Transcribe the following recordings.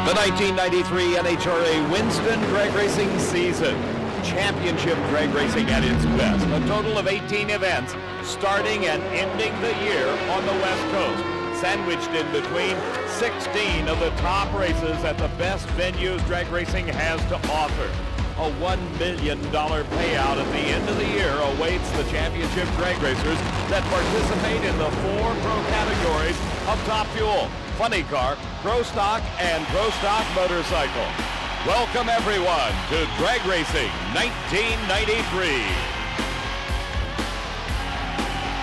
The 1993 NHRA Winston drag racing season. Championship drag racing at its best. A total of 18 events starting and ending the year on the West Coast. Sandwiched in between 16 of the top races at the best venues drag racing has to offer. A $1 million payout at the end of the year awaits the championship drag racers that participate in the 4 pro categories of Top Fuel, Funny Car, Pro Stock, and Pro Stock Motorcycle. Welcome everyone to Drag Racing 1993.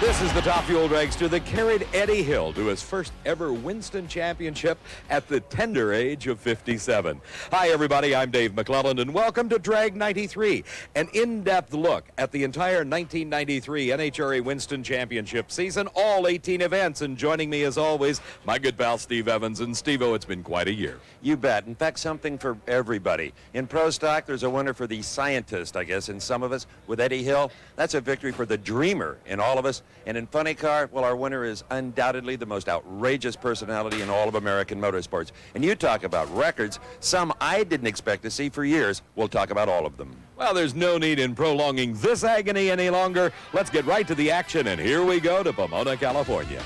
This is the Top Fuel dragster that carried Eddie Hill to his first ever Winston Championship at the tender age of 57. Hi everybody, I'm Dave McClelland and welcome to Drag 93, an in-depth look at the entire 1993 NHRA Winston Championship season, all 18 events, and joining me as always, my good pal Steve Evans. And Steve-O, it's been quite a year. You bet. In fact, something for everybody. In Pro Stock, there's a winner for the scientist, I guess, in some of us. With Eddie Hill, that's a victory for the dreamer in all of us. And in Funny Car, well, our winner is undoubtedly the most outrageous personality in all of American motorsports. And you talk about records, some I didn't expect to see for years. We'll talk about all of them. Well, there's no need in prolonging this agony any longer. Let's get right to the action, and here we go to Pomona, California.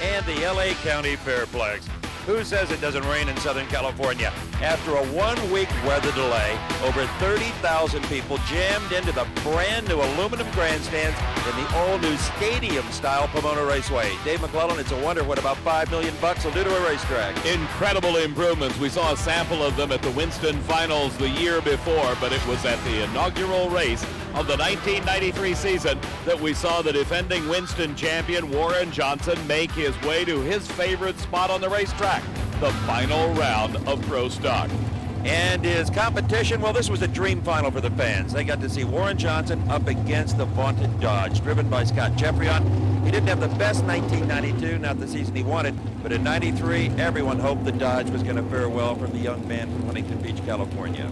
And the L.A. County Fairplex. Who says it doesn't rain in Southern California? After a one-week weather delay, over 30,000 people jammed into the brand new aluminum grandstands in the all-new stadium-style Pomona Raceway. Dave McClelland, it's a wonder what about $5 million will do to a racetrack. Incredible improvements. We saw a sample of them at the Winston Finals the year before, but it was at the inaugural race of the 1993 season that we saw the defending Winston champion Warren Johnson make his way to his favorite spot on the racetrack, the final round of Pro Stock. And his competition, well, this was a dream final for the fans. They got to see Warren Johnson up against the vaunted Dodge, driven by Scott Jeffreyon. He didn't have the best 1992, not the season he wanted, but in 93, everyone hoped the Dodge was going to fare well from the young man from Huntington Beach, California.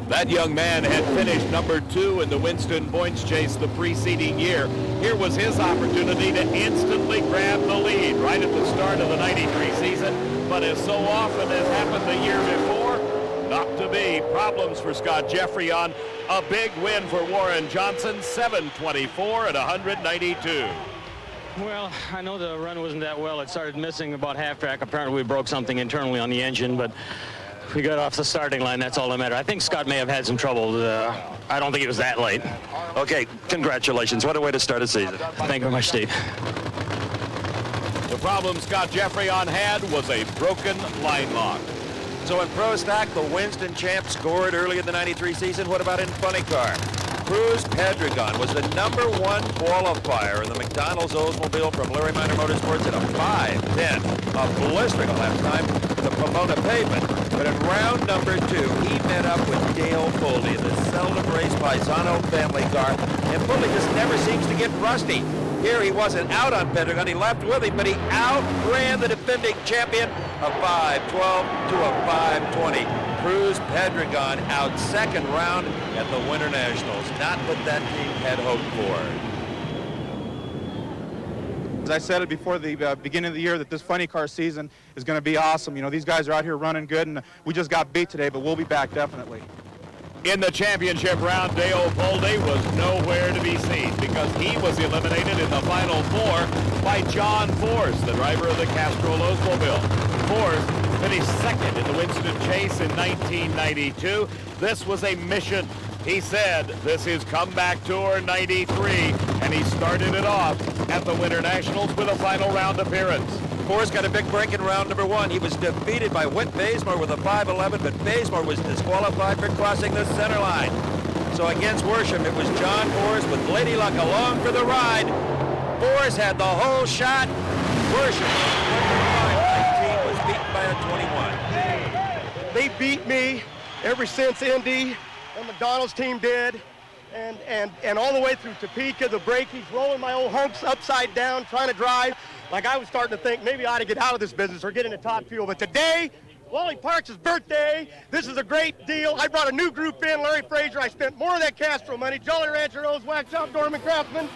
That young man had finished number 2 in the Winston points chase the preceding year. Here was his opportunity to instantly grab the lead right at the start of the 93 season, but as so often has happened the year before, not to be. Problems for Scott Jeffreyon. A big win for Warren Johnson, 724 at 192. Well, I know the run wasn't that well. It started missing about half track. Apparently we broke something internally on the engine, but we got off the starting line. That's all that mattered. I think Scott may have had some trouble. I don't think it was that late. Okay, congratulations. What a way to start a season. Thank you very much, Steve. The problem Scott Jeffreyon had was a broken line lock. So in Pro Stock, the Winston champ scored early in the 93 season. What about in Funny Car? Cruz Pedregon was the #1 qualifier in the McDonald's Oldsmobile from Larry Minor Motorsports at a 5:10, a blistering lap time to the Pomona pavement. But in round number 2, he met up with Dale Foley in the seldom raced Paisano family car, and Foley just never seems to get rusty. Here he wasn't out on Pedregon, he left with him, but he outran the defending champion, a 5:12 to a 5:20. Cruz Pedregon out second round at the Winter Nationals. Not what that team had hoped for. As I said it before the beginning of the year, that this Funny Car season is going to be awesome. You know, these guys are out here running good, and we just got beat today, but we'll be back definitely. In the championship round, Dale Foley was nowhere to be seen because he was eliminated in the final 4 by John Force, the driver of the Castrol Oldsmobile. Force finished second in the Winston Chase in 1992. This was a mission. He said this is Comeback Tour 93, and he started it off at the Winter Nationals with a final round appearance. Forrest got a big break in round number 1. He was defeated by Whit Bazemore with a 5:11, but Bazemore was disqualified for crossing the center line. So against Worsham, it was John Forrest with Lady Luck along for the ride. Forrest had the whole shot. Worsham was beaten by a 21. They beat me ever since Indy. The McDonald's team did. And all the way through Topeka, the brakies, rolling my old humps upside down, trying to drive. Like I was starting to think maybe I ought to get out of this business or get into Top Fuel. But today, Wally Parks' birthday. This is a great deal. I brought a new group in, Larry Frazier. I spent more of that Castro money. Jolly Rancher, Rose, Wax Shop, Dorman, Craftsman.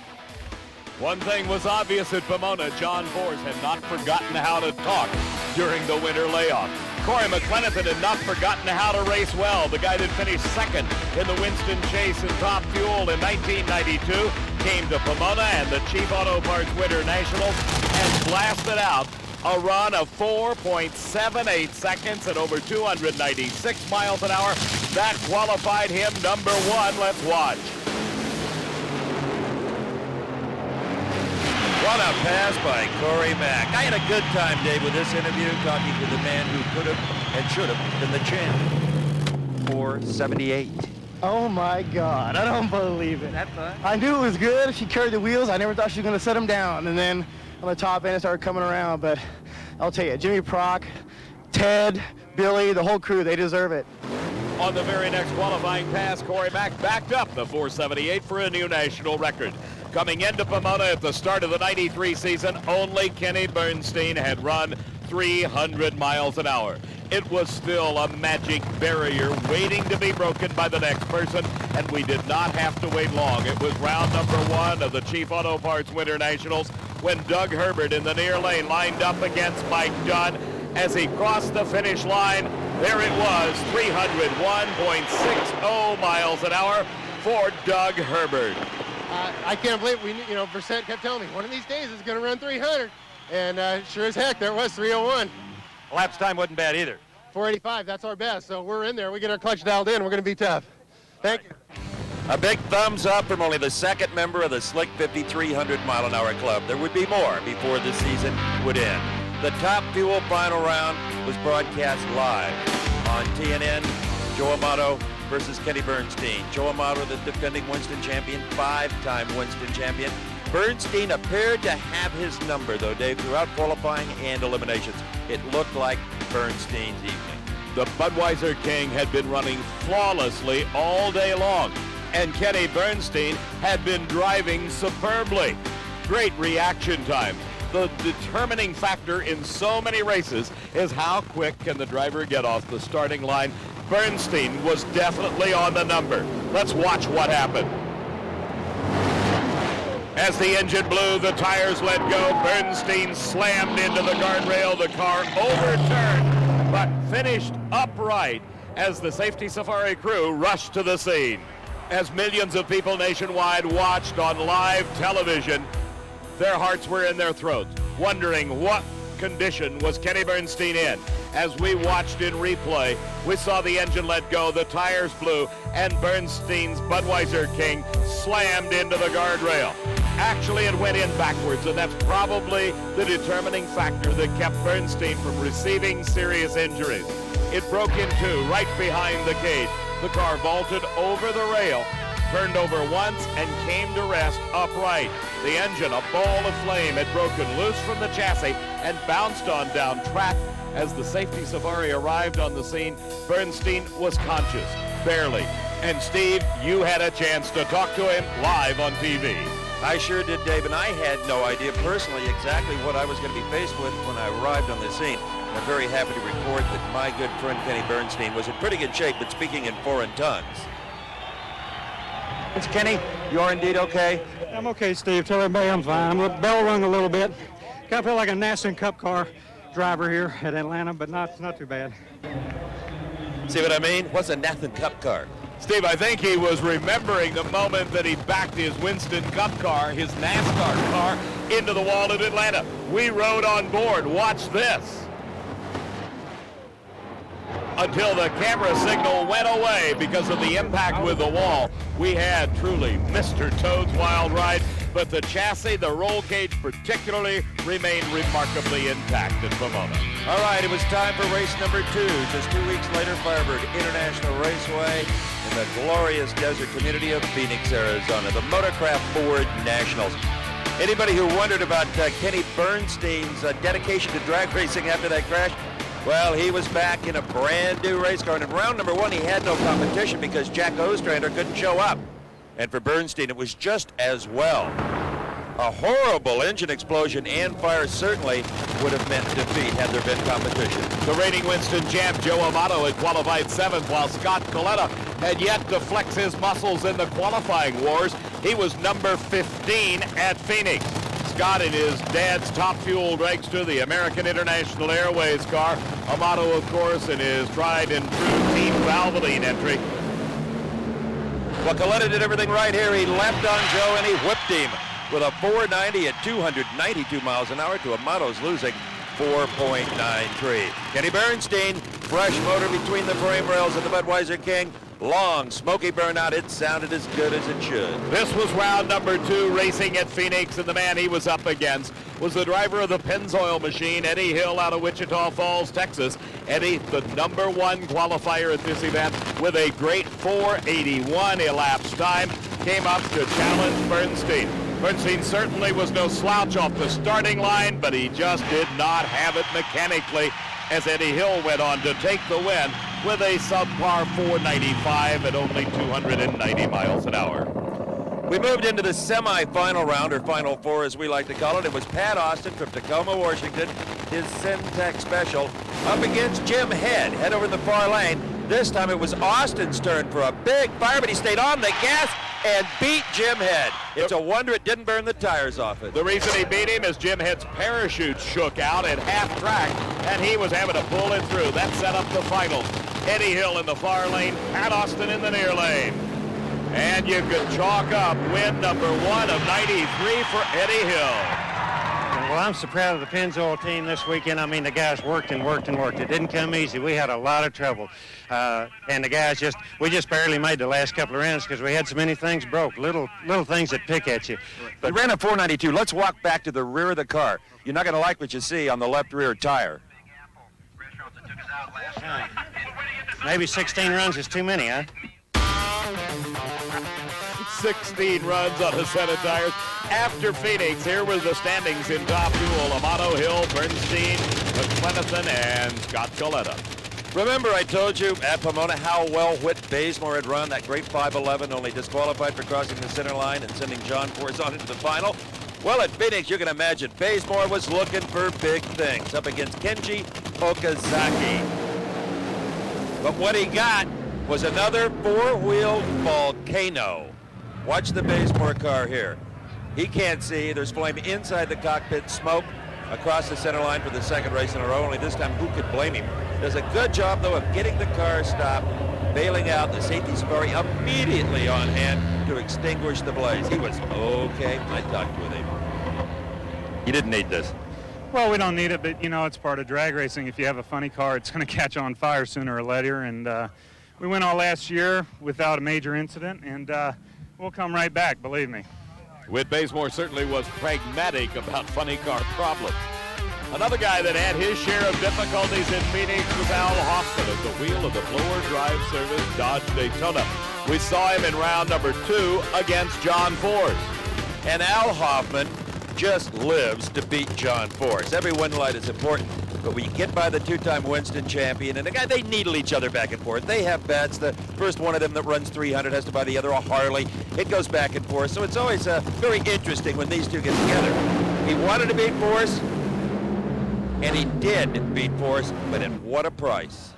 One thing was obvious at Pomona. John Force had not forgotten how to talk during the winter layoff. Corey McLennan had not forgotten how to race well. The guy that finished second in the Winston Chase in Top Fuel in 1992 came to Pomona and the Chief Auto Parts Winter Nationals and blasted out a run of 4.78 seconds at over 296 miles an hour. That qualified him number one. Let's watch. What a pass by Corey Mack. I had a good time, Dave, with this interview, talking to the man who could have and should have been the champ. 478. Oh my God, I don't believe it. That fun? I knew it was good. She carried the wheels. I never thought she was going to set them down. And then on the top end, it started coming around. But I'll tell you, Jimmy Prock, Ted, Billy, the whole crew, they deserve it. On the very next qualifying pass, Corey Mack backed up the 478 for a new national record. Coming into Pomona at the start of the 93 season, only Kenny Bernstein had run 300 miles an hour. It was still a magic barrier waiting to be broken by the next person, and we did not have to wait long. It was round number one of the Chief Auto Parts Winter Nationals when Doug Herbert in the near lane lined up against Mike Dunn. As he crossed the finish line, there it was, 301.60 miles an hour for Doug Herbert. I can't believe Brissett kept telling me one of these days it's going to run 300, and sure as heck there was 301. Lap's time wasn't bad either. 485, that's our best. So we're in there. We get our clutch dialed in. We're going to be tough. Thank you. A big thumbs up from only the second member of the Slick 5300 mile an hour club. There would be more before the season would end. The Top Fuel final round was broadcast live on TNN. Joe Amato versus Kenny Bernstein. Joe Amato, the defending Winston champion, 5-time Winston champion. Bernstein appeared to have his number, though, Dave, throughout qualifying and eliminations. It looked like Bernstein's evening. The Budweiser King had been running flawlessly all day long, and Kenny Bernstein had been driving superbly. Great reaction time. The determining factor in so many races is how quick can the driver get off the starting line. Bernstein was definitely on the number. Let's watch what happened. As the engine blew, the tires let go. Bernstein slammed into the guardrail. The car overturned, but finished upright as the Safety Safari crew rushed to the scene. As millions of people nationwide watched on live television, their hearts were in their throats, wondering what condition was Kenny Bernstein in. As we watched in replay, we saw the engine let go, the tires blew, and Bernstein's Budweiser King slammed into the guardrail. Actually, it went in backwards, and that's probably the determining factor that kept Bernstein from receiving serious injuries. It broke in two right behind the cage. The car vaulted over the rail, turned over once, and came to rest upright. The engine, a ball of flame, had broken loose from the chassis and bounced on down track. As the Safety Safari arrived on the scene, Bernstein was conscious, barely. And Steve, you had a chance to talk to him live on TV. I sure did, Dave, and I had no idea personally exactly what I was going to be faced with when I arrived on the scene. I'm very happy to report that my good friend Kenny Bernstein was in pretty good shape, but speaking in foreign tongues. It's Kenny, you are indeed okay? I'm okay, Steve. Tell everybody I'm fine. I'm bell rung a little bit. Kind of feel like a NASCAR Cup car driver here at Atlanta, but not too bad. See what I mean? What's a Nathan Cup car? Steve, I think he was remembering the moment that he backed his Winston Cup car, his NASCAR car, into the wall at Atlanta. We rode on board. Watch this. Until the camera signal went away because of the impact with the wall. We had truly Mr. Toad's Wild Ride, but the chassis, the roll cage particularly, remained remarkably intact at Pomona. All right, it was time for race number 2. Just 2 weeks later, Firebird International Raceway in the glorious desert community of Phoenix, Arizona, the Motorcraft Ford Nationals. Anybody who wondered about Kenny Bernstein's dedication to drag racing after that crash, well, he was back in a brand new race car, and in round number 1, he had no competition because Jack Ostrander couldn't show up. And for Bernstein, it was just as well. A horrible engine explosion and fire certainly would have meant defeat had there been competition. The reigning Winston champ, Joe Amato, had qualified 7th, while Scott Coletta had yet to flex his muscles in the qualifying wars. He was number 15 at Phoenix. Scott in his dad's top fuel dragster, the American International Airways car. Amato, of course, in his tried and true Team Valvoline entry. Well, Coletta did everything right here. He leapt on Joe and he whipped him with a 490 at 292 miles an hour to Amato's losing 4.93. Kenny Bernstein, fresh motor between the frame rails of the Budweiser King. Long, smoky burnout. It sounded as good as it should. This was round number 2 racing at Phoenix, and the man he was up against was the driver of the Pennzoil machine, Eddie Hill, out of Wichita Falls, Texas. Eddie, the number 1 qualifier at this event, with a great 481 elapsed time, came up to challenge Bernstein. Bernstein certainly was no slouch off the starting line, but he just did not have it mechanically as Eddie Hill went on to take the win with a subpar 495 at only 290 miles an hour. We moved into the semifinal round, or Final Four as we like to call it. It was Pat Austin from Tacoma, Washington, his Syntec Special, up against Jim Head over the far lane. This time it was Austin's turn for a big fire, but he stayed on the gas and beat Jim Head. It's a wonder it didn't burn the tires off it. The reason he beat him is Jim Head's parachute shook out at half track, and he was having to pull it through. That set up the finals. Eddie Hill in the far lane, Pat Austin in the near lane. And you could chalk up win number 1 of 93 for Eddie Hill. Well, I'm so proud of the Pennzoil team this weekend. I mean, the guys worked and worked and worked. It didn't come easy. We had a lot of trouble. And the guys we just barely made the last couple of rounds because we had so many things broke, little things that pick at you. But you ran a 492. Let's walk back to the rear of the car. You're not going to like what you see on the left rear tire. Maybe 16 runs is too many, huh? 16 runs on a set of tires. After Phoenix, here were the standings in top fuel. Amato, Hill, Bernstein, McClenathan, and Scott Coletta. Remember I told you at Pomona how well Whit Bazemore had run that great 511, only disqualified for crossing the center line and sending John Force on into the final? Well, at Phoenix, you can imagine Bazemore was looking for big things up against Kenji Okazaki. But what he got was another four-wheeled volcano. Watch the Bazemore car here. He can't see. There's flame inside the cockpit, smoke across the center line for the second race in a row. Only this time, who could blame him? Does a good job, though, of getting the car stopped, bailing out. The safety safari immediately on hand to extinguish the blaze. He was okay. I talked with him. He didn't need this. Well, we don't need it, but, you know, it's part of drag racing. If you have a funny car, it's going to catch on fire sooner or later. And we went all last year without a major incident, and we'll come right back, believe me. Whit Bazemore certainly was pragmatic about funny car problems. Another guy that had his share of difficulties in Phoenix was Al Hoffman at the wheel of the Blower Drive Service Dodge Daytona. We saw him in round number 2 against John Force. And Al Hoffman just lives to beat John Force. Every win light is important, but when you get by the two-time Winston champion and the guy, they needle each other back and forth. They have bets. The first one of them that runs 300 has to buy the other a Harley. It goes back and forth, so it's always very interesting when these two get together. He wanted to beat Force, and he did beat Force, but at what a price.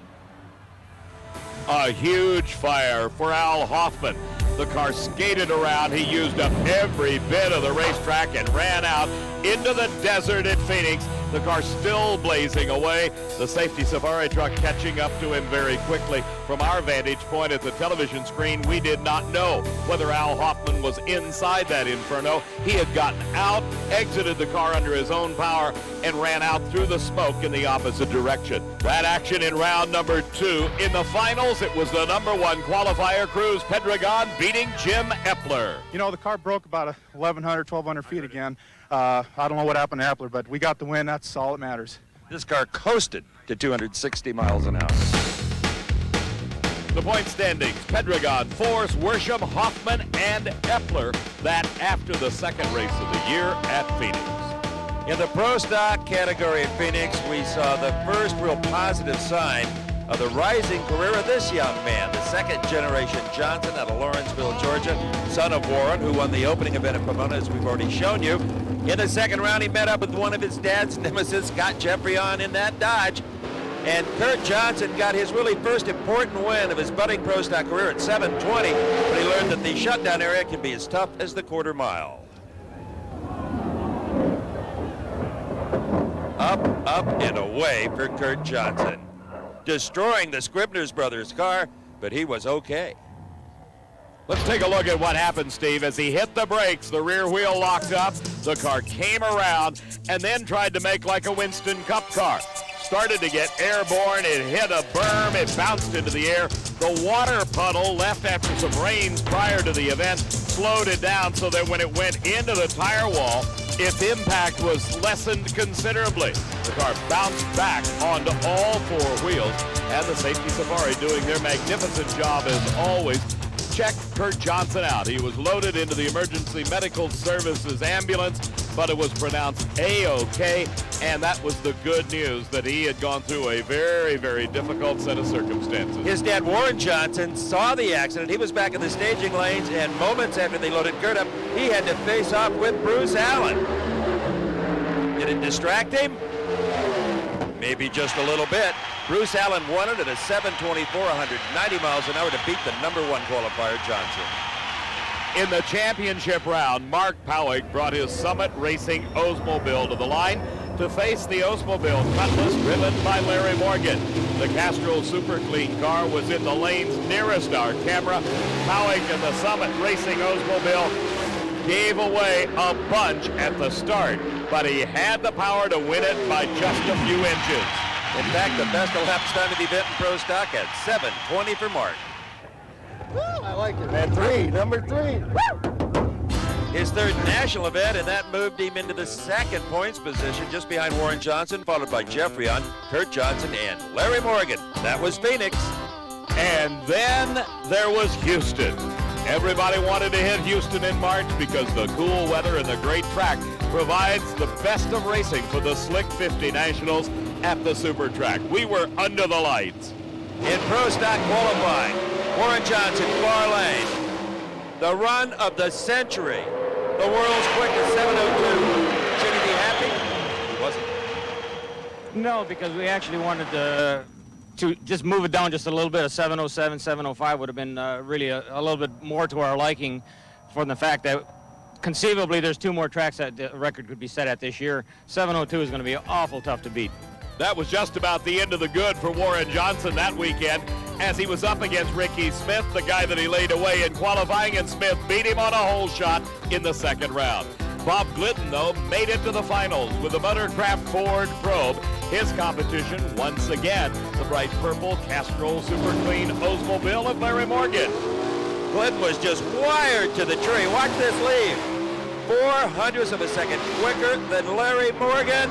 A huge fire for Al Hoffman. The car skated around. He used up every bit of the racetrack and ran out into the desert at Phoenix. The car still blazing away. The safety safari truck catching up to him very quickly. From our vantage point at the television screen, we did not know whether Al Hoffman was inside that inferno. He had gotten out, exited the car under his own power, and ran out through the smoke in the opposite direction. That action in round number 2. In the finals, it was the number 1 qualifier, Cruz Pedregon, beating Jim Epler. You know, the car broke about 1,100, 1,200 feet again. I don't know what happened to Epler, but we got the win. That's all that matters. This car coasted to 260 miles an hour. The point standings: Pedregon, Force, Worsham, Hoffman, and Epler. That after the second race of the year at Phoenix. In the Pro Stock category at Phoenix, we saw the first real positive sign of the rising career of this young man, the second-generation Johnson out of Lawrenceville, Georgia, son of Warren, who won the opening event at Pomona, as we've already shown you. In the second round, he met up with one of his dad's nemesis, Scott Jeffrey, on in that Dodge. And Kurt Johnson got his really first important win of his budding Pro Stock career at 720, but he learned that the shutdown area can be as tough as the quarter mile. Up, up, and away for Kurt Johnson. Destroying the Scribner's brothers' car, but he was okay. Let's take a look at what happened, Steve. As he hit the brakes, the rear wheel locked up, the car came around, and then tried to make like a Winston Cup car. Started to get airborne, it hit a berm, it bounced into the air. The water puddle left after some rains prior to the event slowed it down so that when it went into the tire wall, its impact was lessened considerably. The car bounced back onto all four wheels, and the Safety Safari doing their magnificent job as always. Check Kurt Johnson out. He was loaded into the emergency medical services ambulance, but it was pronounced A-OK, and that was the good news that he had gone through a very, very difficult set of circumstances. His dad, Warren Johnson, saw the accident. He was back in the staging lanes, and moments after they loaded Kurt up, he had to face off with Bruce Allen. Did it distract him? Maybe just a little bit. Bruce Allen won it at a 7:24, 190 miles an hour to beat the number one qualifier, Johnson. In the championship round, Mark Powick brought his Summit Racing Oldsmobile to the line to face the Oldsmobile Cutlass driven by Larry Morgan. The Castrol Super Clean car was in the lanes nearest our camera. Powick and the Summit Racing Oldsmobile gave away a bunch at the start, but he had the power to win it by just a few inches. In fact, the best elapsed time of the event in Pro Stock at 7:20 for Mark. Woo, I like it, man. Number three. Woo! His third national event, and that moved him into the second points position, just behind Warren Johnson, followed by Jeffrey on, Kurt Johnson, and Larry Morgan. That was Phoenix. And then there was Houston. Everybody wanted to hit Houston in March because the cool weather and the great track provides the best of racing for the Slick 50 Nationals at the Super Track. We were under the lights. In Pro Stock qualifying, Warren Johnson, far lane. The run of the century. The world's quickest 7:02. Should he be happy? He wasn't. No, because we actually wanted to just move it down just a little bit. A 7:07, 7:05 would have been really a little bit more to our liking, for the fact that conceivably there's two more tracks that the record could be set at this year. 7:02 is going to be awful tough to beat. That was just about the end of the good for Warren Johnson that weekend as he was up against Ricky Smith, the guy that he laid away in qualifying, and Smith beat him on a hole shot in the second round. Bob Glidden, though, made it to the finals with the Motorcraft Ford Probe. His competition, once again, the bright purple Castrol Super Clean Oldsmobile of Larry Morgan. Glidden was just wired to the tree. Watch this leave. 0.04 of a second quicker than Larry Morgan.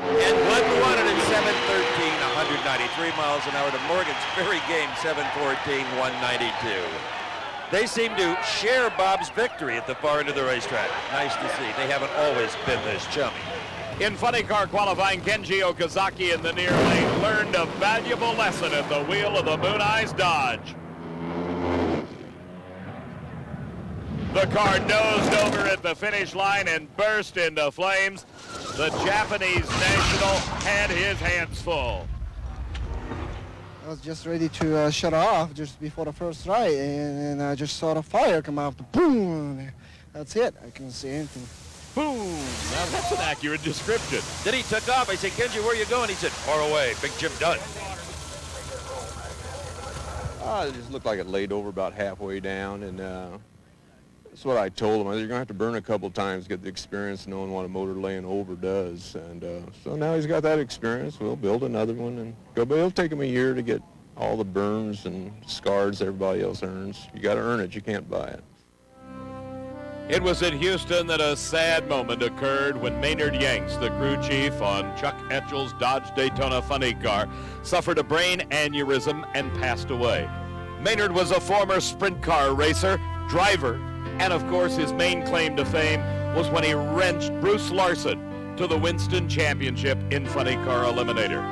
And Glidden won it at 7:13, 193 miles an hour to Morgan's very game 7:14, 192. They seem to share Bob's victory at the far end of the racetrack. Nice to see. They haven't always been this chummy. In funny car qualifying, Kenji Okazaki in the near lane learned a valuable lesson at the wheel of the Moon Eyes Dodge. The car nosed over at the finish line and burst into flames. The Japanese national had his hands full. I was just ready to shut off just before the first ride, and I just saw the fire come out. Boom! That's it. I couldn't see anything. Boom! Now that's an accurate description. Then he took off. I said, Kenji, where are you going? He said, far away. Big Jim Dunn. It just looked like it laid over about halfway down, and that's what I told him. You're going to have to burn a couple times to get the experience knowing what a motor laying over does. And so now he's got that experience. We'll build another one and go. But it'll take him a year to get all the burns and scars everybody else earns. You got to earn it. You can't buy it. It was in Houston that a sad moment occurred when Maynard Yanks, the crew chief on Chuck Etchell's Dodge Daytona funny car, suffered a brain aneurysm and passed away. Maynard was a former sprint car racer, driver, and of course his main claim to fame was when he wrenched Bruce Larson to the Winston Championship in funny car eliminator.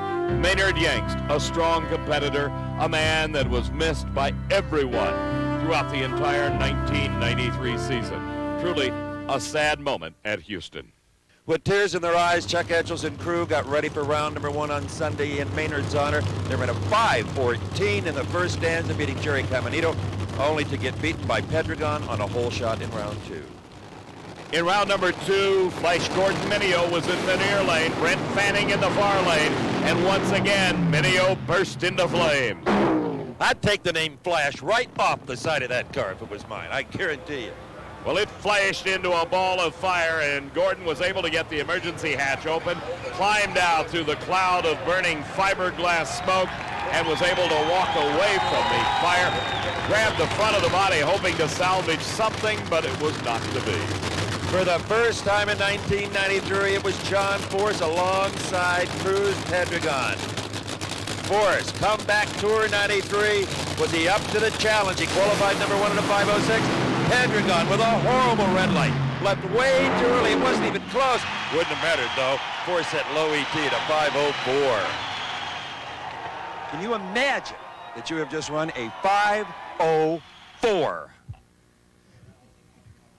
Maynard Yanks, a strong competitor, a man that was missed by everyone throughout the entire 1993 season. Truly a sad moment at Houston. With tears in their eyes, Chuck Etchels and crew got ready for round number one on Sunday in Maynard's honor. They ran a 5:14 in the first stanza, beating Jerry Caminito, only to get beaten by Pedregon on a hole shot in round two. In round number 2, Flash Gordon Mineo was in the near lane, Brent Fanning in the far lane, and once again, Mineo burst into flames. I'd take the name Flash right off the side of that car if it was mine, I guarantee you. Well, it flashed into a ball of fire, and Gordon was able to get the emergency hatch open, climbed out through the cloud of burning fiberglass smoke, and was able to walk away from the fire, grabbed the front of the body, hoping to salvage something, but it was not to be. For the first time in 1993, it was John Force alongside Cruz Pedregon. Force, comeback tour 93. Was he up to the challenge? He qualified number 1 in a 5:06. Pedregon with a horrible red light. Left way too early. It wasn't even close. Wouldn't have mattered, though. Force set low ET to 5:04. Can you imagine that you have just run a 5:04?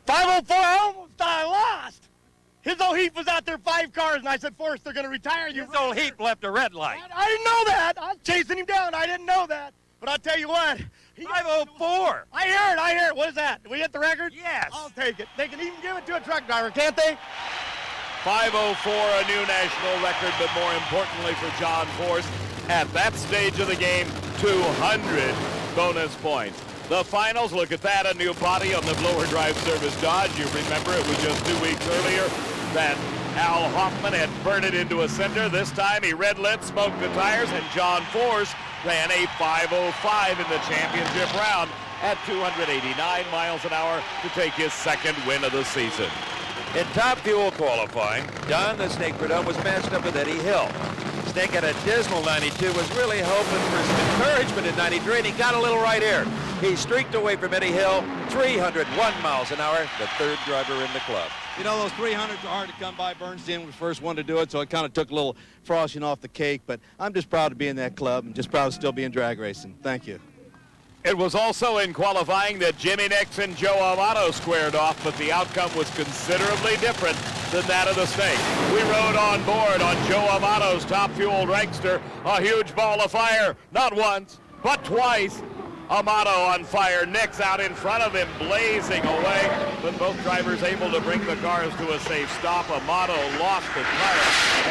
504, I lost. His old heap was out there 5 cars, and I said, Forrest, they're going to retire you. His old heap left a red light. I didn't know that. I was chasing him down. I didn't know that. But I'll tell you what. 5:04. I hear it. What is that? Did we hit the record? Yes. I'll take it. They can even give it to a truck driver, can't they? 5:04, a new national record, but more importantly for John Force, at that stage of the game, 200 bonus points. The finals, look at that, a new body on the blower drive service Dodge. You remember it was just 2 weeks earlier that Al Hoffman had burned it into a cinder. This time he red lit, smoked the tires, and John Force ran a 5:05 in the championship round at 289 miles an hour to take his second win of the season. In Top Fuel qualifying, Don the Snake Prudhomme was matched up with Eddie Hill. Snake had a dismal 92, was really hoping for some encouragement in 93, and he got a little right here. He streaked away from Eddie Hill, 301 miles an hour, the third driver in the club. You know, those 300s are hard to come by. Bernstein was the first one to do it, so it kind of took a little frosting off the cake, but I'm just proud to be in that club and just proud to still be in drag racing. Thank you. It was also in qualifying that Jimmy Nix and Joe Amato squared off, but the outcome was considerably different than that of the Snake. We rode on board on Joe Amato's Top Fuel dragster, a huge ball of fire, not once, but twice. Amato on fire, Nix out in front of him, blazing away, but both drivers able to bring the cars to a safe stop. Amato lost the tire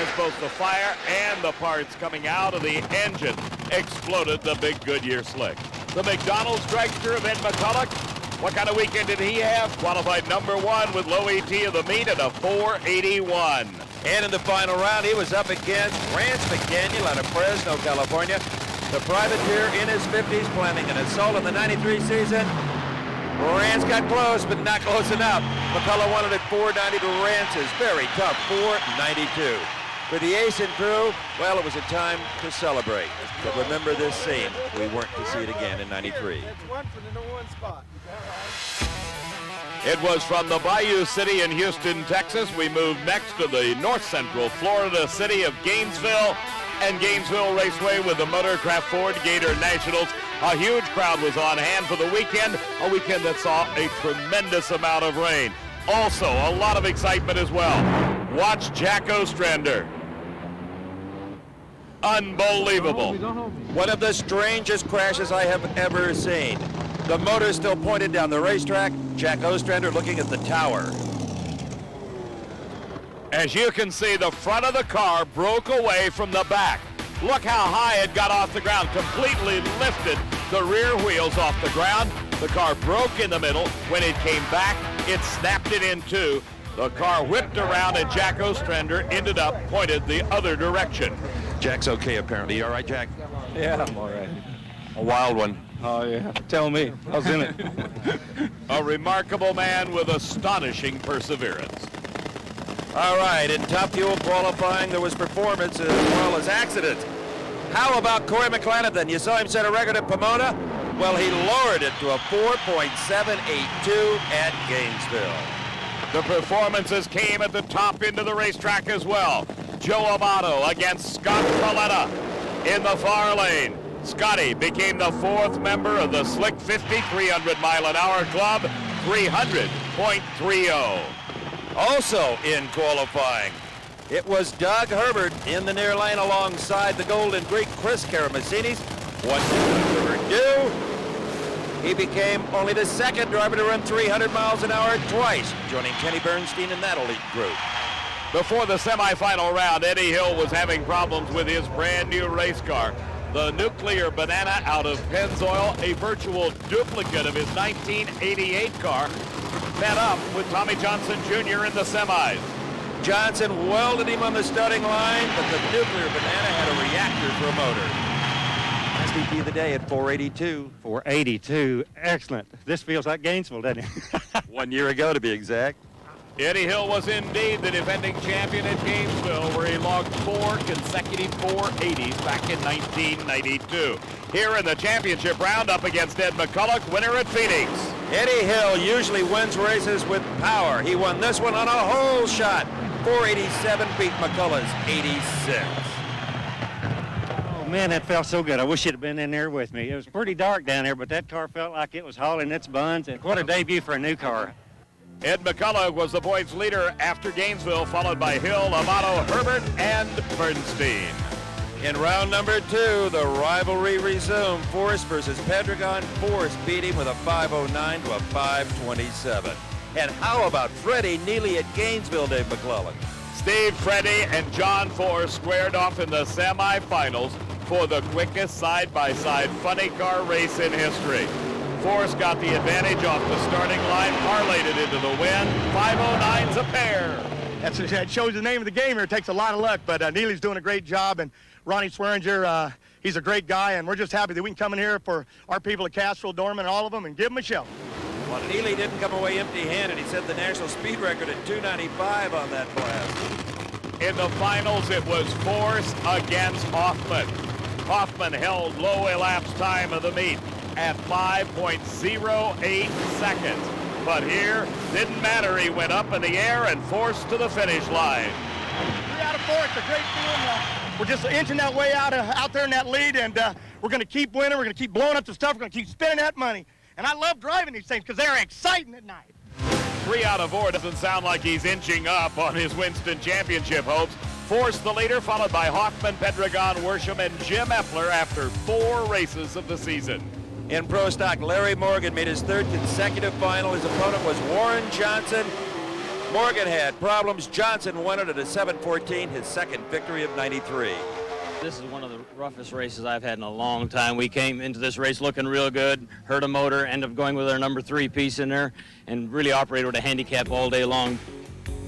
as both the fire and the parts coming out of the engine exploded the big Goodyear slick. The McDonald's dragster of Ed McCulloch, what kind of weekend did he have? Qualified number 1 with low ET of the meet at a 481. And in the final round, he was up against Rance McDaniel out of Fresno, California. The privateer in his 50s planning an assault in the 93 season. Rance got close, but not close enough. McCullough wanted it 490 to Rance's very tough 492. For the Ace and crew, well, it was a time to celebrate. But remember this scene. We weren't to see it again in 93. It's one for the number 1 spot. It was from the Bayou City in Houston, Texas. We moved next to the north central Florida city of Gainesville and Gainesville Raceway with the Motorcraft Ford Gator Nationals. A huge crowd was on hand for the weekend, a weekend that saw a tremendous amount of rain. Also, a lot of excitement as well. Watch Jack Ostrander. Unbelievable. One of the strangest crashes I have ever seen. The motor still pointed down the racetrack. Jack Ostrander looking at the tower. As you can see, the front of the car broke away from the back. Look how high it got off the ground. Completely lifted the rear wheels off the ground. The car broke in the middle. When it came back, it snapped it in two. The car whipped around and Jack Ostrander ended up pointed the other direction. Jack's okay, apparently. You all right, Jack? Yeah, I'm all right. A wild one. Oh, yeah. Tell me. I was in it. A remarkable man with astonishing perseverance. All right, in Top Fuel qualifying, there was performance as well as accidents. How about Corey McLennan then? You saw him set a record at Pomona? Well, he lowered it to a 4.782 at Gainesville. The performances came at the top end of the racetrack as well. Joe Amato against Scott Paletta in the far lane. Scotty became the 4th member of the Slick 50 300-mile-an-hour club, 300.30. Also in qualifying, it was Doug Herbert in the near lane alongside the Golden Greek Chris Karamazidis. What did Doug Herbert do? He became only the second driver to run 300 miles an hour twice, joining Kenny Bernstein in that elite group. Before the semifinal round, Eddie Hill was having problems with his brand new race car. The Nuclear Banana out of Pennzoil, a virtual duplicate of his 1988 car, met up with Tommy Johnson Jr. in the semis. Johnson welded him on the starting line, but the Nuclear Banana had a reactor for a motor. SVP of the day at 482. 482, excellent. This feels like Gainesville, doesn't it? 1 year ago, to be exact. Eddie Hill was indeed the defending champion at Gainesville, where he logged 4 consecutive 480s back in 1992. Here in the championship round up against Ed McCulloch, winner at Phoenix. Eddie Hill usually wins races with power. He won this one on a hole shot. 487 beat McCullough's 86. Oh, man, that felt so good. I wish you'd have been in there with me. It was pretty dark down there, but that car felt like it was hauling its buns. And what a debut for a new car. Ed McCulloch was the points leader after Gainesville, followed by Hill, Amato, Herbert, and Bernstein. In round number 2, the rivalry resumed. Force versus Pedregon. Force beat him with a 509 to a 527. And how about Freddie Neely at Gainesville, Dave McClellan? Steve, Freddie, and John Force squared off in the semifinals for the quickest side-by-side funny car race in history. Force got the advantage off the starting line, parlayed it into the win. 509's a pair. That shows the name of the game here. It takes a lot of luck, but Neely's doing a great job, and Ronnie Swearinger, he's a great guy, and we're just happy that we can come in here for our people at Castro, Dorman, and all of them, and give them a show. Well, Neely didn't come away empty-handed. He set the national speed record at 295 on that blast. In the finals, it was Force against Hoffman. Hoffman held low elapsed time of the meet at 5.08 seconds. But here, didn't matter. He went up in the air and forced to the finish line. 3 out of 4, it's a great feeling. We're just inching that way out there in that lead, and we're going to keep winning. We're going to keep blowing up the stuff. We're going to keep spending that money. And I love driving these things because they're exciting at night. 3 out of 4 doesn't sound like he's inching up on his Winston Championship hopes. Force the leader, followed by Hoffman, Pedregon, Worsham, and Jim Epler after 4 races of the season. In Pro Stock, Larry Morgan made his 3rd consecutive final. His opponent was Warren Johnson. Morgan had problems. Johnson won it at a 7:14, his 2nd victory of 93. This is one of the roughest races I've had in a long time. We came into this race looking real good, hurt a motor, ended up going with our number 3 piece in there, and really operated with a handicap all day long.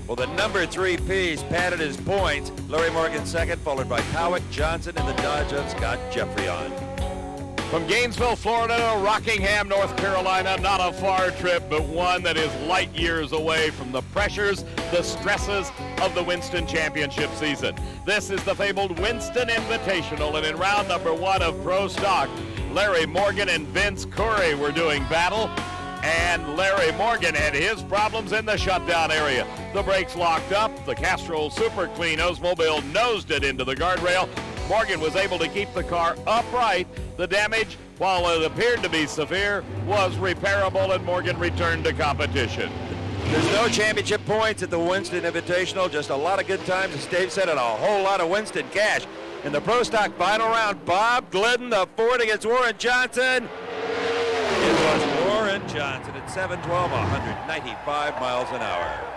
Well, the number 3 piece padded his points. Larry Morgan 2nd, followed by Howick, Johnson, and the Dodge of Scott Jeffrey-on. From Gainesville, Florida to Rockingham, North Carolina, not a far trip, but one that is light years away from the pressures, the stresses of the Winston Championship season. This is the fabled Winston Invitational, and in round number 1 of Pro Stock, Larry Morgan and Vince Curry were doing battle, and Larry Morgan had his problems in the shutdown area. The brakes locked up, the Castrol Super Clean Oldsmobile nosed it into the guardrail. Morgan was able to keep the car upright. The damage, while it appeared to be severe, was repairable, and Morgan returned to competition. There's no championship points at the Winston Invitational, just a lot of good times, as Dave said, and a whole lot of Winston cash. In the Pro Stock final round, Bob Glidden, the Ford against Warren Johnson. It was Warren Johnson at 712, 195 miles an hour.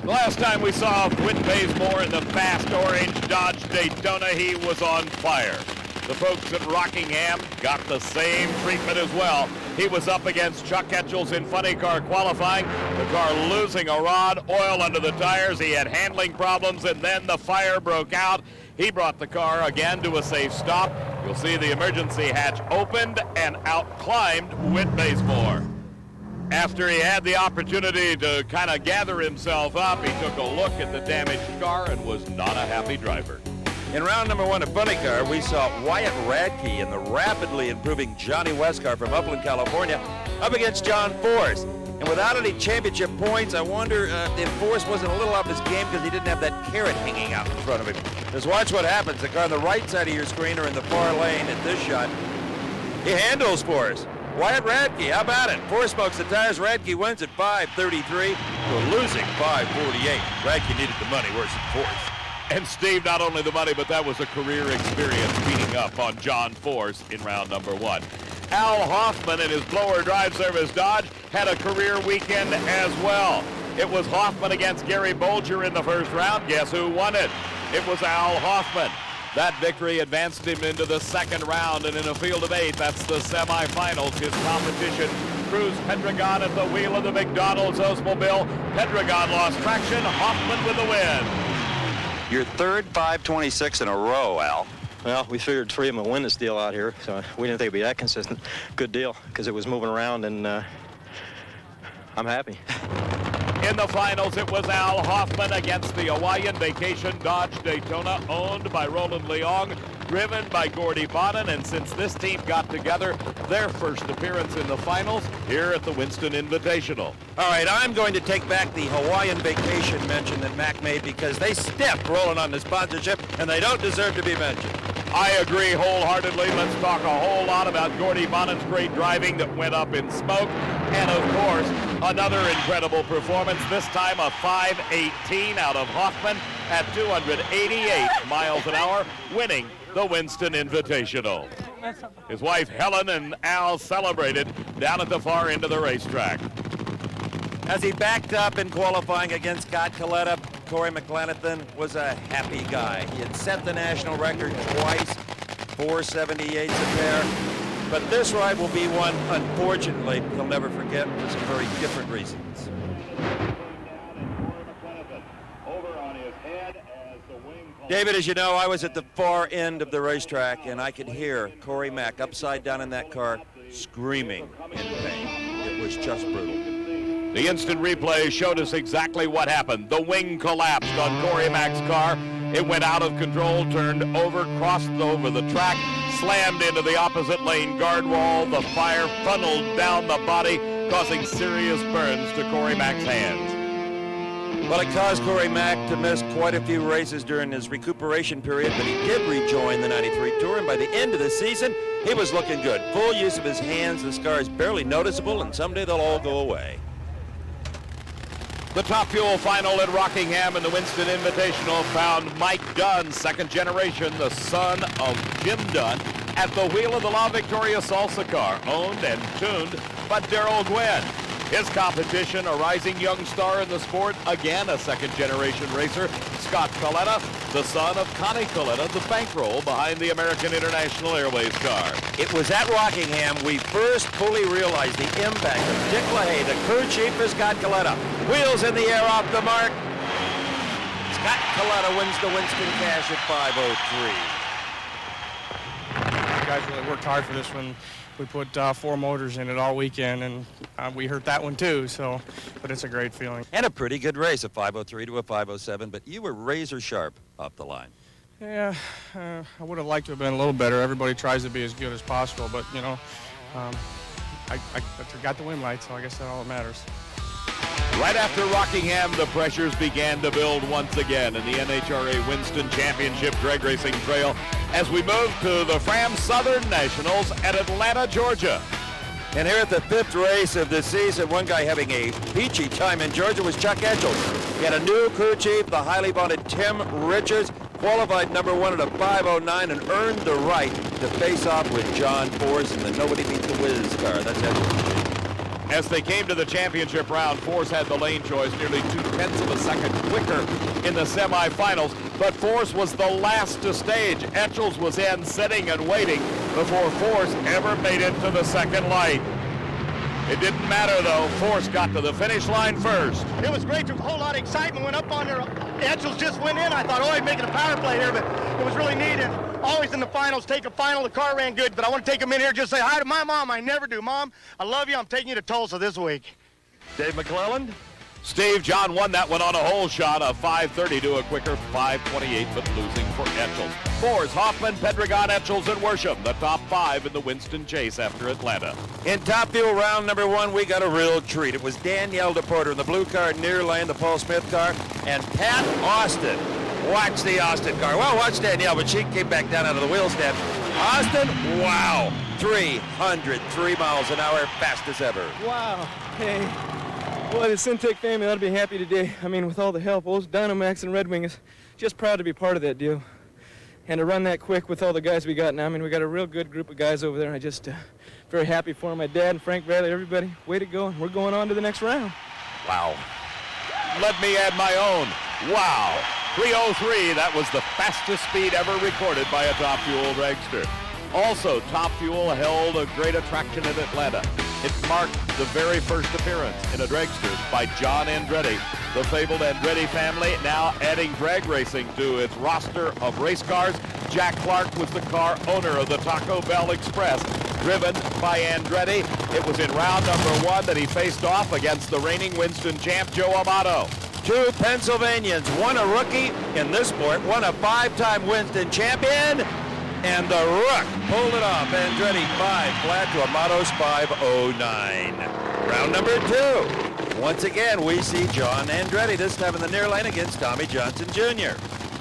The last time we saw Whit Bazemore in the fast orange Dodge Daytona, he was on fire. The folks at Rockingham got the same treatment as well. He was up against Chuck Etchells in funny car qualifying. The car losing a rod, oil under the tires. He had handling problems, and then the fire broke out. He brought the car again to a safe stop. You'll see the emergency hatch opened, and out climbed Whit Bazemore. After he had the opportunity to kind of gather himself up, he took a look at the damaged car and was not a happy driver. In round number 1 of Funny Car, we saw Wyatt Radke and the rapidly improving Johnny Westcar from Upland, California, up against John Force. And without any championship points, I wonder if Force wasn't a little off his game because he didn't have that carrot hanging out in front of him. Just watch what happens. The car on the right side of your screen or in the far lane at this shot. He handles Force. Wyatt Radke, how about it? Force smokes the tires. Radke wins at 5:33 to a losing 5:48. Radke needed the money worse than Force. And Steve, not only the money, but that was a career experience beating up on John Force in round number 1. Al Hoffman in his blower drive service Dodge had a career weekend as well. It was Hoffman against Gary Bolger in the first round. Guess who won it? It was Al Hoffman. That victory advanced him into the second round, and in a field of 8, that's the semifinals. His competition, Cruz Pedregon at the wheel of the McDonald's Oldsmobile. Pedregon lost traction, Hoffman with the win. Your third 526 in a row, Al. Well, we figured 3 of them would win this deal out here, so we didn't think it'd be that consistent. Good deal, because it was moving around, and I'm happy. In the finals, it was Al Hoffman against the Hawaiian Vacation Dodge Daytona, owned by Roland Leong, driven by Gordy Bonnin, and since this team got together, their first appearance in the finals here at the Winston Invitational. All right, I'm going to take back the Hawaiian Vacation mention that Mac made because they stepped Roland on the sponsorship, and they don't deserve to be mentioned. I agree wholeheartedly. Let's talk a whole lot about Gordy Bonnin's great driving that went up in smoke. And, of course, another incredible performance, this time a 5:18 out of Hoffman at 288 miles an hour, winning the Winston Invitational. His wife Helen and Al celebrated down at the far end of the racetrack. As he backed up in qualifying against Scott Coletta, Corey McLenathan was a happy guy. He had set the national record twice, 478s a pair. But this ride will be one, unfortunately, he'll never forget for some very different reasons. David, as you know, I was at the far end of the racetrack, and I could hear Corey Mack upside down in that car screaming in pain. It was just brutal. The instant replay showed us exactly what happened. The wing collapsed on Corey Mack's car. It went out of control, turned over, crossed over the track, slammed into the opposite lane guard wall. The fire funneled down the body, causing serious burns to Corey Mack's hands. Well, it caused Corey Mack to miss quite a few races during his recuperation period, but he did rejoin the 93 Tour, and by the end of the season, he was looking good. Full use of his hands, the scar is barely noticeable, and someday they'll all go away. The Top Fuel final at Rockingham in the Winston Invitational found Mike Dunn, second generation, the son of Jim Dunn, at the wheel of the La Victoria Salsa car, owned and tuned by Darrell Gwynn. His competition, a rising young star in the sport, again a second generation racer, Scott Coletta, the son of Connie Coletta, the bankroll behind the American International Airways car. It was at Rockingham we first fully realized the impact of Dick LaHaye, the crew chief for Scott Coletta. Wheels in the air off the mark. Scott Coletta wins the Winston Cash at 5:03. You guys really worked hard for this one. We put 4 motors in it all weekend, and we hurt that one too, but it's a great feeling. And a pretty good race, a 5:03 to a 5:07, but you were razor sharp off the line. Yeah, I would have liked to have been a little better. Everybody tries to be as good as possible, but, you know, I got the win light, so I guess that's all that matters. Right after Rockingham, the pressures began to build once again in the NHRA Winston Championship Drag Racing Trail as we move to the Fram Southern Nationals at Atlanta, Georgia. And here at the 5th race of the season, one guy having a peachy time in Georgia was Chuck Etchels. He had a new crew chief, the highly vaunted Tim Richards, qualified number 1 at a 5:09 and earned the right to face off with John Force in the Nobody Beat the Whiz car. That's Etchels. As they came to the championship round, Force had the lane choice, nearly 0.2 of a second quicker in the semifinals, but Force was the last to stage. Etchels was in, sitting and waiting before Force ever made it to the second light. It didn't matter, though. Force got to the finish line first. It was great. There was a whole lot of excitement. Went up on there. Etchels just went in. I thought, oh, he's making a power play here, but it was really neat. And always in the finals, take a final. The car ran good, but I want to take him in here just say hi to my mom. I never do. Mom, I love you. I'm taking you to Tulsa this week. Dave McClelland? Steve, John won that one on a hole shot of 5:30 to a quicker 5:28, but losing for Etchels. Force, Hoffman, Pedregon, Etchels, and Worsham, the top 5 in the Winston chase after Atlanta. In Top Fuel round number 1, we got a real treat. It was Danielle DePorter in the blue car near lane, the Paul Smith car, and Pat Austin. Watch the Austin car. Well, watch Danielle, but she came back down out of the wheel stand. Austin, wow, 303 miles an hour, fast as ever. Wow, hey. Well, the Syntec family ought to be happy today. I mean, with all the help, those Dynamax and Red Wing is just proud to be part of that deal. And to run that quick with all the guys we got now, I mean, we got a real good group of guys over there, and I just very happy for them. My dad and Frank Bradley, everybody, way to go, and we're going on to the next round. Wow. Let me add my own. Wow. 3:03, that was the fastest speed ever recorded by a Top Fuel dragster. Also, Top Fuel held a great attraction in Atlanta. It marked the very first appearance in a dragster by John Andretti, the fabled Andretti family, now adding drag racing to its roster of race cars. Jack Clark was the car owner of the Taco Bell Express, driven by Andretti. It was in round number 1 that he faced off against the reigning Winston champ, Joe Amato. Two Pennsylvanians, one a rookie in this sport, one a 5-time Winston champion, and the Rook pulled it off. Andretti 5 flat to Amato's 5:09. Round number 2. Once again, we see John Andretti, this time in the near lane against Tommy Johnson Jr.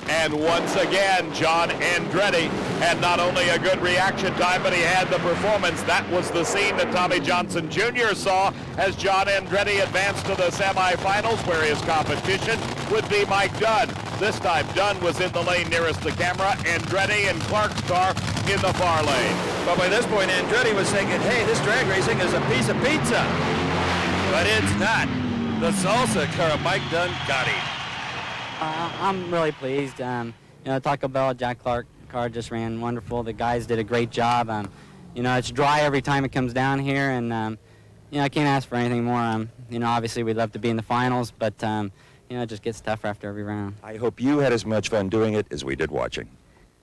And once again, John Andretti had not only a good reaction time, but he had the performance. That was the scene that Tommy Johnson Jr. saw as John Andretti advanced to the semifinals, where his competition would be Mike Dunn. This time, Dunn was in the lane nearest the camera, Andretti and Clark's car in the far lane. But by this point, Andretti was thinking, hey, this drag racing is a piece of pizza. But it's not. The salsa car of Mike Dunn got him. I'm really pleased. Taco Bell, Jack Clark car just ran wonderful. The guys did a great job. It's dry every time it comes down here, and I can't ask for anything more. Obviously we'd love to be in the finals, but it just gets tougher after every round. I hope you had as much fun doing it as we did watching.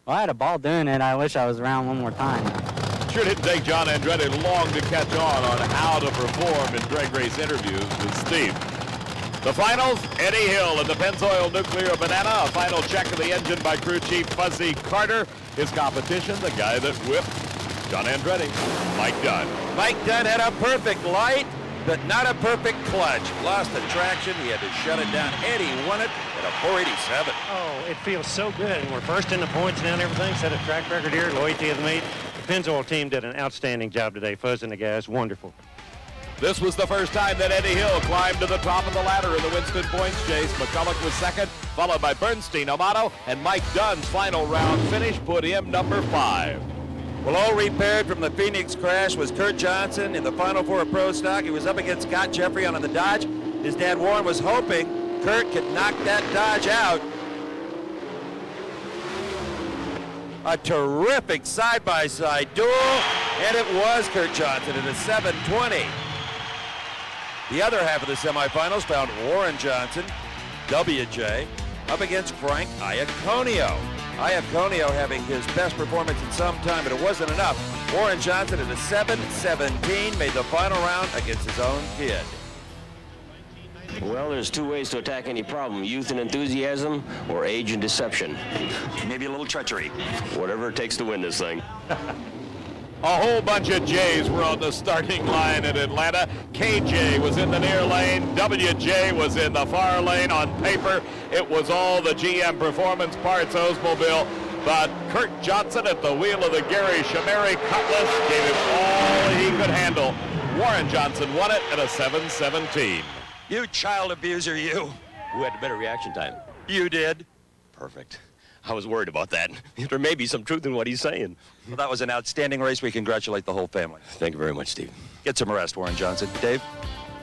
Well, I had a ball doing it. I wish I was around one more time. Sure didn't take John Andretti long to catch on how to perform in drag race interviews with Steve. The finals, Eddie Hill in the Pennzoil Nuclear Banana, a final check of the engine by crew chief Fuzzy Carter. His competition, the guy that whipped John Andretti, Mike Dunn. Mike Dunn had a perfect light, but not a perfect clutch. Lost the traction, he had to shut it down. Eddie won it at a 487. Oh, it feels so good. And we're first in the points now and everything. Set a track record here, loyalty of the meet. The Pennzoil team did an outstanding job today. Fuzz and the guys, wonderful. This was the first time that Eddie Hill climbed to the top of the ladder in the Winston points chase. McCulloch was second, followed by Bernstein, Amato, and Mike Dunn's final round finish put him number 5. Well, all repaired from the Phoenix crash was Kurt Johnson in the Final Four of Pro Stock. He was up against Scott Jeffrey on the Dodge. His dad Warren was hoping Kurt could knock that Dodge out. A terrific side-by-side duel, and it was Kurt Johnson in a 7:20. The other half of the semifinals found Warren Johnson, WJ, up against Frank Iaconio. Iaconio having his best performance in some time, but it wasn't enough. Warren Johnson at a 7:17 made the final round against his own kid. Well, there's 2 ways to attack any problem: youth and enthusiasm, or age and deception. Maybe a little treachery. Whatever it takes to win this thing. A whole bunch of J's were on the starting line in Atlanta. KJ was in the near lane. WJ was in the far lane. On paper, it was all the GM Performance Parts Oldsmobile. But Kurt Johnson at the wheel of the Gary Chameri Cutlass gave him all he could handle. Warren Johnson won it at a 7:17. You child abuser, you. Who had the better reaction time? You did. Perfect. I was worried about that. There may be some truth in what he's saying. Well, that was an outstanding race. We congratulate the whole family. Thank you very much, Steve. Get some rest, Warren Johnson. Dave?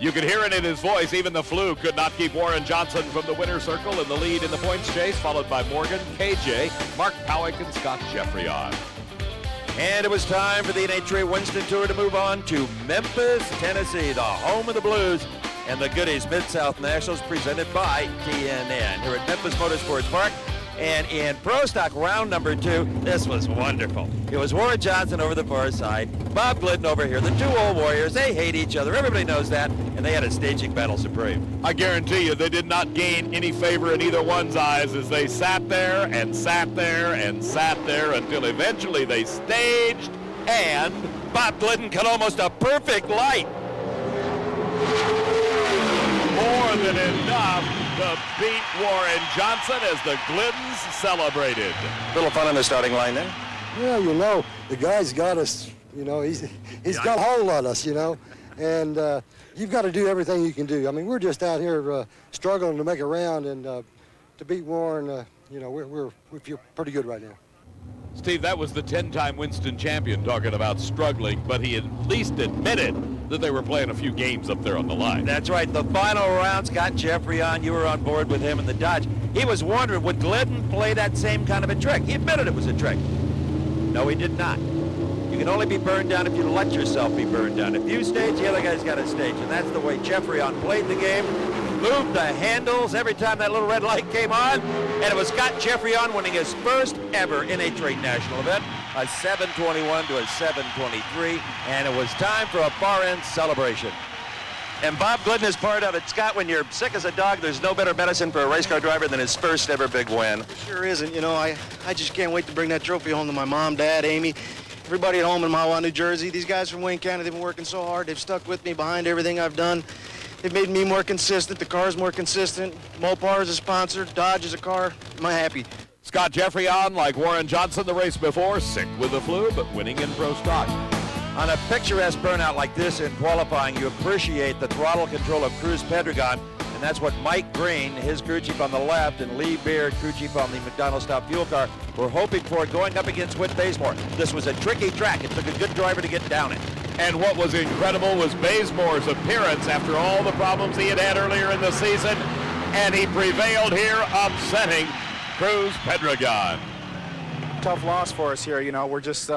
You could hear it in his voice. Even the flu could not keep Warren Johnson from the winner's circle in the lead in the points chase, followed by Morgan, KJ, Mark Powick, and Scott Jeffrey on. And it was time for the NHRA Winston Tour to move on to Memphis, Tennessee, the home of the Blues and the Goodies Mid-South Nationals, presented by TNN here at Memphis Motorsports Park. And in Pro Stock round number 2, this was wonderful. It was Warren Johnson over the far side, Bob Glidden over here. The 2 old warriors, they hate each other. Everybody knows that. And they had a staging battle supreme. I guarantee you they did not gain any favor in either one's eyes as they sat there and sat there and sat there until eventually they staged, and Bob Glidden cut almost a perfect light. More than enough to beat Warren Johnson as the Gliddens celebrated. Little fun on the starting line there. Well, the guy's got us, he's got hold on us, and you've got to do everything you can do. I mean, we're just out here struggling to make a round, and to beat Warren, you know, we feel pretty good right now. Steve, that was the 10-time Winston champion talking about struggling, but he at least admitted that they were playing a few games up there on the line. That's right. The final round, Scott Jeffrey on. You were on board with him in the Dodge. He was wondering, would Glidden play that same kind of a trick? He admitted it was a trick. No, he did not. You can only be burned down if you let yourself be burned down. If you stage, the other guy's got to stage. And that's the way Jeffrey on played the game. Moved the handles every time that little red light came on. And it was Scott Jeffrey on winning his first ever NHRA national event. A 7:21 to a 7:23. And it was time for a far-end celebration. And Bob Glidden is part of it. Scott, when you're sick as a dog, there's no better medicine for a race car driver than his first ever big win. It sure isn't. You know, I just can't wait to bring that trophy home to my mom, Dad, Amy, everybody at home in Mahwah, New Jersey. These guys from Wayne County, they've been working so hard. They've stuck with me behind everything I've done. They've made me more consistent. The car's more consistent. Mopar is a sponsor. Dodge is a car. I'm happy. Scott Jeffrey on, like Warren Johnson the race before, sick with the flu, but winning in pro stock. On a picturesque burnout like this in qualifying, you appreciate the throttle control of Cruz Pedregon, and that's what Mike Green, his crew chief on the left, and Lee Beard, crew chief on the McDonald's Stop Fuel car, were hoping for going up against Whit Bazemore. This was a tricky track. It took a good driver to get down it. And what was incredible was Bazemore's appearance after all the problems he had had earlier in the season, and he prevailed here, upsetting Cruz Pedregon. Tough loss for us here. You know, we're just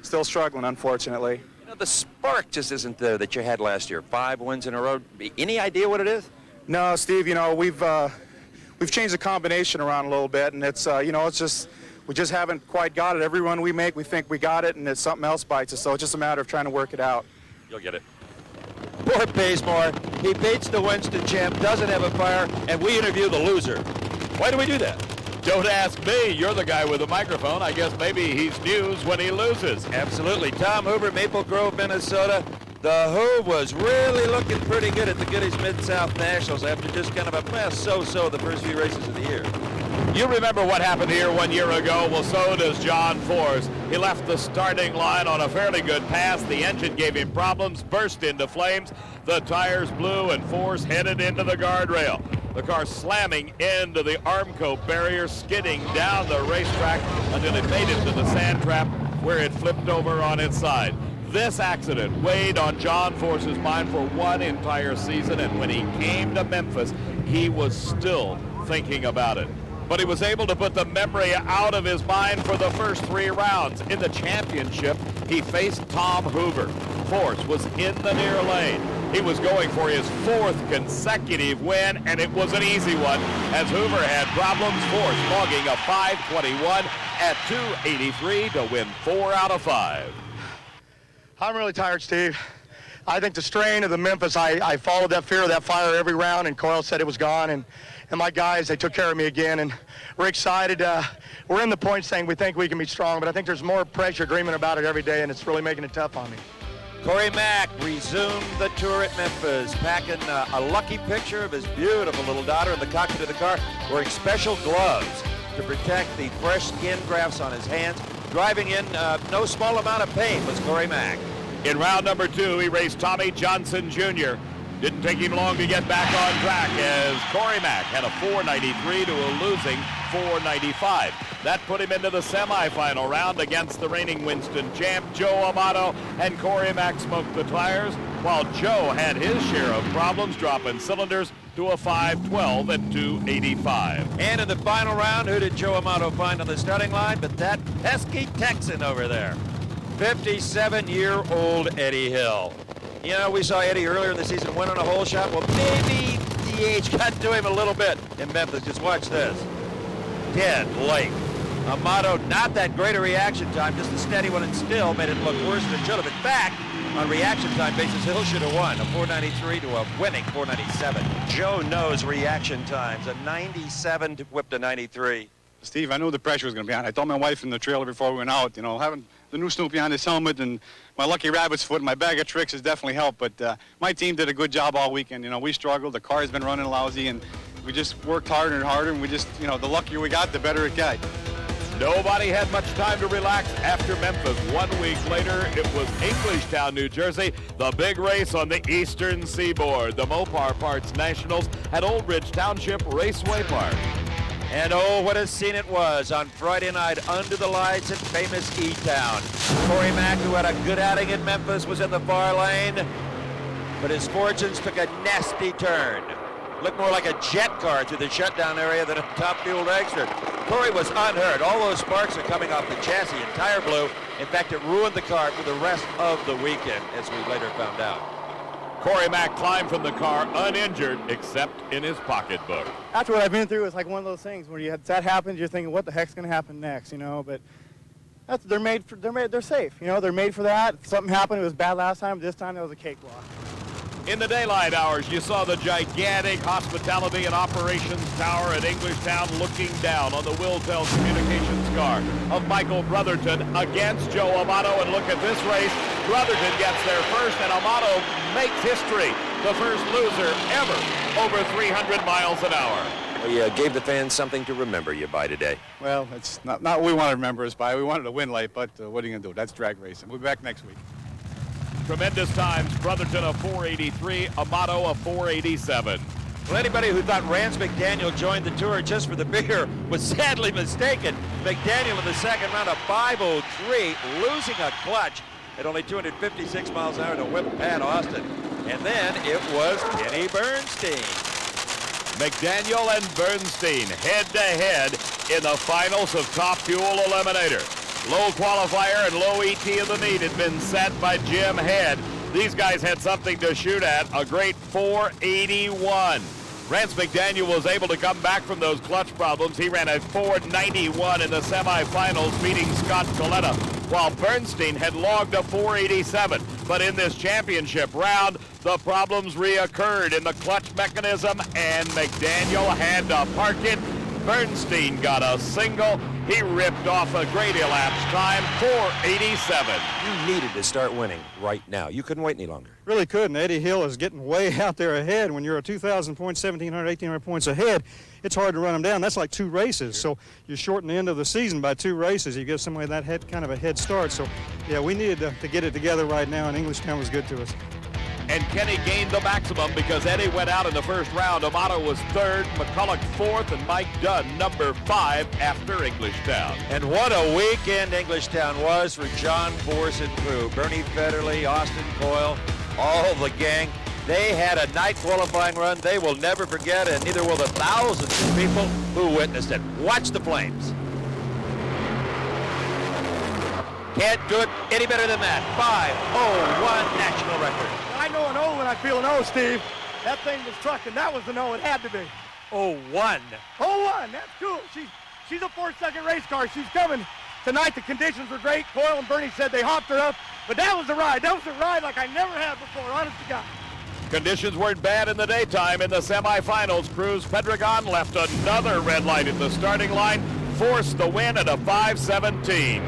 still struggling, unfortunately. You know, the spark just isn't there that you had last year. 5 wins in a row. Any idea what it is? No, Steve. You know, we've changed the combination around a little bit, and it's you know, it's just we just haven't quite got it. Every run we make, we think we got it, and it's something else bites us. So it's just a matter of trying to work it out. You'll get it. Poor Bazemore. He beats the Winston champ, doesn't have a fire, and we interview the loser. Why do we do that? Don't ask me. You're the guy with the microphone. I guess maybe he's news when he loses. Absolutely. Tom Hoover, Maple Grove, Minnesota. The Hoove was really looking pretty good at the Goodies Mid-South Nationals after just kind of a so-so the first few races of the year. You remember what happened here 1 year ago? Well, so does John Force. He left the starting line on a fairly good pass. The engine gave him problems, burst into flames. The tires blew, and Force headed into the guardrail. The car slamming into the Armco barrier, skidding down the racetrack until it made it to the sand trap where it flipped over on its side. This accident weighed on John Force's mind for one entire season, and when he came to Memphis, he was still thinking about it. But he was able to put the memory out of his mind for the first 3 rounds. In the championship, he faced Tom Hoover. Force was in the near lane. He was going for his 4th consecutive win, and it was an easy one, as Hoover had problems. Force logging a 5:21 at 2:83 to win 4 out of 5. I'm really tired, Steve. I think the strain of the Memphis, I followed that fear of that fire every round, and Coyle said it was gone, and my guys, they took care of me again, and we're excited. We're in the points saying we think we can be strong, but I think there's more pressure dreaming about it every day, and it's really making it tough on me. Corey Mack resumed the tour at Memphis, packing a lucky picture of his beautiful little daughter in the cockpit of the car, wearing special gloves to protect the fresh skin grafts on his hands. Driving in no small amount of pain was Corey Mack. In round number 2, he raced Tommy Johnson Jr. Didn't take him long to get back on track, as Corey Mack had a 493 to a losing 495. That put him into the semifinal round against the reigning Winston champ, Joe Amato, and Corey Mack smoked the tires, while Joe had his share of problems, dropping cylinders to a 512 and 285. And in the final round, who did Joe Amato find on the starting line but that pesky Texan over there? 57-year-old Eddie Hill. You know, we saw Eddie earlier in the season win on a hole shot. Well, maybe the age got to him a little bit in Memphis. Just watch this. Dead late. Amato, not that great a reaction time, just a steady one, and still made it look worse than it should have. In fact, on reaction time basis, Hill should have won. A 493 to a winning 497. Joe knows reaction times. A 97 to whip to 93. Steve, I knew the pressure was going to be on. I told my wife in the trailer before we went out, you know, having the new Snoopy on his helmet and my lucky rabbit's foot and my bag of tricks has definitely helped. But my team did a good job all weekend. You know, we struggled. The car has been running lousy, and we just worked harder and harder. And we just, you know, the luckier we got, the better it got. Nobody had much time to relax after Memphis. 1 week later, it was Englishtown, New Jersey, the big race on the eastern seaboard. The Mopar Parts Nationals at Old Ridge Township Raceway Park. And oh, what a scene it was on Friday night under the lights in famous E-Town. Corey Mack, who had a good outing in Memphis, was in the far lane, but his fortunes took a nasty turn. Looked more like a jet car through the shutdown area than a top-fuel dragster. Corey was unhurt. All those sparks are coming off the chassis and tire blew. In fact, it ruined the car for the rest of the weekend, as we later found out. Corey Mack climbed from the car uninjured, except in his pocketbook. After what I've been through, it's like one of those things where that happens, you're thinking, what the heck's going to happen next, you know? But they're safe, you know. They're made for that. If something happened, it was bad last time. This time, it was a cakewalk. In the daylight hours, you saw the gigantic hospitality and operations tower at Englishtown looking down on the Wiltel Communications car of Michael Brotherton against Joe Amato. And look at this race. Brotherton gets there first, and Amato makes history. The first loser ever over 300 miles an hour. We gave the fans something to remember you by today. Well, it's not what we want to remember us by. We wanted to win late, but what are you going to do? That's drag racing. We'll be back next week. Tremendous times. Brotherton a 483, Amato a 487. Well, anybody who thought Rance McDaniel joined the tour just for the beer was sadly mistaken. McDaniel in the second round of 503, losing a clutch at only 256 miles an hour to whip Pat Austin. And then it was Kenny Bernstein. McDaniel and Bernstein head-to-head in the finals of Top Fuel Eliminator. Low qualifier and low ET of the meet had been set by Jim Head. These guys had something to shoot at, a great 481. Rance McDaniel was able to come back from those clutch problems. He ran a 491 in the semifinals, beating Scott Coletta, while Bernstein had logged a 487. But in this championship round, the problems reoccurred in the clutch mechanism, and McDaniel had to park it. Bernstein got a single. He ripped off a great elapsed time, 487. You needed to start winning right now. You couldn't wait any longer. Really couldn't. Eddie Hill is getting way out there ahead. When you're a 2,000 points, 1,700, 1,800 points ahead, it's hard to run them down. That's like 2 races. So you shorten the end of the season by 2 races. You give somebody that kind of a head start. So, yeah, we needed to get it together right now, and Englishtown was good to us. And Kenny gained the maximum because Eddie went out in the first round. Amato was 3rd, McCulloch 4th, and Mike Dunn number 5 after Englishtown. And what a weekend Englishtown was for John Force and crew. Bernie Federley, Austin Coyle, all the gang. They had a night qualifying run they will never forget, and neither will the thousands of people who witnessed it. Watch the flames. Can't do it any better than that. 5:01 national record. I know an O when I feel an O, Steve. That thing was trucking. That was an O. It had to be. 01. 01. That's cool. She's a 4-second race car. She's coming. Tonight the conditions were great. Coyle and Bernie said they hopped her up. But that was a ride. That was a ride like I never had before, honest to God. Conditions weren't bad in the daytime. In the semifinals, Cruz Pedregon left another red light at the starting line, forced the win at a 5:17.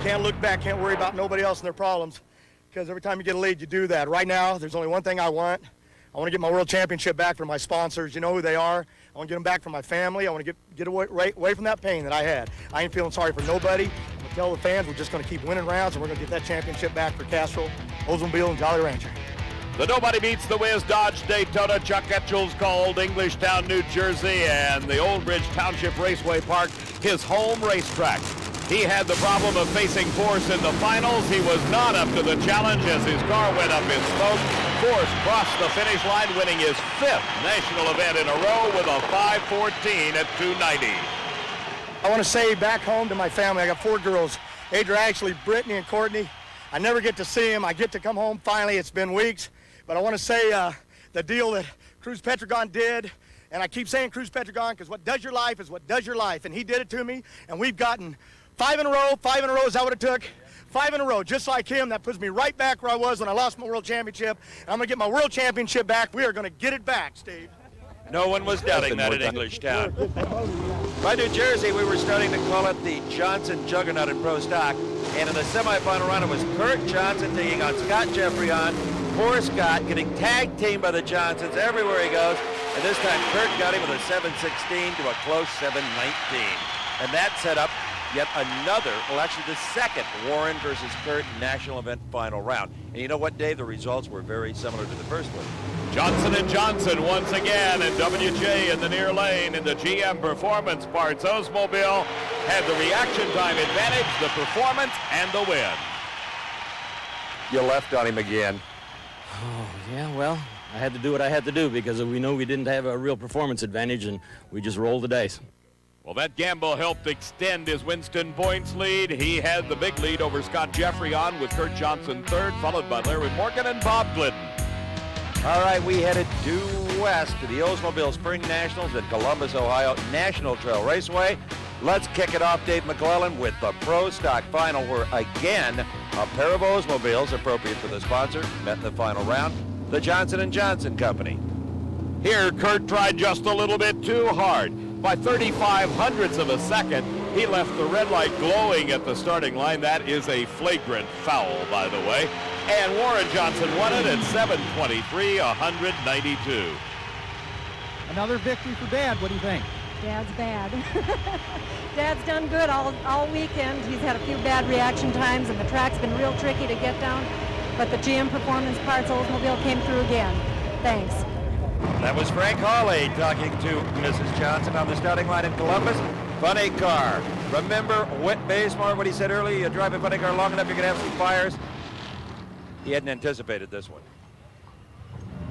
Can't look back, can't worry about nobody else and their problems, because every time you get a lead, you do that. Right now, there's only one thing I want. I want to get my world championship back from my sponsors. You know who they are. I want to get them back from my family. I want to get away from that pain that I had. I ain't feeling sorry for nobody. I'm going to tell the fans we're just going to keep winning rounds, and we're going to get that championship back for Castro, Oldsmobile, and Jolly Rancher. The Nobody Beats the Whiz Dodge Daytona Chuck Etchells called Englishtown, New Jersey, and the Old Ridge Township Raceway Park his home racetrack. He had the problem of facing Force in the finals. He was not up to the challenge as his car went up in smoke. Force crossed the finish line, winning his 5th national event in a row with a 5:14 at 290. I want to say back home to my family, I got 4 girls, Adria, Ashley, Brittany, and Courtney. I never get to see them. I get to come home finally. It's been weeks. But I want to say the deal that Cruz Pedregon did, and I keep saying Cruz Pedregon because what does your life is what does your life. And he did it to me, and we've gotten 5 in a row. 5 in a row, is that what it took? 5 in a row, just like him. That puts me right back where I was when I lost my world championship. And I'm going to get my world championship back. We are going to get it back, Steve. No one was doubting that at Englishtown. By New Jersey, we were starting to call it the Johnson Juggernaut in pro stock. And in the semifinal round, it was Kurt Johnson taking on Scott Jeffrey-on. Poor Scott getting tag teamed by the Johnsons everywhere he goes. And this time, Kurt got him with a 7:16 to a close 7:19. And that set up yet another, well, actually the second Warren versus Kurt national event final round. And you know what, Dave? The results were very similar to the first one. Johnson & Johnson once again, and WJ in the near lane in the GM Performance Parts Oldsmobile had the reaction time advantage, the performance, and the win. You left on him again. Oh, yeah, well, I had to do what I had to do because we know we didn't have a real performance advantage, and we just rolled the dice. Well, that gamble helped extend his Winston points lead. He had the big lead over Scott Jeffrey on with Kurt Johnson third, followed by Larry Morgan and Bob Glidden. All right, we headed due west to the Oldsmobile Spring Nationals at Columbus, Ohio National Trail Raceway. Let's kick it off, Dave McClellan, with the Pro Stock Final, where again, a pair of Oldsmobiles, appropriate for the sponsor, met in the final round, the Johnson & Johnson Company. Here, Kurt tried just a little bit too hard. By 35/100ths of a second, he left the red light glowing at the starting line. That is a flagrant foul, by the way. And Warren Johnson won it at 7:23.192. Another victory for Dad. What do you think? Dad's bad. Dad's done good all weekend. He's had a few bad reaction times, and the track's been real tricky to get down. But the GM Performance Parts Oldsmobile came through again. Thanks. That was Frank Hawley talking to Mrs. Johnson on the starting line in Columbus. Funny car. Remember Whit Bazemore, what he said earlier? You drive a funny car long enough, you're going to have some fires. He hadn't anticipated this one.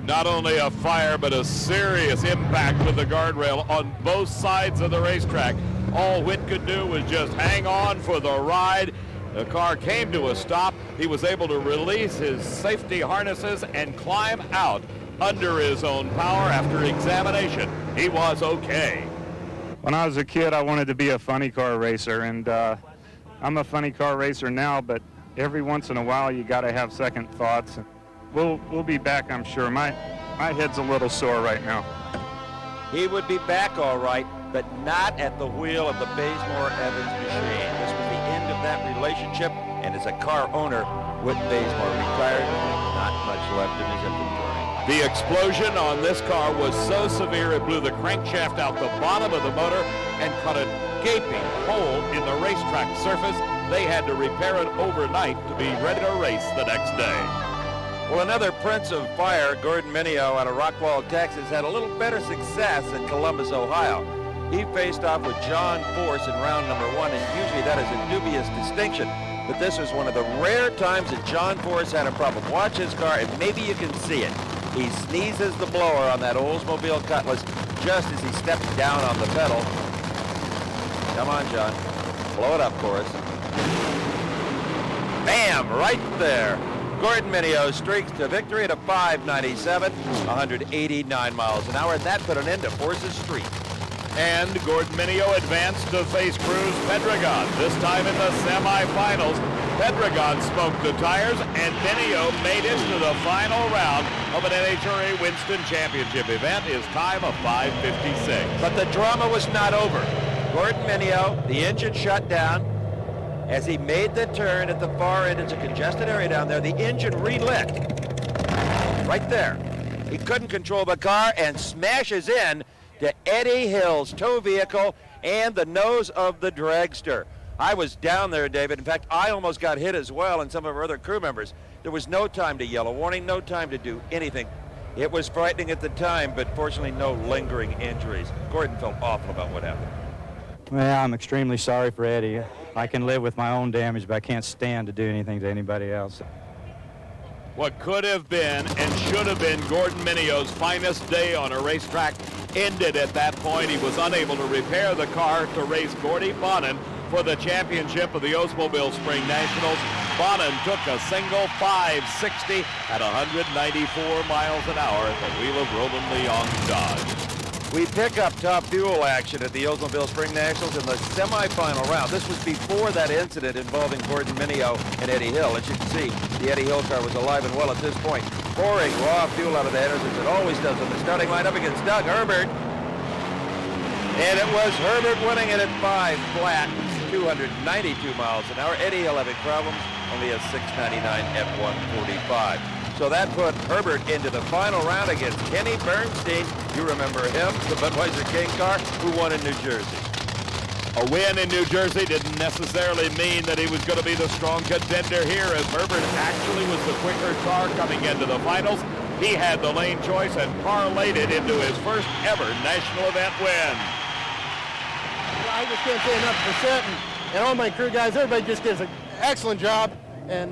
Not only a fire, but a serious impact with the guardrail on both sides of the racetrack. All Whit could do was just hang on for the ride. The car came to a stop. He was able to release his safety harnesses and climb out under his own power. After examination, he was okay. When I was a kid, I wanted to be a funny car racer, and I'm a funny car racer now, but every once in a while you got to have second thoughts. We'll be back, I'm sure. My head's a little sore right now. He would be back all right, but not at the wheel of the Bazemore-Evans machine. This was the end of that relationship, and as a car owner, Whit Bazemore retired. Not much left in his inventory. The explosion on this car was so severe it blew the crankshaft out the bottom of the motor and cut a gaping hole in the racetrack surface. They had to repair it overnight to be ready to race the next day. Well, another Prince of Fire, Gordon Mineo out of Rockwall, Texas, had a little better success in Columbus, Ohio. He faced off with John Force in round number 1, and usually that is a dubious distinction. But this was one of the rare times that John Force had a problem. Watch his car, and maybe you can see it. He sneezes the blower on that Oldsmobile Cutlass just as he steps down on the pedal. Come on, John. Blow it up for us. Bam! Right there. Gordon Mineo streaks to victory at a 597, 189 miles an hour, and that put an end to Force's streak. And Gordon Mineo advanced to face Cruz Pedregon. This time in the semifinals, Pedregon smoked the tires, and Mineo made it to the final round of an NHRA Winston Championship event. His time of 5:56. But the drama was not over. Gordon Mineo, the engine shut down. As he made the turn at the far end, it's a congested area down there, the engine relit. Right there. He couldn't control the car and smashes in to Eddie Hill's tow vehicle and the nose of the dragster. I was down there, David. In fact, I almost got hit as well, and some of our other crew members. There was no time to yell a warning, no time to do anything. It was frightening at the time, but fortunately no lingering injuries. Gordon felt awful about what happened. Well, I'm extremely sorry for Eddie. I can live with my own damage, but I can't stand to do anything to anybody else. What could have been and should have been Gordon Mineo's finest day on a racetrack ended at that point. He was unable to repair the car to race Gordy Bonin for the championship of the Oldsmobile Spring Nationals. Bonin took a single 560 at 194 miles an hour at the wheel of Roman Leong's Dodge. We pick up top fuel action at the Oldsmobile Spring Nationals in the semifinal round. This was before that incident involving Gordon Mineo and Eddie Hill. As you can see, the Eddie Hill car was alive and well at this point, pouring raw fuel out of the headers as it always does on the starting line up against Doug Herbert. And it was Herbert winning it at 5 flat, 292 miles an hour. Eddie Hill having problems, only a 699 at 145. So that put Herbert into the final round against Kenny Bernstein. You remember him, the Budweiser King car, who won in New Jersey. A win in New Jersey didn't necessarily mean that he was going to be the strong contender here, as Herbert actually was the quicker car coming into the finals. He had the lane choice and parlayed it into his first ever national event win. I just can't say enough for Seth and all my crew guys. Everybody just does an excellent job. And,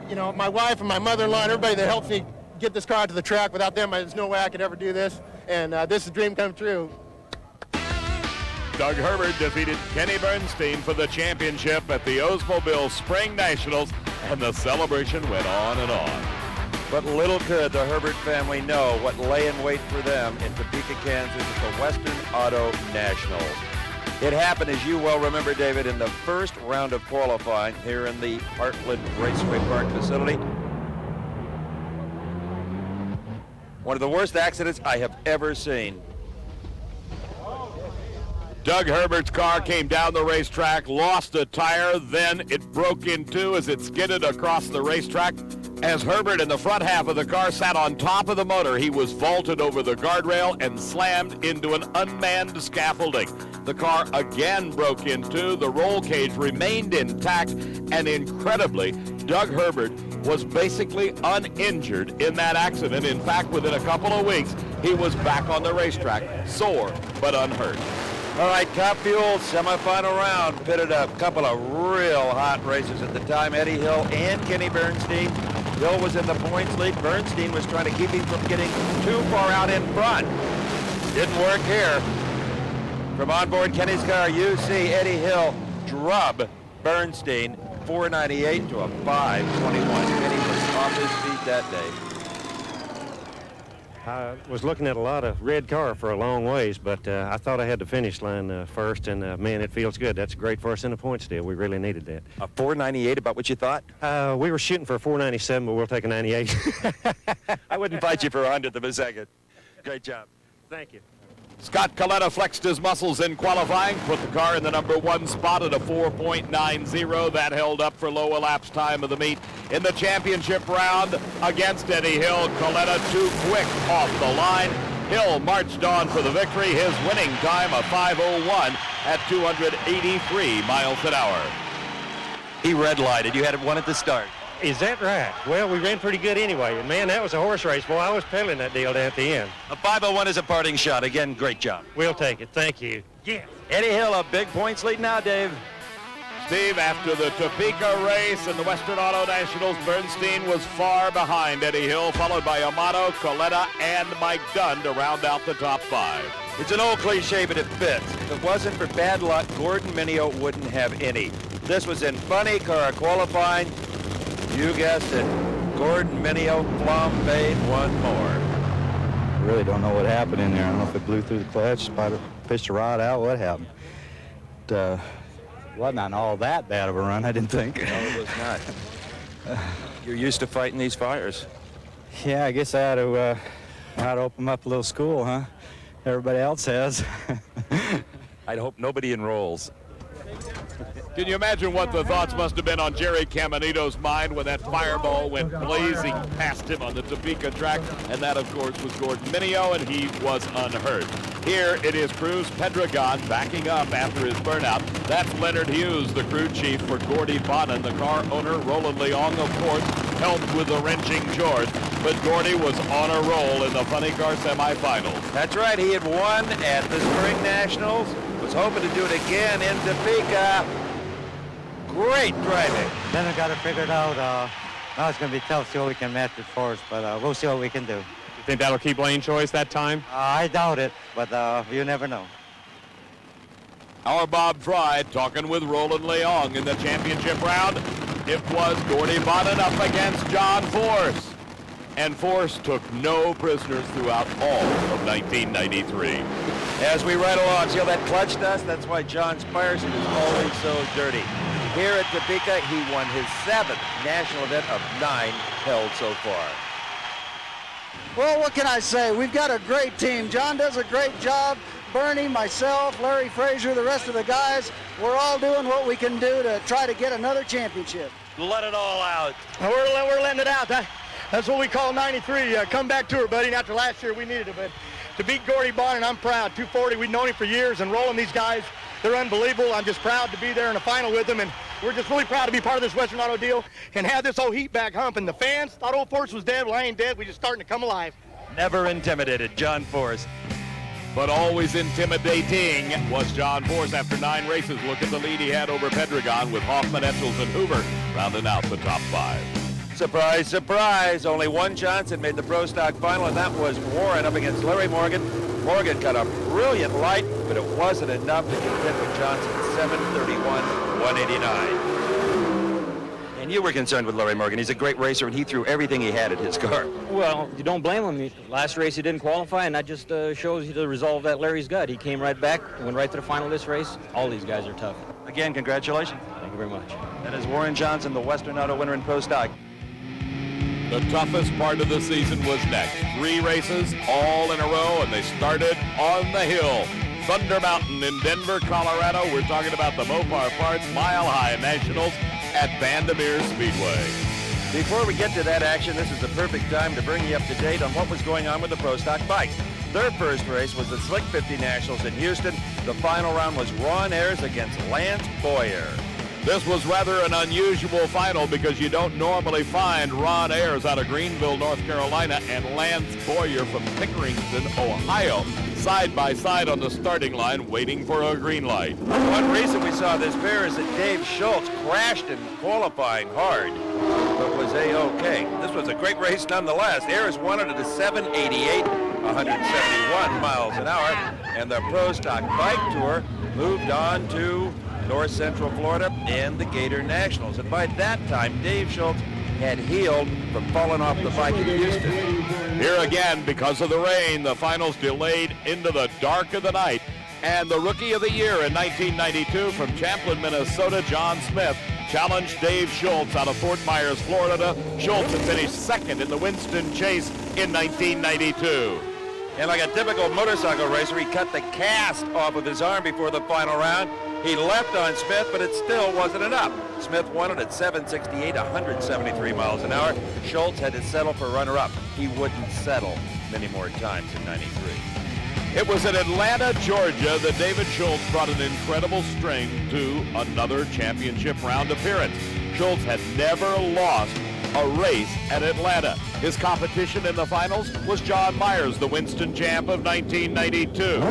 you know, my wife and my mother-in-law and everybody that helps me get this car to the track. Without them, there's no way I could ever do this. And this is a dream come true. Doug Herbert defeated Kenny Bernstein for the championship at the Oldsmobile Spring Nationals, and the celebration went on and on. But little could the Herbert family know what lay in wait for them in Topeka, Kansas at the Western Auto Nationals. It happened, as you well remember, David, in the first round of qualifying here in the Heartland Raceway Park facility. One of the worst accidents I have ever seen. Doug Herbert's car came down the racetrack, lost a tire, then it broke in two as it skidded across the racetrack. As Herbert in the front half of the car sat on top of the motor, he was vaulted over the guardrail and slammed into an unmanned scaffolding. The car again broke in two, the roll cage remained intact, and incredibly, Doug Herbert was basically uninjured in that accident. In fact, within a couple of weeks, he was back on the racetrack, sore but unhurt. All right, Top Fuel semifinal round pitted a couple of real hot races at the time. Eddie Hill and Kenny Bernstein. Hill was in the points lead. Bernstein was trying to keep him from getting too far out in front. Didn't work here. From onboard Kenny's car, you see Eddie Hill drub Bernstein 498 to a 521. Kenny was off his feet that day. I was looking at a lot of red car for a long ways, but I thought I had the finish line first, and man, it feels good. That's great for us in the points deal. We really needed that. A 498, about what you thought? We were shooting for a 497, but we'll take a 98. I wouldn't fight you for a 100th of a second. Great job. Thank you. Scott Coletta flexed his muscles in qualifying, put the car in the number one spot at a 4.90. That held up for low elapsed time of the meet. In the championship round against Eddie Hill, Coletta too quick off the line. Hill marched on for the victory, his winning time a 5:01 at 283 miles an hour. He red-lighted. You had one at the start. Is that right? Well, we ran pretty good anyway. And, man, that was a horse race. Boy, I was pedaling that deal down at the end. A 5:01 is a parting shot. Again, great job. We'll take it. Thank you. Yeah. Eddie Hill, a big points lead now, Dave. Steve, after the Topeka race and the Western Auto Nationals, Bernstein was far behind Eddie Hill, followed by Amato, Coletta, and Mike Dunn to round out the top five. It's an old cliche, but it fits. If it wasn't for bad luck, Gordon Mineo wouldn't have any. This was in funny car qualifying. You guessed it. Gordon Mineo flambéed one more. I really don't know what happened in there. I don't know if it blew through the clutch, pitched a rod out, what happened. It wasn't all that bad of a run, I didn't think. No, it was not. You're used to fighting these fires. Yeah, I guess I had to open up a little school, huh? Everybody else has. I'd hope nobody enrolls. Can you imagine what the thoughts must have been on Jerry Caminito's mind when that fireball went blazing past him on the Topeka track? And that, of course, was Gordon Mineo, and he was unhurt. Here it is Cruz Pedregon backing up after his burnout. That's Leonard Hughes, the crew chief for Gordy Bonin. The car owner, Roland Leong, of course, helped with the wrenching chores. But Gordy was on a roll in the funny car semifinals. That's right. He had won at the Spring Nationals. Was hoping to do it again in Topeka. Great driving. Then I got it figured out. Now it's going to be tough to see what we can match it for us, but we'll see what we can do. You think that'll keep lane choice that time? I doubt it, but you never know. Our Bob Fry talking with Roland Leong in the championship round. It was Gordy Bonin up against John Force. And Force took no prisoners throughout all of 1993. As we ride along, see all that clutch dust? That's why John Spierson is always so dirty. Here at Topeka, he won his 7th national event of 9 held so far. Well, what can I say? We've got a great team. John does a great job. Bernie, myself, Larry Frazier, the rest of the guys, we're all doing what we can do to try to get another championship. Let it all out. We're letting it out. That's what we call 93. Come back to her, buddy. And after last year, we needed it. But to beat Gordy Bonin, I'm proud. 240, we've known him for years. And rolling these guys, They're unbelievable. I'm just proud to be there in the final with them, and we're just really proud to be part of this Western Auto deal and have this old heat back humping. The fans thought Old Forest was dead. Well, I ain't dead. We're just starting to come alive. Never intimidated, John Force. But always intimidating was John Force after 9 races. Look at the lead he had over Pedregon with Hoffman, Etchels, and Hoover rounding out the top 5. Surprise, surprise. Only one Johnson made the Pro Stock final, and that was Warren up against Larry Morgan. Morgan got a brilliant light, but it wasn't enough to contend with Johnson. 7:31.189. And you were concerned with Larry Morgan. He's a great racer, and he threw everything he had at his car. Well, you don't blame him. Last race he didn't qualify, and that just shows you the resolve that Larry's got. He came right back, went right to the final of this race. All these guys are tough. Again, congratulations. Thank you very much. That is Warren Johnson, the Western Auto winner in Pro Stock. The toughest part of the season was next. 3 races all in a row, and they started on the hill. Thunder Mountain in Denver, Colorado. We're talking about the Mopar Parts Mile High Nationals at Vandermeer Speedway. Before we get to that action, this is the perfect time to bring you up to date on what was going on with the Pro Stock bikes. Their first race was the Slick 50 Nationals in Houston. The final round was Ron Ayers against Lance Boyer. This was rather an unusual final because you don't normally find Ron Ayers out of Greenville, North Carolina, and Lance Boyer from Pickerington, Ohio, side by side on the starting line waiting for a green light. One reason we saw this pair is that Dave Schultz crashed in qualifying hard, but was A-OK. This was a great race nonetheless. Ayers won it at a 7:88, 171 miles an hour, and the Pro Stock Bike Tour moved on to North Central Florida and the Gator Nationals. And by that time, Dave Schultz had healed from falling off the bike in Houston. Here again, because of the rain, the finals delayed into the dark of the night. And the Rookie of the Year in 1992 from Champlin, Minnesota, John Smith, challenged Dave Schultz out of Fort Myers, Florida. Schultz had finished second in the Winston Chase in 1992. And like a typical motorcycle racer, he cut the cast off of his arm before the final round. He left on Smith, but it still wasn't enough. Smith won it at 7:68, 173 miles an hour. Schultz had to settle for runner-up. He wouldn't settle many more times in 93. It was in Atlanta, Georgia that David Schultz brought an incredible string to another championship round appearance. Schultz had never lost a race at Atlanta. His competition in the finals was John Myers, the Winston champ of 1992.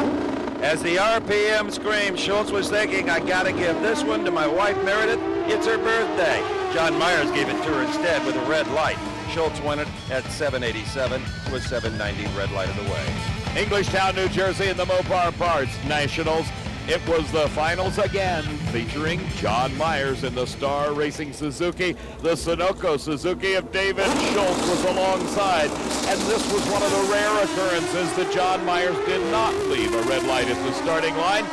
As the RPM screamed, Schultz was thinking, I gotta give this one to my wife Meredith. It's her birthday. John Myers gave it to her instead with a red light. Schultz won it at 7:87 to a 7:90 red light of the way. Englishtown, New Jersey in the Mopar Parts Nationals. It was the finals again, featuring John Myers in the Star Racing Suzuki. The Sunoco Suzuki of David Schultz was alongside, and this was one of the rare occurrences that John Myers did not leave a red light at the starting line,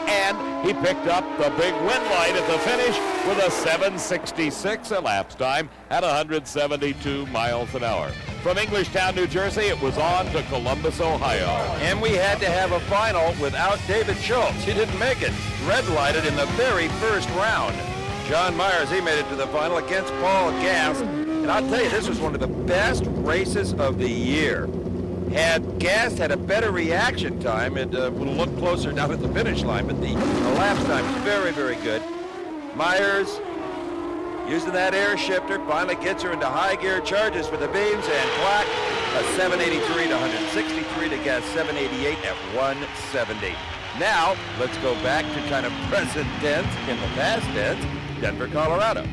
and he picked up the big win light at the finish with a 7:66 elapsed time at 172 miles an hour. From Englishtown, New Jersey, it was on to Columbus, Ohio. And we had to have a final without David Schultz. He didn't make it. Red lighted in the very first round. John Myers, he made it to the final against Paul Gass. And I'll tell you, this was one of the best races of the year. Had Gass had a better reaction time, it would have looked closer down at the finish line, but the elapsed time was very, very good. Myers, using that air shifter, finally gets her into high gear, charges for the beams, and clack, a 783 to 163 to Gass 788 at 170. Now, let's go back to kind of present tense, in the past tense, Denver, Colorado.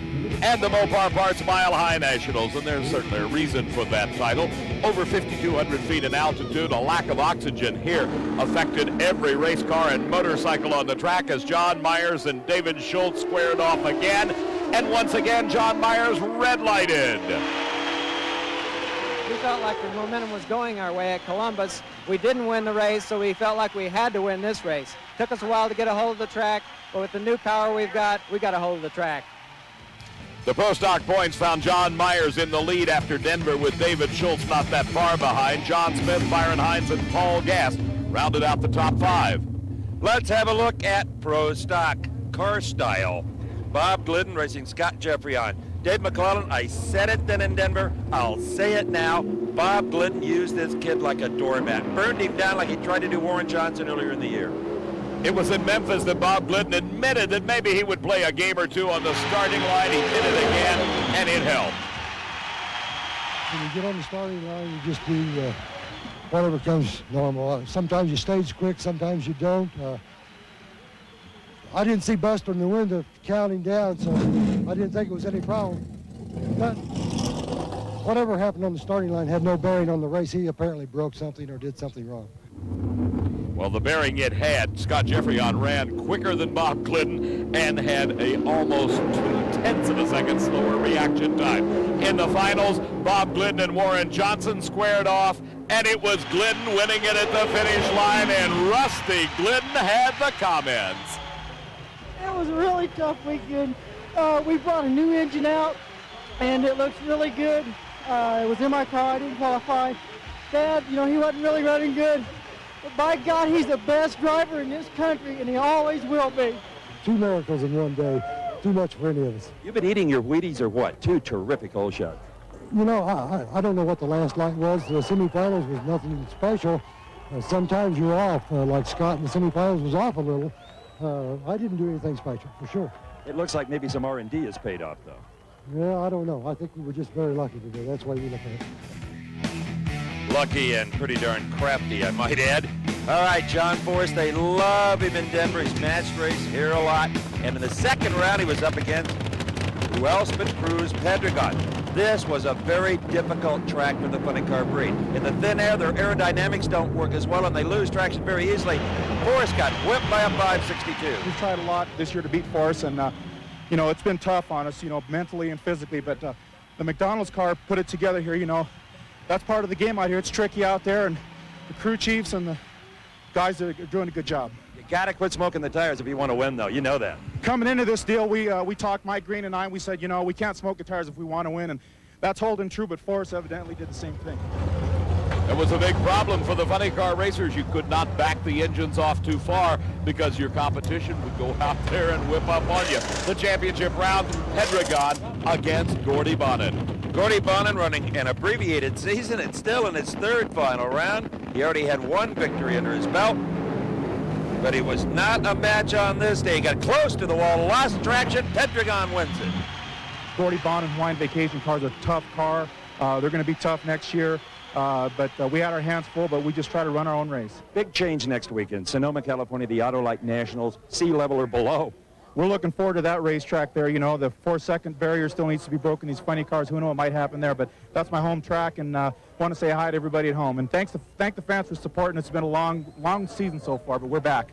And the Mopar Parts Mile High Nationals, and there's certainly a reason for that title. Over 5,200 feet in altitude, a lack of oxygen here affected every race car and motorcycle on the track as John Myers and David Schultz squared off again. And once again, John Myers red-lighted. We felt like the momentum was going our way at Columbus. We didn't win the race, so we felt like we had to win this race. Took us a while to get a hold of the track, but with the new power we got a hold of the track. The Pro Stock points found John Myers in the lead after Denver with David Schultz not that far behind. John Smith, Byron Hines, and Paul Gass rounded out the top 5. Let's have a look at Pro Stock car style. Bob Glidden racing Scott Jeffrey on. Dave McClellan, I said it then in Denver, I'll say it now. Bob Glidden used this kid like a doormat. Burned him down like he tried to do Warren Johnson earlier in the year. It was in Memphis that Bob Glidden admitted that maybe he would play a game or two on the starting line. He did it again, and it helped. When you get on the starting line, you just do whatever comes normal. Sometimes you stage quick, sometimes you don't. I didn't see Buster in the window counting down, so I didn't think it was any problem. But whatever happened on the starting line had no bearing on the race. He apparently broke something or did something wrong. Well, the bearing it had, Scott Jeffreyon ran quicker than Bob Glidden and had a almost 0.2 of a second slower reaction time. In the finals, Bob Glidden and Warren Johnson squared off, and it was Glidden winning it at the finish line, and Rusty Glidden had the comments. It was a really tough weekend. We brought a new engine out, and it looks really good. It was in my car. I didn't qualify. Dad, he wasn't really running good. But by God, he's the best driver in this country, and he always will be. 2 miracles in one day. Too much for any of us. You've been eating your Wheaties or what? 2 terrific hole shots. I don't know what the last light was. The semifinals was nothing special. Sometimes you're off, like Scott in the semifinals was off a little. I didn't do anything special, for sure. It looks like maybe some R&D has paid off, though. Yeah, I don't know. I think we were just very lucky today. That's the way we look at it. Lucky and pretty darn crafty, I might add. All right, John Forrest, they love him in Denver. He's matched race here a lot. And in the second round, he was up against who else but Cruz Pedregon. This was a very difficult track for the funny car breed. In the thin air, their aerodynamics don't work as well, and they lose traction very easily. Forrest got whipped by a 562. We've tried a lot this year to beat Forrest, and it's been tough on us, mentally and physically. But the McDonald's car put it together here. That's part of the game out here. It's tricky out there, and the crew chiefs and the guys are doing a good job. You got to quit smoking the tires if you want to win, though. You know that. Coming into this deal, we talked, Mike Green and I, and we said, we can't smoke the tires if we want to win, and that's holding true, but Forrest evidently did the same thing. It was a big problem for the funny car racers. You could not back the engines off too far because your competition would go out there and whip up on you. The championship round, Pedregon against Gordy Bonin. Gordy Bonin running an abbreviated season and still in his third final round. He already had 1 victory under his belt, but he was not a match on this day. He got close to the wall, lost traction. Pedregon wins it. Gordy Bonin Hawaiian Vacation car is a tough car. They're going to be tough next year. But we had our hands full, but we just try to run our own race. Big change next weekend. Sonoma, California, the Autolite Nationals, sea level or below. We're looking forward to that racetrack there. The 4-second barrier still needs to be broken. These funny cars, who knows what might happen there, but that's my home track, and want to say hi to everybody at home. And thank the fans for supporting. It's been a long season so far, but we're back.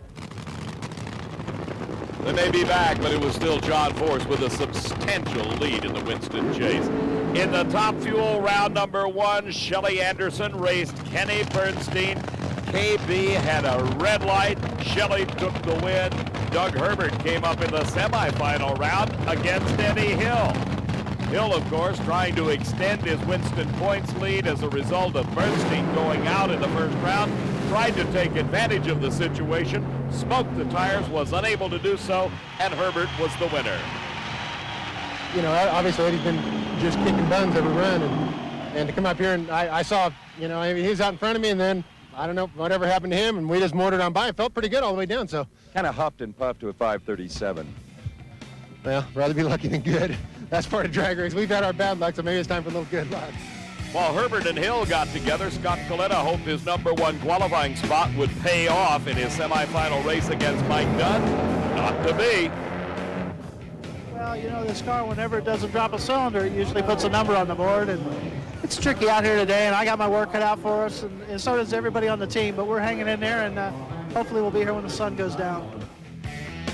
They may be back, but it was still John Forrest with a substantial lead in the Winston chase. In the Top Fuel round number 1, Shelly Anderson raced Kenny Bernstein. KB had a red light. Shelly took the win. Doug Herbert came up in the semifinal round against Eddie Hill. Hill, of course, trying to extend his Winston points lead as a result of Bernstein going out in the first round. Tried to take advantage of the situation, smoked the tires, was unable to do so, and Herbert was the winner. Obviously Eddie's been just kicking buns every run, and to come up here and I saw, he was out in front of me, and then I don't know whatever happened to him, and we just motored on by. It felt pretty good all the way down. So kind of huffed and puffed to a 537. Well, rather be lucky than good. That's part of drag race. We've had our bad luck, so maybe it's time for a little good luck. While Herbert and Hill got together, Scott Coletta hoped his number 1 qualifying spot would pay off in his semifinal race against Mike Dunn. Not to be. Well, this car, whenever it doesn't drop a cylinder, it usually puts a number on the board, and it's tricky out here today, and I got my work cut out for us, and so does everybody on the team, but we're hanging in there, and hopefully we'll be here when the sun goes down.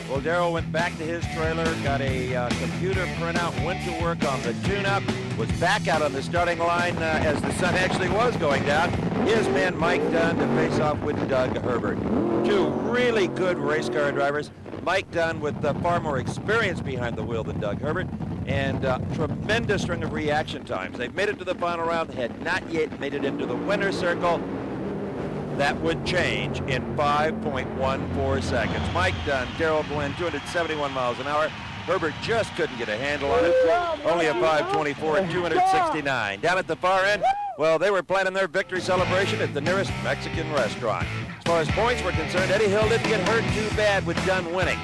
Well, Darrell went back to his trailer, got a computer printout, went to work on the tune-up, was back out on the starting line as the sun actually was going down. His man Mike Dunn to face off with Doug Herbert. 2 really good race car drivers. Mike Dunn with far more experience behind the wheel than Doug Herbert, and tremendous string of reaction times. They've made it to the final round, had not yet made it into the winner's circle. That would change in 5.14 seconds. Mike Dunn, Darrell Gwynn, 271 miles an hour. Herbert just couldn't get a handle on it. Only a 524 at 269. Down at the far end, well, they were planning their victory celebration at the nearest Mexican restaurant. far as points were concerned, Eddie Hill didn't get hurt too bad with Dunn winning.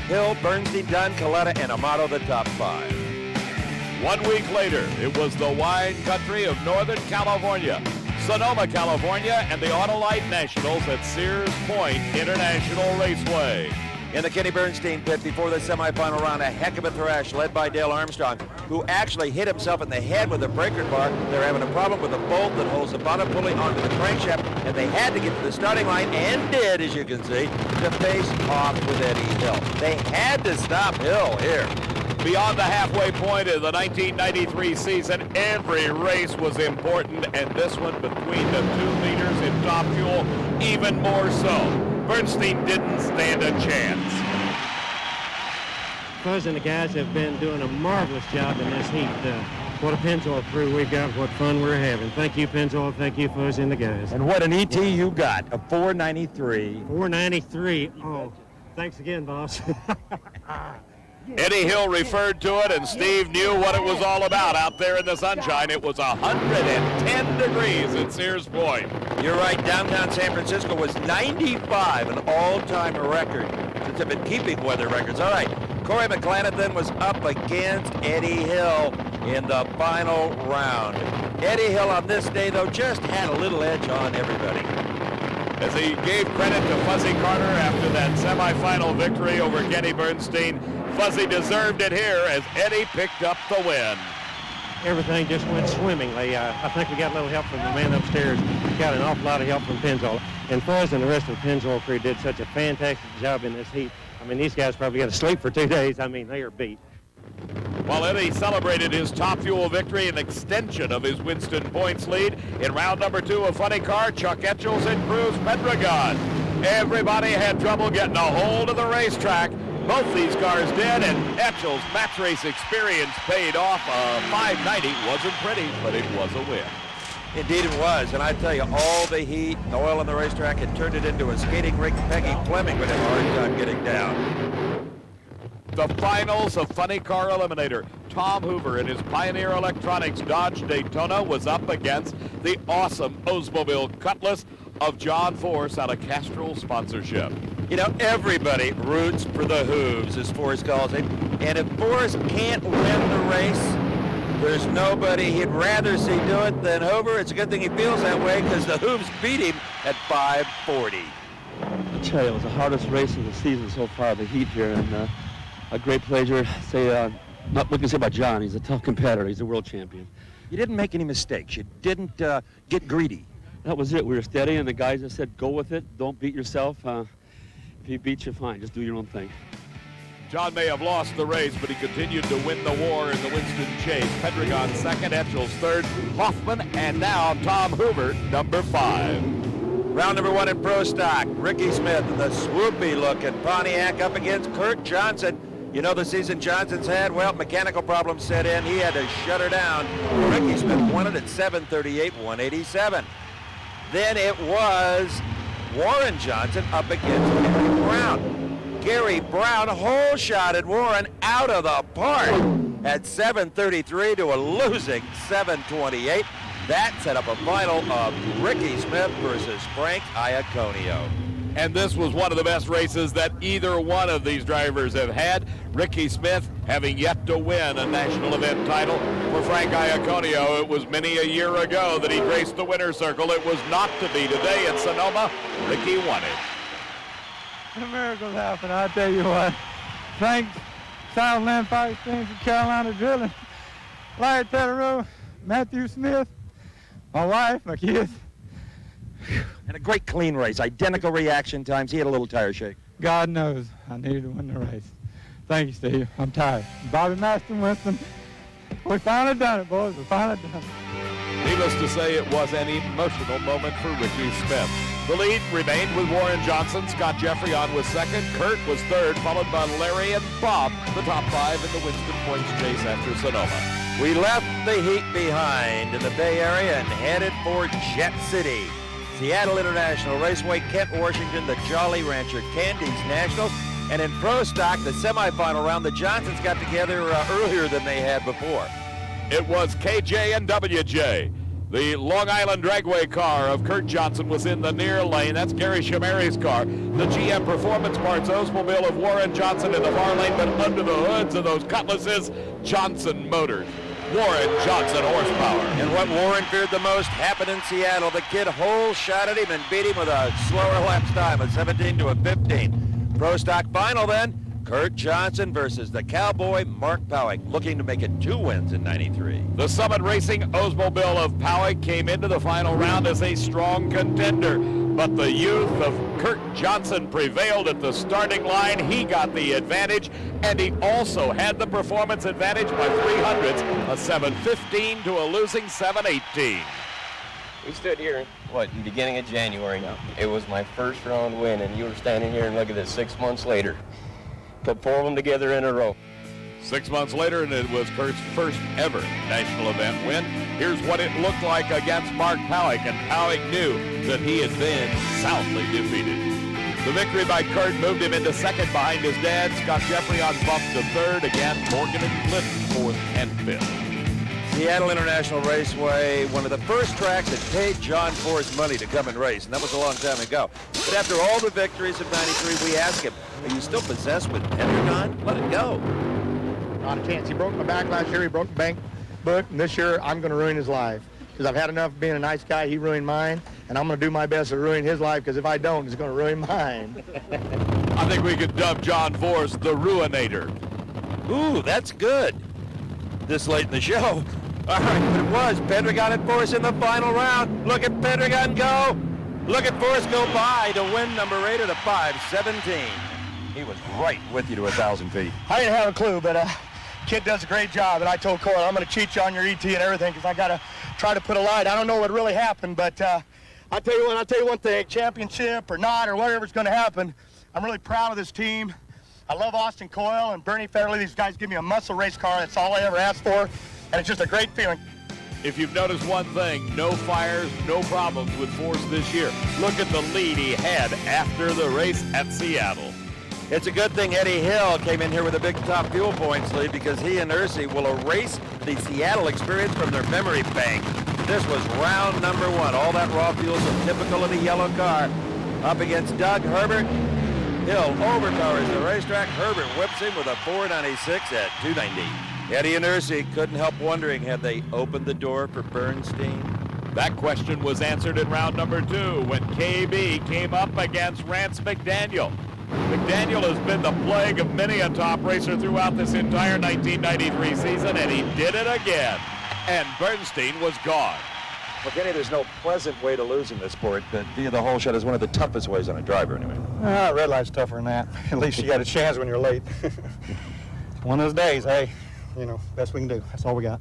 Hill, Bernstein, Dunn, Coletta, and Amato the top 5. 1 week later, it was the wine country of Northern California, Sonoma, California, and the Autolite Nationals at Sears Point International Raceway. In the Kenny Bernstein pit before the semifinal round, a heck of a thrash led by Dale Armstrong, who actually hit himself in the head with a breaker bar. They're having a problem with the bolt that holds the bottom pulley onto the crankshaft, and they had to get to the starting line, and did, as you can see, to face off with Eddie Hill. They had to stop Hill here. Beyond the halfway point of the 1993 season, every race was important, and this one between the 2 leaders in top fuel, even more so. Bernstein didn't stand a chance. Fuzz and the guys have been doing a marvelous job in this heat. What a Pennzoil crew we've got, what fun we're having. Thank you, Pennzoil. Thank you, Fuzz and the guys. And what an ET you got, a 493. 493. Oh, thanks again, boss. Eddie Hill referred to it, and Steve knew what it was all about out there in the sunshine. It was 110 degrees at Sears Point. You're right, downtown San Francisco was 95, an all-time record since they've been keeping weather records. All right, Corey McClanahan was up against Eddie Hill in the final round. Eddie Hill on this day, though, just had a little edge on everybody. As he gave credit to Fuzzy Carter after that semifinal victory over Kenny Bernstein, Fuzzy deserved it here as Eddie picked up the win. Everything just went swimmingly. I think we got a little help from the man upstairs. Got an awful lot of help from Pennzoil. And Fuzz and the rest of the Pennzoil crew did such a fantastic job in this heat. I mean, these guys probably got to sleep for 2 days. I mean, they are beat. While Eddie celebrated his top fuel victory, an extension of his Winston points lead. In round number 2 of Funny Car, Chuck Etchells and Cruz Pedregon. Everybody had trouble getting a hold of the racetrack. Both these cars did, and Etchells' match race experience paid off. 590 wasn't pretty, but it was a win. Indeed it was, and I tell you, all the heat and oil on the racetrack had turned it into a skating rink. Peggy Fleming would have a hard time getting down. The finals of Funny Car Eliminator. Tom Hoover in his Pioneer Electronics Dodge Daytona was up against the awesome Oldsmobile Cutlass of John Force out of Castrol sponsorship. You know, everybody roots for the Hooves, as Forrest calls it. And if Forrest can't win the race, there's nobody he'd rather see do it than Hoover. It's a good thing he feels that way because the Hooves beat him at 540. I tell you, it was the hardest race of the season so far, the heat here, and a great pleasure. What can you say about John? He's a tough competitor. He's a world champion. You didn't make any mistakes. You didn't get greedy. That was it. We were steady, and the guys just said, go with it. Don't beat yourself. If he beats you, fine. Just do your own thing. John may have lost the race, but he continued to win the war in the Winston Chase. Pedregon second, Etchells third, Hoffman, and now Tom Hoover, number 5. Round number 1 in Pro Stock. Ricky Smith in the swoopy-looking Pontiac up against Kurt Johnson. You know the season Johnson's had? Well, mechanical problems set in. He had to shut her down. Ricky Smith won it at 7:38, 187. Then it was Warren Johnson up against Gary Brown. Gary Brown hole-shotted Warren out of the park at 7:33 to a losing 7:28. That set up a final of Ricky Smith versus Frank Iaconio. And this was one of the best races that either one of these drivers have had. Ricky Smith having yet to win a national event title. For Frank Iaconio, it was many a year ago that he graced the winner's circle. It was not to be today at Sonoma. Ricky won it. The miracles happen, I tell you what. Thanks, Southland Fire Extension, Carolina Drilling, Larry Tetterow, Matthew Smith, my wife, my kids. And a great clean race, identical reaction times. He had a little tire shake. God knows I needed to win the race. Thank you, Steve. I'm tired. Bobby Maston, Winston. We finally done it, boys. We finally done it. Needless to say, it was an emotional moment for Ricky Smith. The lead remained with Warren Johnson. Scott Jeffrey on was second. Kurt was third, followed by Larry and Bob, the top 5 in the Winston Points chase after Sonoma. We left the heat behind in the Bay Area and headed for Jet City. Seattle International Raceway, Kent, Washington, the Jolly Rancher Candies Nationals. And in Pro Stock, the semifinal round, the Johnsons got together earlier than they had before. It was KJ and WJ. The Long Island Dragway car of Kurt Johnson was in the near lane. That's Gary Chameri's car. The GM Performance Parts Oldsmobile of Warren Johnson in the far lane, but under the hoods of those Cutlasses, Johnson Motors. Warren Johnson horsepower. And what Warren feared the most happened in Seattle. The kid hole shot at him and beat him with a slower lapse time, a 17 to a 15. Pro Stock final then. Kurt Johnson versus the Cowboy Mark Powick, looking to make it 2 wins in 93. The Summit Racing Oldsmobile of Powick came into the final round as a strong contender, but the youth of Kurt Johnson prevailed at the starting line. He got the advantage, and he also had the performance advantage by 300ths, a 7:15 to a losing 7:18. We stood here, in the beginning of January now. It was my first round win, and you were standing here and look at this 6 months later. Put 4 of them together in a row. 6 months later, and it was Kurt's first ever national event win. Here's what it looked like against Mark Powick, and Powick knew that he had been soundly defeated. The victory by Kurt moved him into second behind his dad, Scott Jeffrey, on bump to third. Again, Morgan and Clinton fourth and fifth. Seattle International Raceway, one of the first tracks that paid John Force money to come and race, and that was a long time ago. But after all the victories of 93, we ask him, are you still possessed with Pentagon? Let it go. Not a chance. He broke my back last year. He broke the bank book, and this year I'm going to ruin his life. Because I've had enough of being a nice guy. He ruined mine, and I'm going to do my best to ruin his life, because if I don't, it's going to ruin mine. I think we could dub John Force the Ruinator. Ooh, that's good. This late in the show. All right, but it was Pendragon and Force in the final round. Look at Pendragon go. Look at Force go by to win number 8 at a 5:17. He was right with you to 1,000 feet. I didn't have a clue, but kid does a great job, and I told Cole, I'm going to cheat you on your ET and everything, because I got to try to put a light. I don't know what really happened, but I'll tell you one thing, championship or not, or whatever's going to happen, I'm really proud of this team. I love Austin Coyle and Bernie Federley. These guys give me a muscle race car. That's all I ever asked for, and it's just a great feeling. If you've noticed one thing, no fires, no problems with Force this year. Look at the lead he had after the race at Seattle. It's a good thing Eddie Hill came in here with a big top fuel points lead, because he and Ursi will erase the Seattle experience from their memory bank. This was round number 1. All that raw fuel, so typical of the yellow car. Up against Doug Herbert. Hill overpowers the racetrack. Herbert whips him with a 496 at 290. Eddie and Ursi couldn't help wondering, had they opened the door for Bernstein? That question was answered in round number 2 when KB came up against Rance McDaniel. McDaniel has been the plague of many a top racer throughout this entire 1993 season, and he did it again. And Bernstein was gone. Well, Kenny, there's no pleasant way to lose in this sport, but via the hole shot is one of the toughest ways on a driver, anyway. Red light's tougher than that. At least you got a chance when you're late. One of those days, hey, best we can do. That's all we got.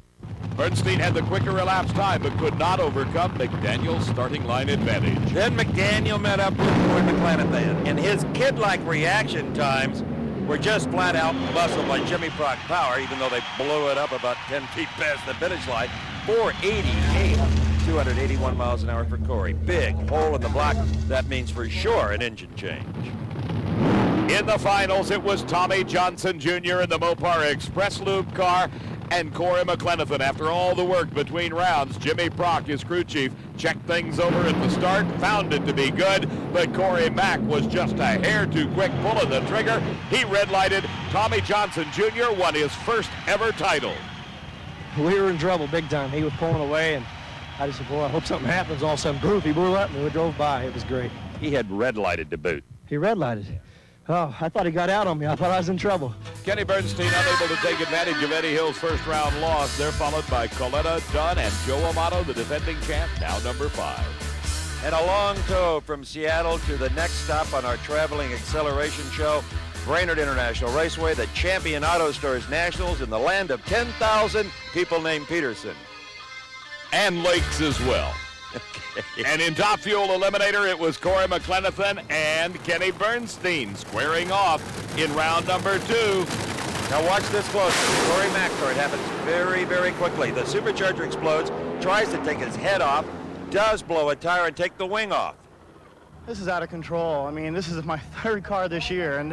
Bernstein had the quicker elapsed time, but could not overcome McDaniel's starting line advantage. Then McDaniel met up with Roy McClanahan, and his kid-like reaction times were just flat-out muscle by Jimmy Prock Power, even though they blew it up about 10 feet past the finish line. 488, 281 miles an hour for Corey. Big hole in the block. That means for sure an engine change. In the finals, it was Tommy Johnson Jr. in the Mopar Express Lube car and Corey McClenathan. After all the work between rounds, Jimmy Prock, his crew chief, checked things over at the start, found it to be good, but Corey Mack was just a hair too quick pulling the trigger. He red-lighted. Tommy Johnson Jr. won his first ever title. We were in trouble big time. He was pulling away, and I just said, boy, I hope something happens. All of a sudden, poof, he blew up, and we drove by. It was great. He had red-lighted to boot. He red-lighted. Oh, I thought he got out on me. I thought I was in trouble. Kenny Bernstein unable to take advantage of Eddie Hill's first round loss. They're followed by Coletta, Dunn, and Joe Amato, the defending champ, now number 5. And a long tow from Seattle to the next stop on our traveling acceleration show, Brainerd International Raceway, the champion Auto Stores Nationals in the land of 10,000 people named Peterson. And lakes as well. Okay. And in Top Fuel Eliminator, it was Corey McClenathan and Kenny Bernstein squaring off in round number 2. Now watch this closely. Corey McCart happens very, very quickly. The supercharger explodes, tries to take his head off, does blow a tire and take the wing off. This is out of control. I mean, this is my 3rd car this year, and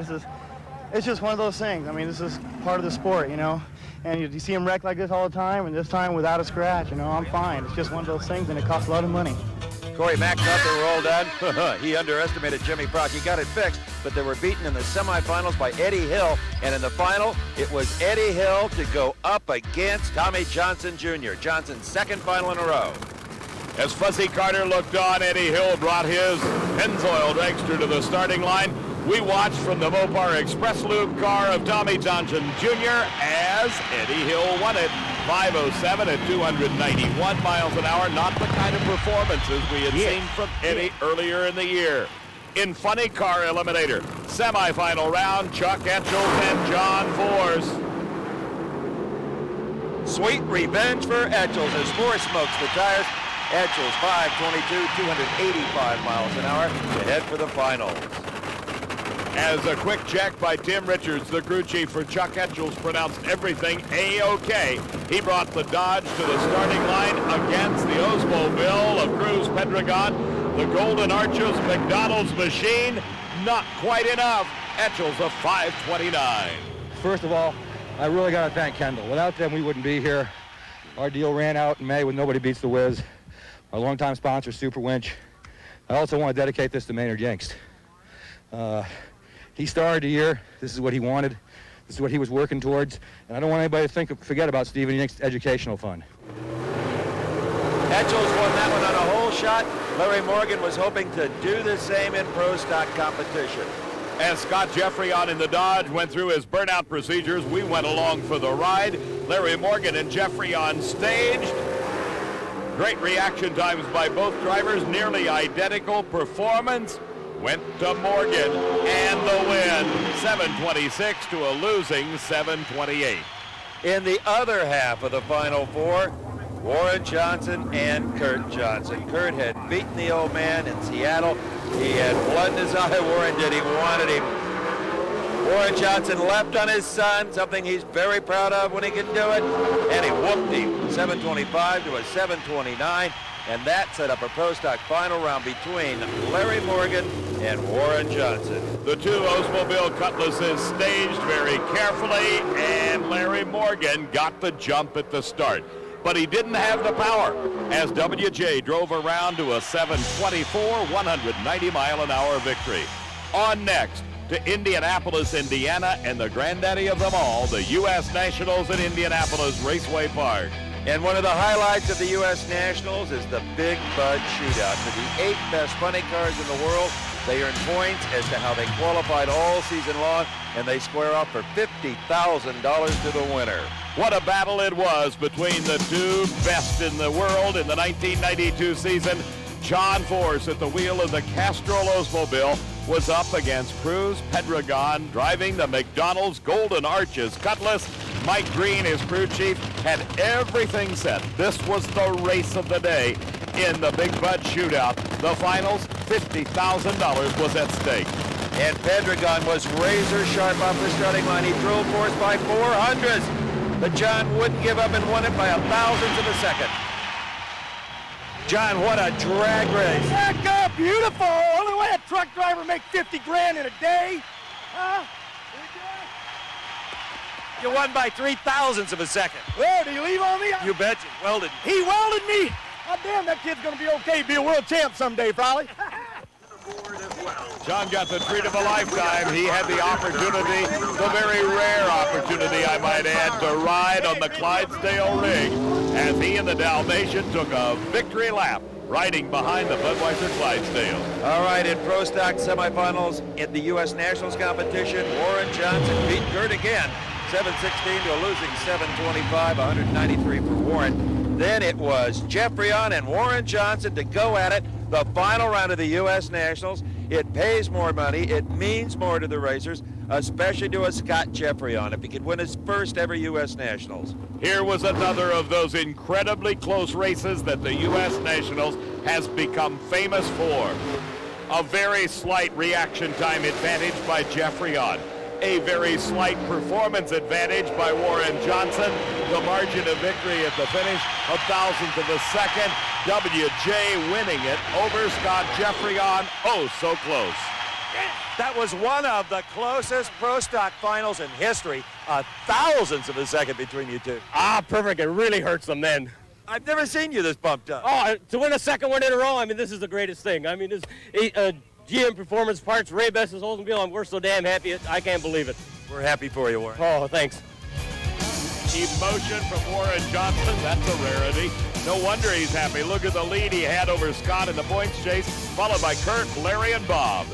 it's just one of those things. I mean, this is part of the sport, you know. And you see him wreck like this all the time, and this time without a scratch, you know, I'm fine. It's just one of those things, and it costs a lot of money. Corey Mack thought they were all done. He underestimated Jimmy Prock. He got it fixed, but they were beaten in the semifinals by Eddie Hill. And in the final, it was Eddie Hill to go up against Tommy Johnson Jr. Johnson's second final in a row. As Fuzzy Carter looked on, Eddie Hill brought his Pennzoil dragster to the starting line. We watched from the Mopar Express Lube car of Tommy Johnson Jr. as Eddie Hill won it. 5:07 at 291 miles an hour. Not the kind of performances we had seen from Eddie earlier in the year. In Funny Car Eliminator, semifinal round, Chuck Etchels and John Force. Sweet revenge for Etchels as Force smokes the tires. Etchels 5:22, 285 miles an hour to head for the finals. As a quick check by Tim Richards, the crew chief for Chuck Etchels, pronounced everything A-OK. He brought the Dodge to the starting line against the Oldsmobile of Cruz Pedregon. The Golden Arches McDonald's machine, not quite enough. Etchels a 5:29. First of all, I really got to thank Kendall. Without them, we wouldn't be here. Our deal ran out in May with Nobody Beats the Whiz. Our longtime sponsor, Super Winch. I also want to dedicate this to Maynard Jenks. He started the year. This is what he wanted. This is what he was working towards. And I don't want anybody to forget about Stephen Jenks' educational fund. Etchels won that one on a hole shot. Larry Morgan was hoping to do the same in pro stock competition. As Scott Jeffrey in the Dodge went through his burnout procedures, we went along for the ride. Larry Morgan and Jeffrey on stage. Great reaction times by both drivers, nearly identical performance. Went to Morgan and the win, 7:26 to a losing 7:28. In the other half of the Final Four, Warren Johnson and Kurt Johnson. Kurt had beaten the old man in Seattle. He had blood in his eye, Warren did. He wanted him. Warren Johnson leapt on his son, something he's very proud of when he can do it, and he whooped him, 7:25 to a 7:29. And that set up a Pro Stock final round between Larry Morgan and Warren Johnson. The two Oldsmobile Cutlasses staged very carefully, and Larry Morgan got the jump at the start. But he didn't have the power as WJ drove around to a 7:24, 190-mile-an-hour victory. On next to Indianapolis, Indiana, and the granddaddy of them all, the U.S. Nationals at Indianapolis Raceway Park. And one of the highlights of the U.S. Nationals is the Big Bud Shootout. For the 8 best funny cars in the world, they earn points as to how they qualified all season long, and they square off for $50,000 to the winner. What a battle it was between the two best in the world in the 1992 season. John Force at the wheel of the Castrol Oldsmobile was up against Cruz Pedregon driving the McDonald's Golden Arches Cutlass. Mike Green, his crew chief, had everything set. This was the race of the day in the Big Bud Shootout. The finals, $50,000 was at stake. And Pedregon was razor sharp off the starting line. He drove Force by 400s, but John wouldn't give up and won it by 1,000th of a second. John, what a drag race. Back up, beautiful. Only way a truck driver make 50 grand in a day. Huh? You won by 3,000ths of a second. Where, did you leave on me? You betcha. Welded. He welded me. God damn, that kid's gonna be okay. Be a world champ someday, probably. John got the treat of a lifetime. He had the opportunity, the very rare opportunity, I might add, to ride on the Clydesdale rig as he and the Dalmatian took a victory lap riding behind the Budweiser Clydesdale. All right, in Pro Stock semifinals in the U.S. Nationals competition, Warren Johnson beat Kurt again, 7:16 to a losing 7:25, 193 for Warren. Then it was Jeffreyon and Warren Johnson to go at it, the final round of the U.S. Nationals. It pays more money. It means more to the racers, especially to a Scott Jeffreyon if he could win his first ever U.S. Nationals. Here was another of those incredibly close races that the U.S. Nationals has become famous for. A very slight reaction time advantage by Jeffreyon. A very slight performance advantage by Warren Johnson. The margin of victory at the finish, 1,000th of a second. WJ winning it over Scott Jeffreyon. Oh, so close. That was one of the closest Pro Stock finals in history. Thousandths of a second between you two. Perfect. It really hurts them then. I've never seen you this pumped up. Oh, to win a second one in a row, I mean, this is the greatest thing. I mean, this GM Performance Parts, Ray Best's Oldsmobile, and we're so damn happy. I can't believe it. We're happy for you, Warren. Oh, thanks. Emotion from Warren Johnson, that's a rarity. No wonder he's happy. Look at the lead he had over Scott in the points chase, followed by Kurt, Larry, and Bob.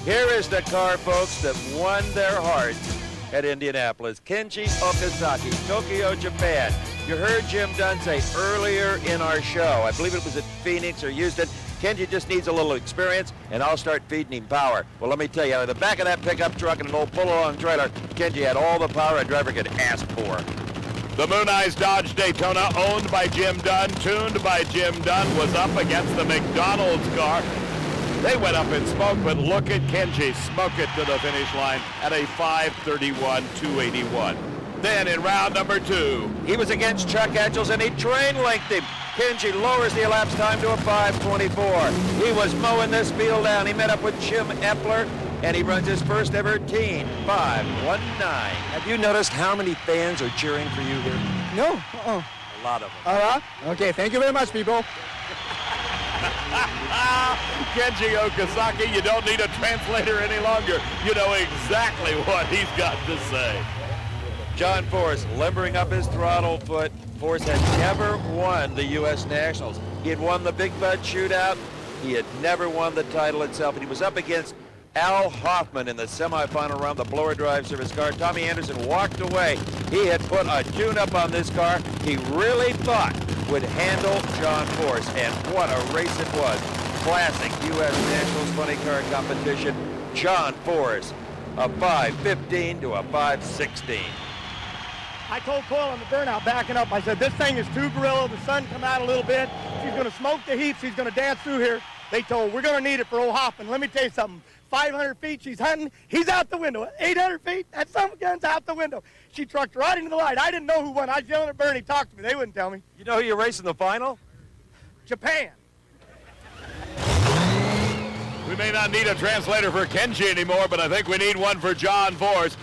Here is the car, folks, that won their hearts at Indianapolis. Kenji Okazaki, Tokyo, Japan. You heard Jim Dunn say earlier in our show, I believe it was at Phoenix or Houston, Kenji just needs a little experience, and I'll start feeding him power. Well, let me tell you, out of the back of that pickup truck and an old pull-along trailer, Kenji had all the power a driver could ask for. The Moon Eyes Dodge Daytona, owned by Jim Dunn, tuned by Jim Dunn, was up against the McDonald's car. They went up in smoke, but look at Kenji smoke it to the finish line at a 5:31.281. Then in round number 2, he was against Chuck Etchels, and he train lengthed him. Kenji lowers the elapsed time to a 5:24. He was mowing this field down. He met up with Jim Epler, and he runs his first ever teen 5:19. Have you noticed how many fans are cheering for you here? No. A lot of them. Okay, thank you very much, people. Kenji Okazaki, you don't need a translator any longer. You know exactly what he's got to say. John Force limbering up his throttle foot. Force had never won the U.S. Nationals. He had won the Big Bud Shootout. He had never won the title itself, and he was up against Al Hoffman in the semifinal round, the blower drive service car. Tommy Anderson walked away. He had put a tune-up on this car he really thought would handle John Force, and what a race it was. Classic U.S. Nationals funny car competition. John Force, a 5:15 to a 5:16. I told Coyle on the burnout backing up, I said, this thing is too gorilla. The sun come out a little bit. She's going to smoke the heat. She's going to dance through here. They told, we're going to need it for old Hoffman. Let me tell you something. 500 feet, she's hunting. He's out the window. 800 feet, that son of a gun's out the window. She trucked right into the light. I didn't know who won. I was yelling at Bernie. Talk to me. They wouldn't tell me. You know who you're racing the final? Japan. We may not need a translator for Kenji anymore, but I think we need one for John Force.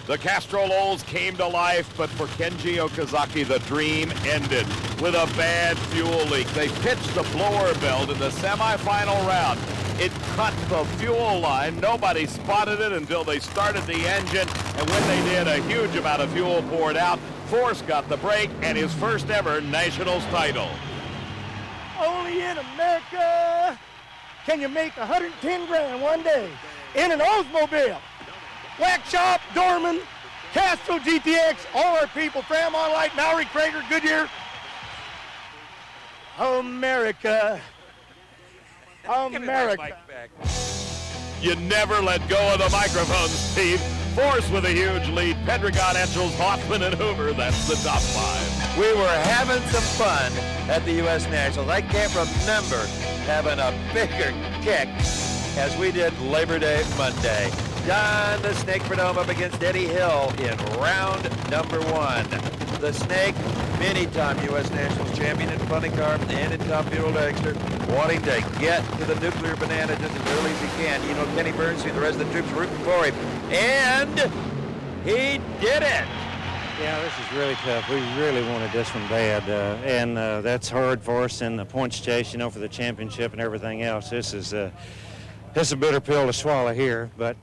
The Castrolls came to life, but for Kenji Okazaki, the dream ended with a bad fuel leak. They pitched the blower belt in the semifinal round. It cut the fuel line. Nobody spotted it until they started the engine, and when they did, a huge amount of fuel poured out. Force got the break and his first ever Nationals title. Only in America can you make 110 grand one day in an Oldsmobile. Wax Shop, Dorman, Castro GTX, all our people, Framon Light, Mallory, Krager, Goodyear. America. America. You never let go of the microphone, Steve. Force with a huge lead. Pedregon, Etchels, Hoffman, and Hoover. That's the top 5. We were having some fun at the U.S. Nationals. I can't remember having a bigger kick as we did Labor Day Monday. John the Snake Perdomo up against Eddie Hill in round number 1. The Snake, many-time U.S. Nationals champion in funny car and in Top Fuel Dexter, wanting to get to the nuclear banana just as early as he can. You know, Kenny Bernstein, the rest of the troops rooting for him. And he did it. Yeah, this is really tough. We really wanted this one bad, and that's hard for us in the points chase, you know, for the championship and everything else. This is a bitter pill to swallow here, but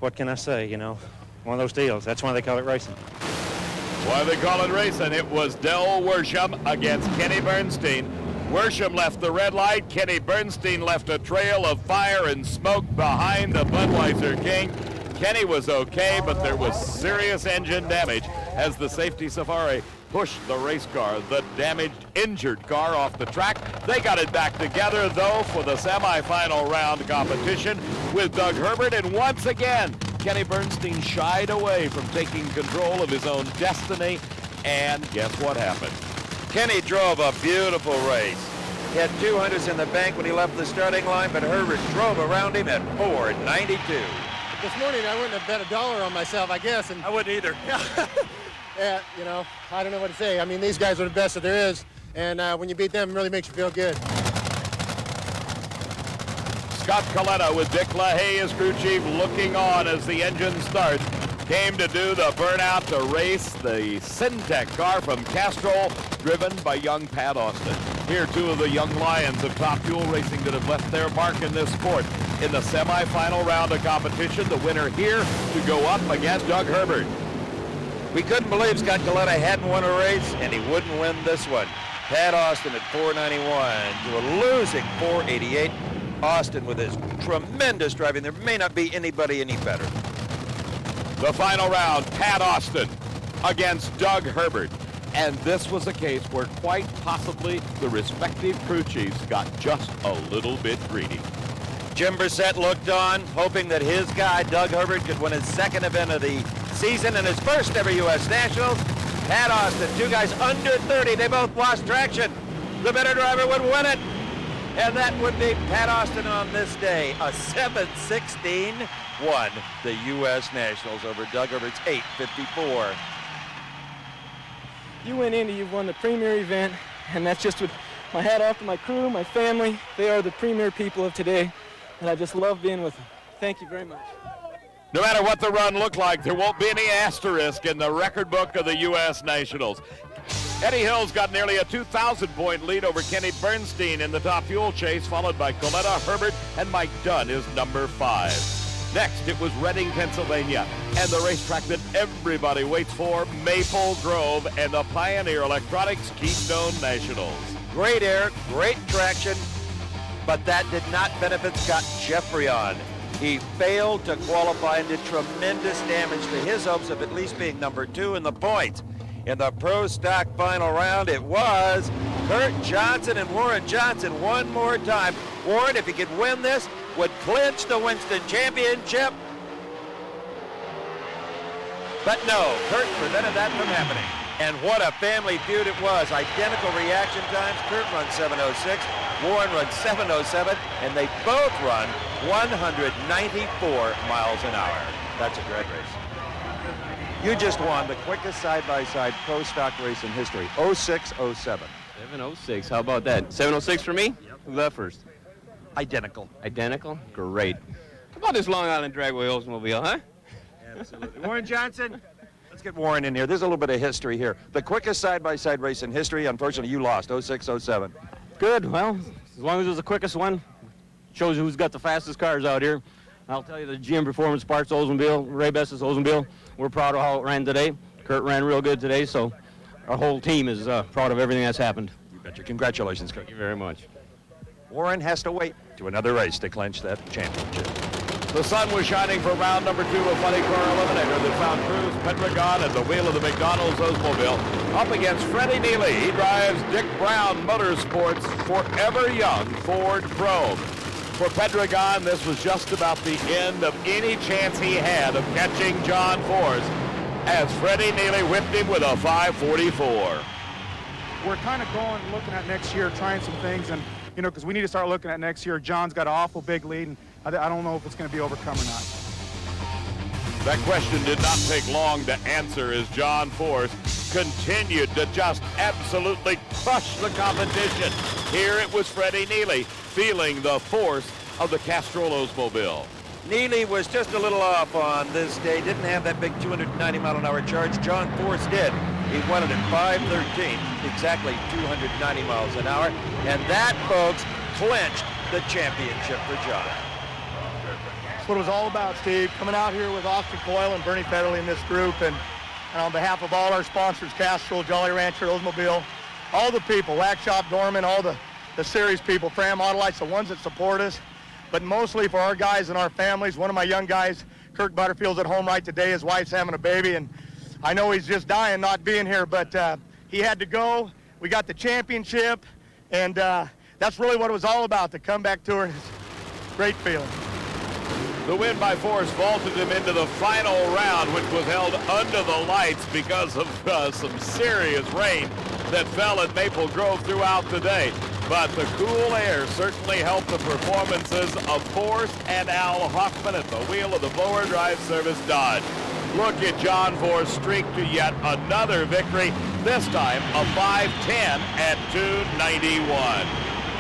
what can I say, you know? One of those deals. That's why they call it racing. Why they call it racing? It was Del Worsham against Kenny Bernstein. Worsham left the red light. Kenny Bernstein left a trail of fire and smoke behind the Budweiser King. Kenny was okay, but there was serious engine damage as the safety safari pushed the race car, the damaged, injured car, off the track. They got it back together, though, for the semifinal round competition with Doug Herbert, and once again, Kenny Bernstein shied away from taking control of his own destiny, and guess what happened? Kenny drove a beautiful race. He had 200s in the bank when he left the starting line, but Herbert drove around him at 492. This morning I wouldn't have bet $1 on myself, I guess. And I wouldn't either. Yeah, you know, I don't know what to say. I mean, these guys are the best that there is, and when you beat them, it really makes you feel good. Scott Coletta with Dick LaHaye as crew chief looking on as the engine starts. Came to do the burnout to race the Syntec car from Castrol, driven by young Pat Austin. Here, two of the young lions of Top Fuel Racing that have left their mark in this sport. In the semifinal round of competition, the winner here to go up against Doug Herbert. We couldn't believe Scott Coletta hadn't won a race, and he wouldn't win this one. Pat Austin at 491 to a losing 488. Austin with his tremendous driving. There may not be anybody any better. The final round, Pat Austin against Doug Herbert. And this was a case where quite possibly the respective crew chiefs got just a little bit greedy. Jim Brissett looked on, hoping that his guy, Doug Herbert, could win his second event of the season and his first ever U.S. Nationals. Pat Austin, two guys under 30, they both lost traction. The better driver would win it. And that would be Pat Austin on this day. A 7:16 won the U.S. Nationals over Doug Herbert's 8:54. You win Indy, you've won the premier event, and that's just with my hat off to my crew, my family. They are the premier people of today, and I just love being with them. Thank you very much. No matter what the run looked like, there won't be any asterisk in the record book of the U.S. Nationals. Eddie Hill's got nearly a 2,000-point lead over Kenny Bernstein in the Top Fuel chase, followed by Coletta, Herbert, and Mike Dunn is number 5. Next, it was Reading, Pennsylvania, and the racetrack that everybody waits for, Maple Grove, and the Pioneer Electronics Keystone Nationals. Great air, great traction, but that did not benefit Scott Jeffreyon. He failed to qualify and did tremendous damage to his hopes of at least being number 2 in the points. In the Pro Stock final round, it was Kurt Johnson and Warren Johnson one more time. Warren, if he could win this, would clinch the Winston Championship. But no, Kurt prevented that from happening. And what a family feud it was. Identical reaction times. Kurt runs 7:06, Warren runs 7:07, and they both run 194 miles an hour. That's a drag race. You just won the quickest side-by-side pro stock race in history, 06:07. 7:06, how about that? 7:06 for me? Yep. Who left first? Identical. Identical? Great. How about this Long Island Dragway Oldsmobile, huh? Absolutely. Warren Johnson, let's get Warren in here. There's a little bit of history here. The quickest side-by-side race in history, unfortunately, you lost, 06:07. Good, well, as long as it was the quickest one, shows you who's got the fastest cars out here. I'll tell you, the GM Performance Parts Oldsmobile, Ray Best's Oldsmobile, we're proud of how it ran today. Kurt ran real good today, so our whole team is proud of everything that's happened. You betcha. Congratulations, Kurt. Thank you very much. Warren has to wait to another race to clinch that championship. The sun was shining for round number 2 of Funny Car Eliminator that found Cruz Pedregon at the wheel of the McDonald's Oldsmobile up against Freddie Neely. He drives Dick Brown Motorsports' forever young Ford Probe. For Pedregon, this was just about the end of any chance he had of catching John Force as Freddie Neely whipped him with a 544. We're kind of looking at next year, trying some things, and because we need to start looking at next year. John's got an awful big lead, and I don't know if it's going to be overcome or not. That question did not take long to answer as John Force continued to just absolutely crush the competition. Here it was Freddie Neely feeling the force of the Castrol Oldsmobile. Neely was just a little off on this day. Didn't have that big 290 mile an hour charge. John Force did. He won it at 5:13, exactly 290 miles an hour. And that, folks, clinched the championship for John. That's what it was all about, Steve. Coming out here with Austin Coyle and Bernie Federle in this group, and on behalf of all our sponsors, Castrol, Jolly Rancher, Oldsmobile, all the people, Wax Shop, Dorman, all the series people, Fram Autolites, the ones that support us, but mostly for our guys and our families. One of my young guys, Kirk Butterfield's at home right today. His wife's having a baby, and I know he's just dying not being here, but he had to go. We got the championship, and that's really what it was all about, the comeback tour. Great feeling. The win by Force vaulted him into the final round, which was held under the lights because of some serious rain that fell at Maple Grove throughout the day. But the cool air certainly helped the performances of Force and Al Hoffman at the wheel of the blower drive service Dodge. Look at John Force streak to yet another victory, this time a 5:10 at 291.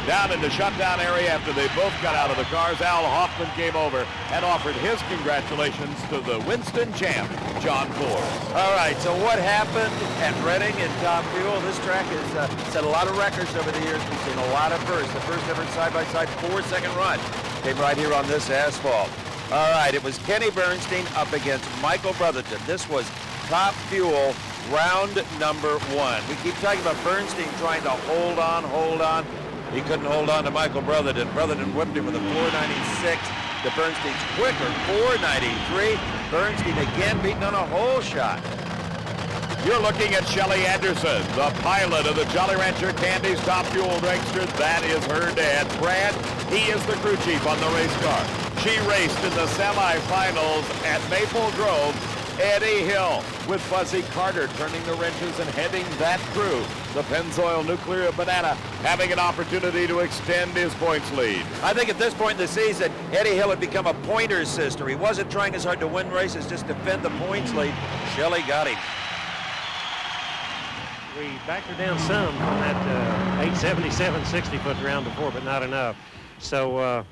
Down in the shutdown area after they both got out of the cars, Al Hoffman came over and offered his congratulations to the Winston champ, John Ford. All right, so what happened at Reading and Top Fuel? This track has set a lot of records over the years. We've seen a lot of firsts. The first ever side-by-side 4-second run came right here on this asphalt. All right, it was Kenny Bernstein up against Michael Brotherton. This was Top Fuel round number 1. We keep talking about Bernstein trying to hold on. He couldn't hold on to Michael Brotherton. Brotherton whipped him with a 496 to Bernstein's quicker 493. Bernstein again beaten on a hole shot. You're looking at Shelly Anderson, the pilot of the Jolly Rancher Candy's Top Fuel dragster. That is her dad, Brad. He is the crew chief on the race car. She raced in the semifinals at Maple Grove. Eddie Hill with Fuzzy Carter turning the wrenches and heading that crew. The Pennzoil Nuclear Banana having an opportunity to extend his points lead. I think at this point in the season, Eddie Hill had become a pointer sister. He wasn't trying as hard to win races, just defend the points lead. Shelley got him. We backed her down some on that 877 60-foot round before, but not enough. So,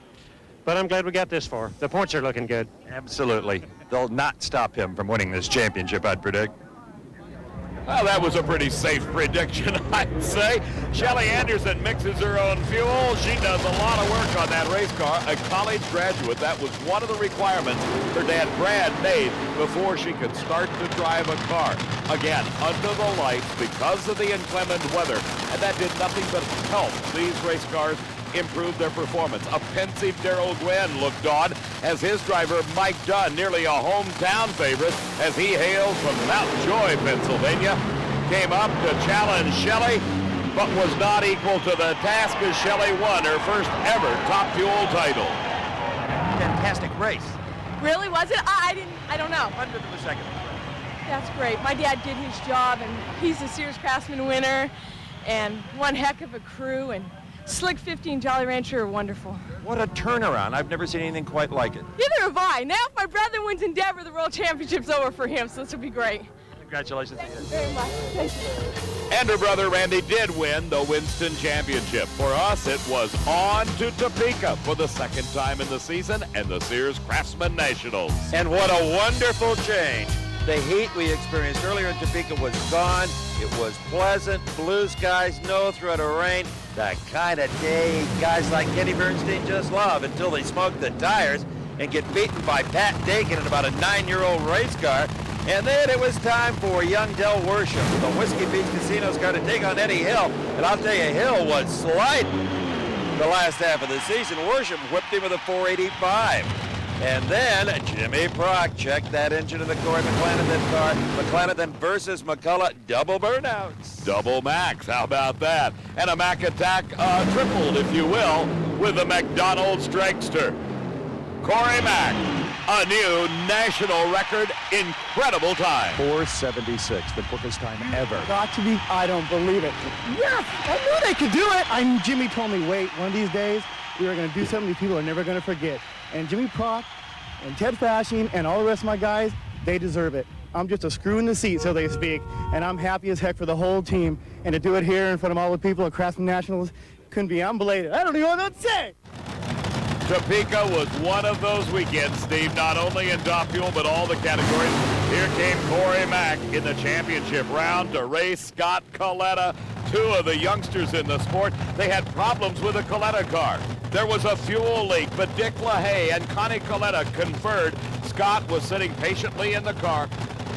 but I'm glad we got this far. The points are looking good. Absolutely. They'll not stop him from winning this championship, I'd predict. Well, that was a pretty safe prediction, I'd say. Shelly Anderson mixes her own fuel. She does a lot of work on that race car. A college graduate, that was one of the requirements her dad Brad made before she could start to drive a car. Again, under the lights because of the inclement weather. And that did nothing but help these race cars improve their performance. A pensive Darrell Gwynn looked on as his driver Mike Dunn, nearly a hometown favorite as he hails from Mount Joy, Pennsylvania, came up to challenge Shelly, but was not equal to the task as Shelly won her first ever Top Fuel title. Fantastic race. Really, was it? I don't know. 100th of a second. That's great. My dad did his job, and he's a Sears Craftsman winner, and one heck of a crew, and Slick 15 Jolly Rancher are wonderful. What a turnaround. I've never seen anything quite like it. Neither have I. Now if my brother wins Endeavor, the World Championship's over for him, so this will be great. Congratulations to you. Very much. Thank you. And her brother Randy did win the Winston Championship. For us, it was on to Topeka for the second time in the season and the Sears Craftsman Nationals. And what a wonderful change. The heat we experienced earlier in Topeka was gone. It was pleasant, blue skies, no threat of rain. The kind of day guys like Kenny Bernstein just love until they smoke the tires and get beaten by Pat Dakin in about a 9-year-old race car. And then it was time for young Del Worsham, the Whiskey Beach Casino's car, to take on Eddie Hill. And I'll tell you, Hill was sliding the last half of the season. Worsham whipped him with a 485. And then Jimmy Prock checked that engine in the Corey McClanahan car. McClanahan versus McCullough, double burnouts. Double Max, how about that? And a Mac attack tripled, if you will, with the McDonald's dragster. Corey Mack, a new national record, incredible time. 4:76, the quickest time ever. Got to be, I don't believe it. Yes, I knew they could do it. Jimmy told me, wait, one of these days, we are going to do something these people are never going to forget. And Jimmy Prock and Ted Fashing and all the rest of my guys, they deserve it. I'm just a screw in the seat, so they speak, and I'm happy as heck for the whole team. And to do it here in front of all the people at Craftsman Nationals couldn't be. I'm belated. I don't even know what to say. Topeka was one of those weekends, Steve, not only in Top Fuel, but all the categories. Here came Corey Mack in the championship round to race Scott Coletta, two of the youngsters in the sport. They had problems with the Coletta car. There was a fuel leak, but Dick LaHaye and Connie Coletta conferred. Scott was sitting patiently in the car.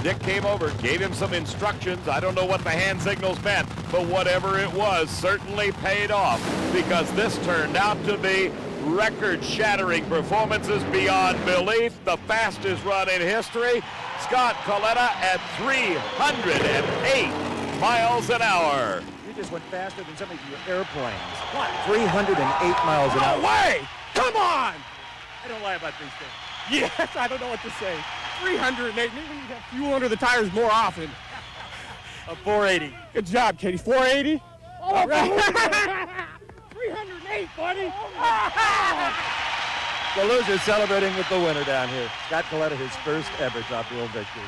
Dick came over, gave him some instructions. I don't know what the hand signals meant, but whatever it was certainly paid off because this turned out to be record-shattering performances beyond belief. The fastest run in history. Scott Coletta at 308 miles an hour. You just went faster than some of your airplanes. What? 308 miles an hour. No way! Come on! I don't lie about these things. Yes, I don't know what to say. 308. Maybe we need to have fuel under the tires more often. A 480. Good job, Katie. 480? All right. 308, buddy. The loser celebrating with the winner down here. Scott Coletta, his first ever Top Fuel victory.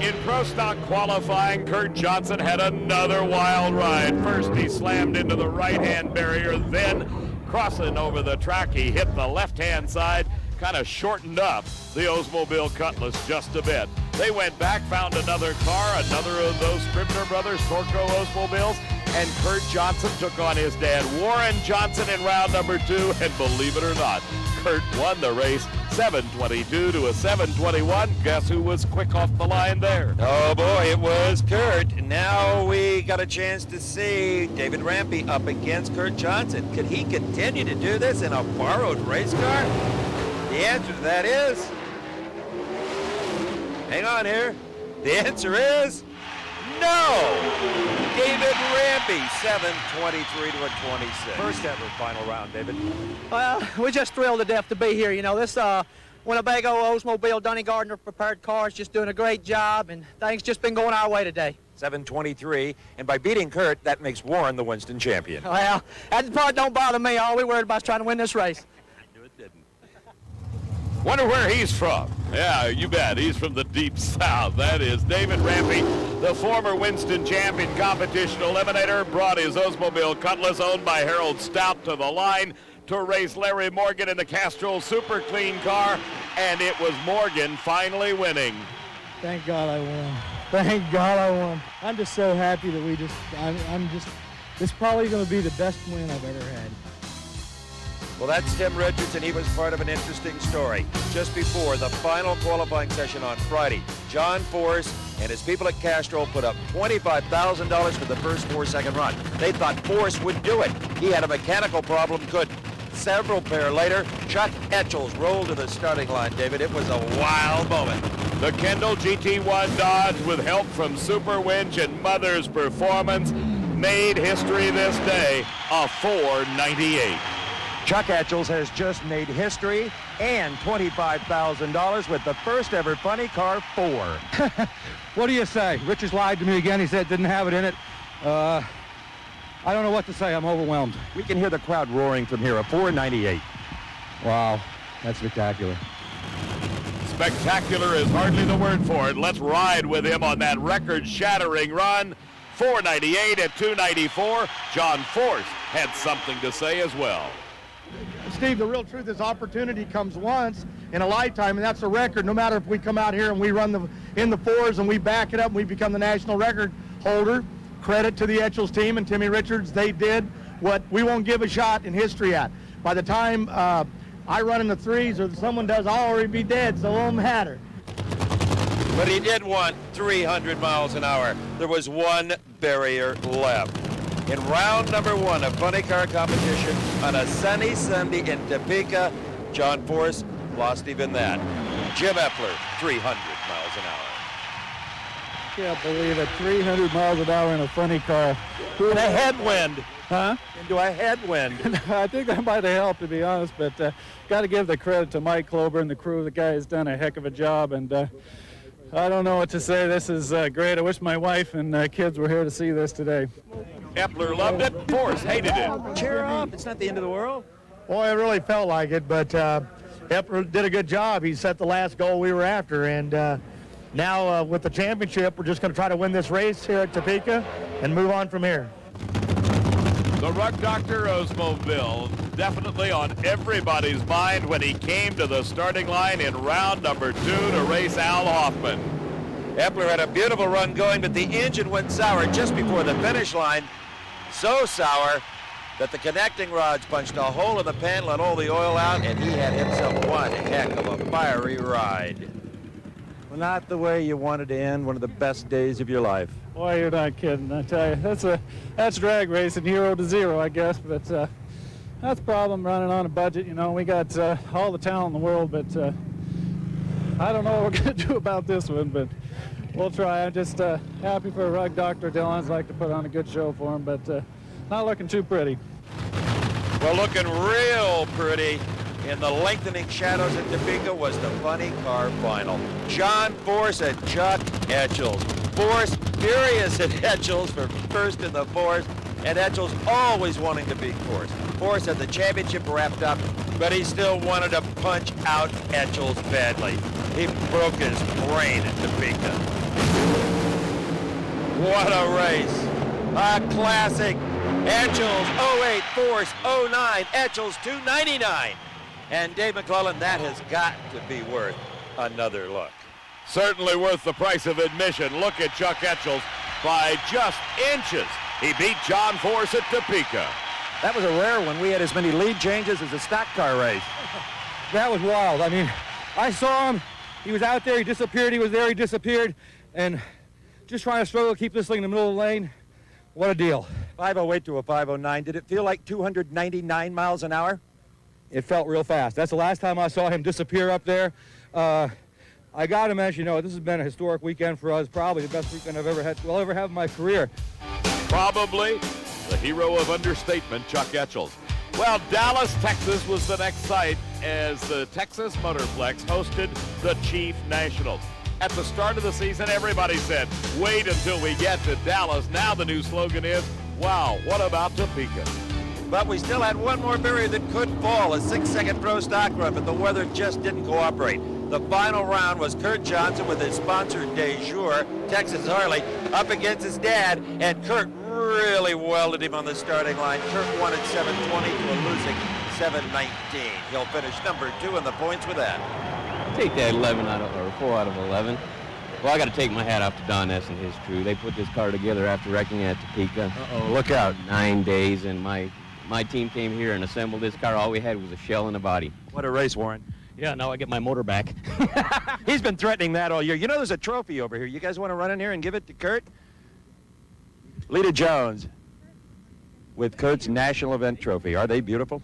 In Pro Stock qualifying, Kurt Johnson had another wild ride. First, he slammed into the right-hand barrier, then crossing over the track, he hit the left-hand side, kind of shortened up the Oldsmobile Cutlass just a bit. They went back, found another car, another of those Scribner Brothers Torco Oldsmobiles, and Kurt Johnson took on his dad, Warren Johnson, in round number 2, and believe it or not, Kurt won the race 7:22 to a 7:21. Guess who was quick off the line there? Oh boy, it was Kurt. Now we got a chance to see David Rampy up against Kurt Johnson. Could he continue to do this in a borrowed race car? The answer to that is, hang on here. The answer is no. David Rampy, 7:23 to a 26. First ever final round, David. Well, we're just thrilled to death to be here. You know, this Winnebago Oldsmobile Dunny Gardner prepared car is just doing a great job, and things just been going our way today. 7:23, and by beating Kurt, that makes Warren the Winston champion. Well, that part don't bother me. All we worried about is trying to win this race. I knew it didn't. Wonder where he's from. Yeah, you bet. He's from the deep south. That is David Rampy, the former Winston champion competition eliminator, brought his Oldsmobile Cutlass, owned by Harold Stout, to the line to race Larry Morgan in the Castrol Super Clean car, and it was Morgan finally winning. Thank God I won. Thank God I won. I'm just so happy that we this is probably going to be the best win I've ever had. Well, that's Tim Richards, and he was part of an interesting story. Just before the final qualifying session on Friday, John Force and his people at Castrol put up $25,000 for the first 4-second run. They thought Force would do it. He had a mechanical problem, couldn't. Several pair later, Chuck Etchells rolled to the starting line, David. It was a wild moment. The Kendall GT1 Dodge, with help from Super Winch and Mother's Performance, made history this day, a 498. Chuck Etchells has just made history and $25,000 with the first ever funny car 4. What do you say? Richards lied to me again. He said it didn't have it in it. I don't know what to say. I'm overwhelmed. We can hear the crowd roaring from here, a 498. Wow, that's spectacular. Spectacular is hardly the word for it. Let's ride with him on that record-shattering run. 498 at 294. John Force had something to say as well. Steve, the real truth is opportunity comes once in a lifetime, and that's a record. No matter if we come out here and we run in the 4s and we back it up and we become the national record holder, credit to the Etchells team and Timmy Richards. They did what we won't give a shot in history at. By the time I run in the 3s or someone does, I'll already be dead, so it won't matter. But he did want 300 miles an hour. There was one barrier left. In round number 1 of funny car competition on a sunny Sunday in Topeka, John Force lost even that. Jim Epler, 300 miles an hour. Can't believe it. 300 miles an hour in a funny car. In a headwind. Huh? Into a headwind. I think that might have helped, to be honest, but got to give the credit to Mike Klober and the crew. The guy has done a heck of a job, and I don't know what to say. This is great. I wish my wife and kids were here to see this today. Epler loved it. Force hated it. Cheer up. It's not the end of the world. Boy, it really felt like it, but Epler did a good job. He set the last goal we were after, and now with the championship, we're just going to try to win this race here at Topeka and move on from here. The Ruck Doctor Oldsmobile definitely on everybody's mind when he came to the starting line in round number 2 to race Al Hoffman. Epler had a beautiful run going, but the engine went sour just before the finish line. So sour that the connecting rods punched a hole in the pan, let all the oil out, and he had himself one heck of a fiery ride. Well, not the way you wanted to end one of the best days of your life. Boy, you're not kidding. I tell you, that's drag racing 0 to 0, I guess. But that's the problem running on a budget. You know, we got all the talent in the world, but I don't know what we're going to do about this one. But we'll try. I'm just happy for Ruck Dr. Dillon's like to put on a good show for him, but not looking too pretty. Well, looking real pretty in the lengthening shadows at Topeka was the funny car final. John Force and Chuck Etchells. Force furious at Etchells for first in the 4s, and Etchells always wanting to beat Force. Forrest had the championship wrapped up, but he still wanted to punch out Etchells badly. He broke his brain at Topeka. What a race. A classic. Etchells 08, Forrest 09, Etchells 299. And Dave McClellan, that has got to be worth another look. Certainly worth the price of admission. Look at Chuck Etchells by just inches. He beat John Forrest at Topeka. That was a rare one. We had as many lead changes as a stock car race. That was wild. I mean, I saw him. He was out there. He disappeared. He was there. He disappeared. And just trying to struggle to keep this thing in the middle of the lane. What a deal. 508 to a 509. Did it feel like 299 miles an hour? It felt real fast. That's the last time I saw him disappear up there. I got to mention, this has been a historic weekend for us. Probably the best weekend I've ever had, will ever have in my career. Probably the hero of understatement, Chuck Etchells. Well, Dallas, Texas was the next site as the Texas Motorplex hosted the Chief Nationals. At the start of the season, everybody said, wait until we get to Dallas. Now the new slogan is, wow, what about Topeka? But we still had one more barrier that could fall, a 6-second pro stock run, but the weather just didn't cooperate. The final round was Kurt Johnson with his sponsor, De Jour, Texas Harley, up against his dad, and Kurt really welded him on the starting line. Kurt won at 7:20 to a losing 7:19. He'll finish number 2 in the points with that. Take that 4 out of 11. Well, I got to take my hat off to Don Ness and his crew. They put this car together after wrecking at Topeka. Uh-oh, look out. 9 days, and my team came here and assembled this car. All we had was a shell and a body. What a race, Warren. Yeah, now I get my motor back. He's been threatening that all year. You know there's a trophy over here. You guys want to run in here and give it to Kurt? Lita Jones with Kurt's National Event Trophy. Are they beautiful?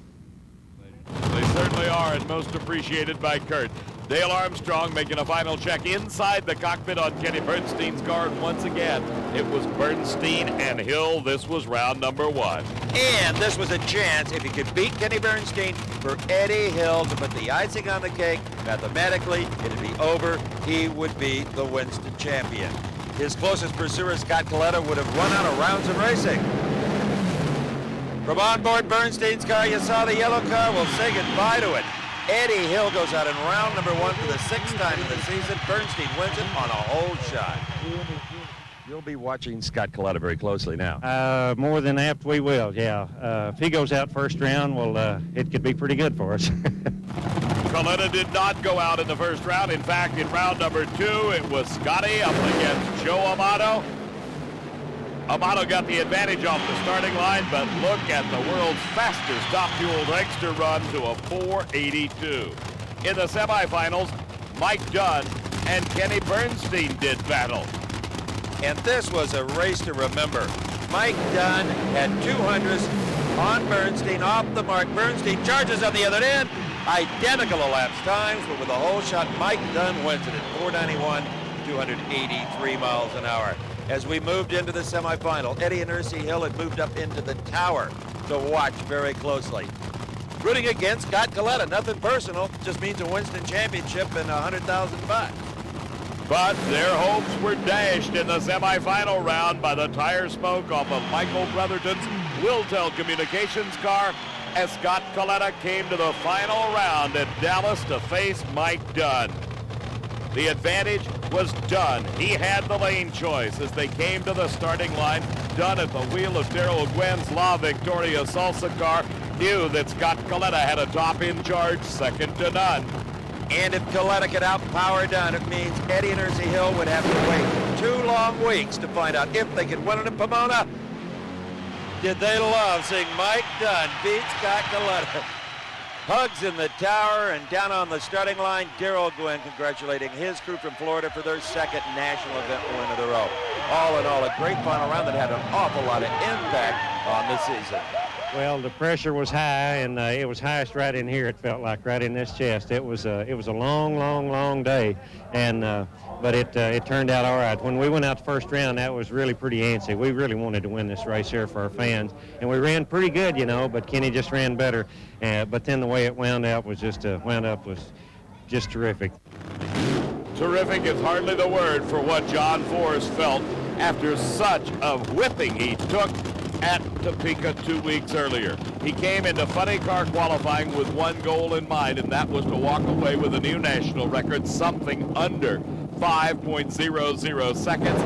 They certainly are, and most appreciated by Kurt. Dale Armstrong making a final check inside the cockpit on Kenny Bernstein's car. Once again, it was Bernstein and Hill. This was round number 1. And this was a chance, if he could beat Kenny Bernstein, for Eddie Hill to put the icing on the cake. Mathematically, it'd be over. He would be the Winston champion. His closest pursuer, Scott Coletta, would have run out of rounds of racing. From onboard Bernstein's car, you saw the yellow car. We'll say goodbye to it. Eddie Hill goes out in round number 1 for the 6th time in the season. Bernstein wins it on a whole shot. You'll be watching Scott Coletta very closely now. More than apt we will, yeah. If he goes out first round, well, it could be pretty good for us. Coletta did not go out in the first round. In fact, in round number 2, it was Scotty up against Joe Amato. Amato got the advantage off the starting line, but look at the world's fastest top-fuel dragster run to a 482. In the semifinals, Mike Dunn and Kenny Bernstein did battle. And this was a race to remember. Mike Dunn had 200s on Bernstein, off the mark. Bernstein charges on the other end. Identical elapsed times, but with a whole shot, Mike Dunn wins it at 491, 283 miles an hour. As we moved into the semifinal, Eddie and Ersie Hill had moved up into the tower to watch very closely. Rooting against Scott Coletta, nothing personal, just means a Winston championship and $100,000. But their hopes were dashed in the semifinal round by the tire smoke off of Michael Brotherton's Wiltel Communications car as Scott Coletta came to the final round at Dallas to face Mike Dunn. The advantage was Dunn. He had the lane choice as they came to the starting line. Dunn at the wheel of Darrell Gwynn's La Victoria Salsa car knew that Scott Coletta had a top in charge, second to none. And if Coletta could outpower Dunn, it means Eddie and Ersie Hill would have to wait 2 long weeks to find out if they could win it in Pomona. Did they love seeing Mike Dunn beat Scott Coletta? Hugs in the tower, and down on the starting line, Darrell Gwynn congratulating his crew from Florida for their 2nd national event win of the row. All in all, a great final round that had an awful lot of impact on the season. Well, the pressure was high, and it was highest right in here. It felt like right in this chest. It was a long day, and but it turned out all right. When we went out the first round, that was really pretty antsy. We really wanted to win this race here for our fans, and we ran pretty good, but Kenny just ran better. But then the way it wound up was just terrific. Terrific is hardly the word for what John Forrest felt after such a whipping he took at Topeka 2 weeks earlier. He came into funny car qualifying with one goal in mind, and that was to walk away with a new national record, something under 5.00 seconds.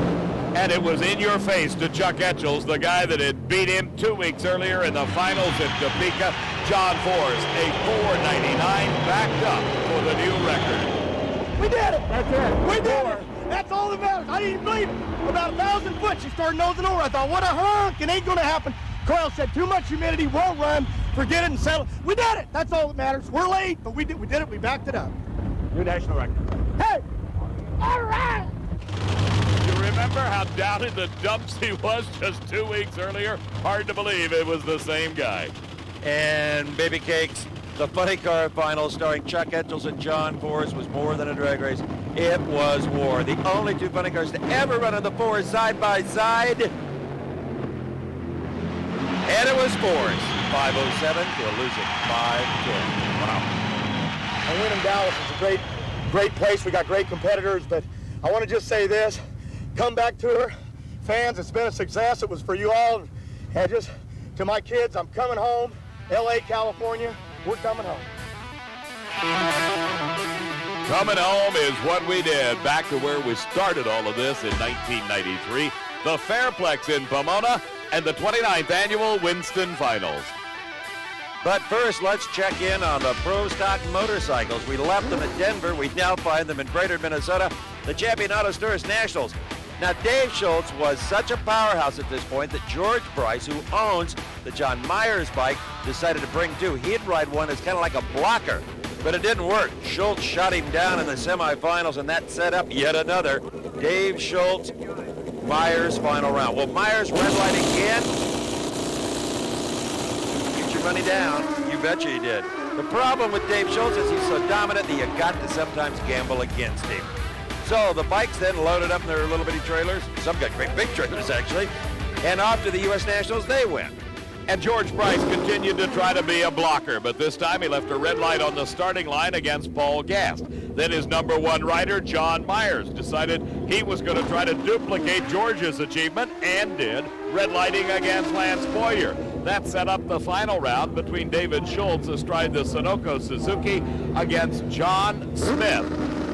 And it was in your face to Chuck Etchels, the guy that had beat him 2 weeks earlier in the finals in Topeka. John Force, a 4.99, backed up for the new record. We did it! That's it. We did it! That's all that matters. I didn't even believe it. About 1,000 foot, she started nosing over. I thought, what a hunk! It ain't gonna happen. Coyle said, too much humidity, won't run. Forget it and settle. We did it! That's all that matters. We're late, but we did it. We backed it up. New national record. Hey! All right! You remember how down in the dumps he was just 2 weeks earlier? Hard to believe it was the same guy. And Baby Cakes, the funny car final starring Chuck Etchels and John Force was more than a drag race. It was war. The only two funny cars to ever run on the fours side by side. And it was Force. 5:07 to a losing 5:10. Wow. I win in Dallas. It's a great place. We got great competitors, but I want to just say this. Come back tour. Fans, it's been a success. It was for you all. And just to my kids, I'm coming home. LA, California, we're coming home. Coming home is what we did. Back to where we started all of this in 1993. The Fairplex in Pomona and the 29th annual Winston Finals. But first, let's check in on the Pro Stock motorcycles. We left them at Denver. We now find them in Brainerd, Minnesota, the Champion Auto Tourist Nationals. Now, Dave Schultz was such a powerhouse at this point that George Bryce, who owns the John Myers bike, decided to bring two. He'd ride one as kind of like a blocker, but it didn't work. Schultz shot him down in the semifinals, and that set up yet another Dave Schultz Myers final round. Will Myers red light again? Get your money down. You betcha he did. The problem with Dave Schultz is he's so dominant that you got to sometimes gamble against him. So the bikes then loaded up in their little bitty trailers. Some got great big trailers, actually. And off to the U.S. Nationals they went. And George Bryce continued to try to be a blocker, but this time he left a red light on the starting line against Paul Gast. Then his number one rider, John Myers, decided he was going to try to duplicate George's achievement, and did, red lighting against Lance Boyer. That set up the final round between David Schultz astride the Sunoco Suzuki against John Smith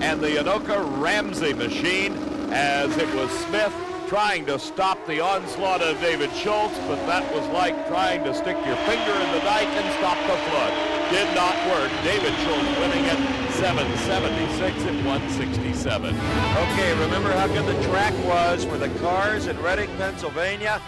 and the Anoka Ramsey machine, as it was Smith trying to stop the onslaught of David Schultz, but that was like trying to stick your finger in the dike and stop the flood. Did not work. David Schultz winning at 776 at 167. Okay, remember how good the track was for the cars in Reading, Pennsylvania?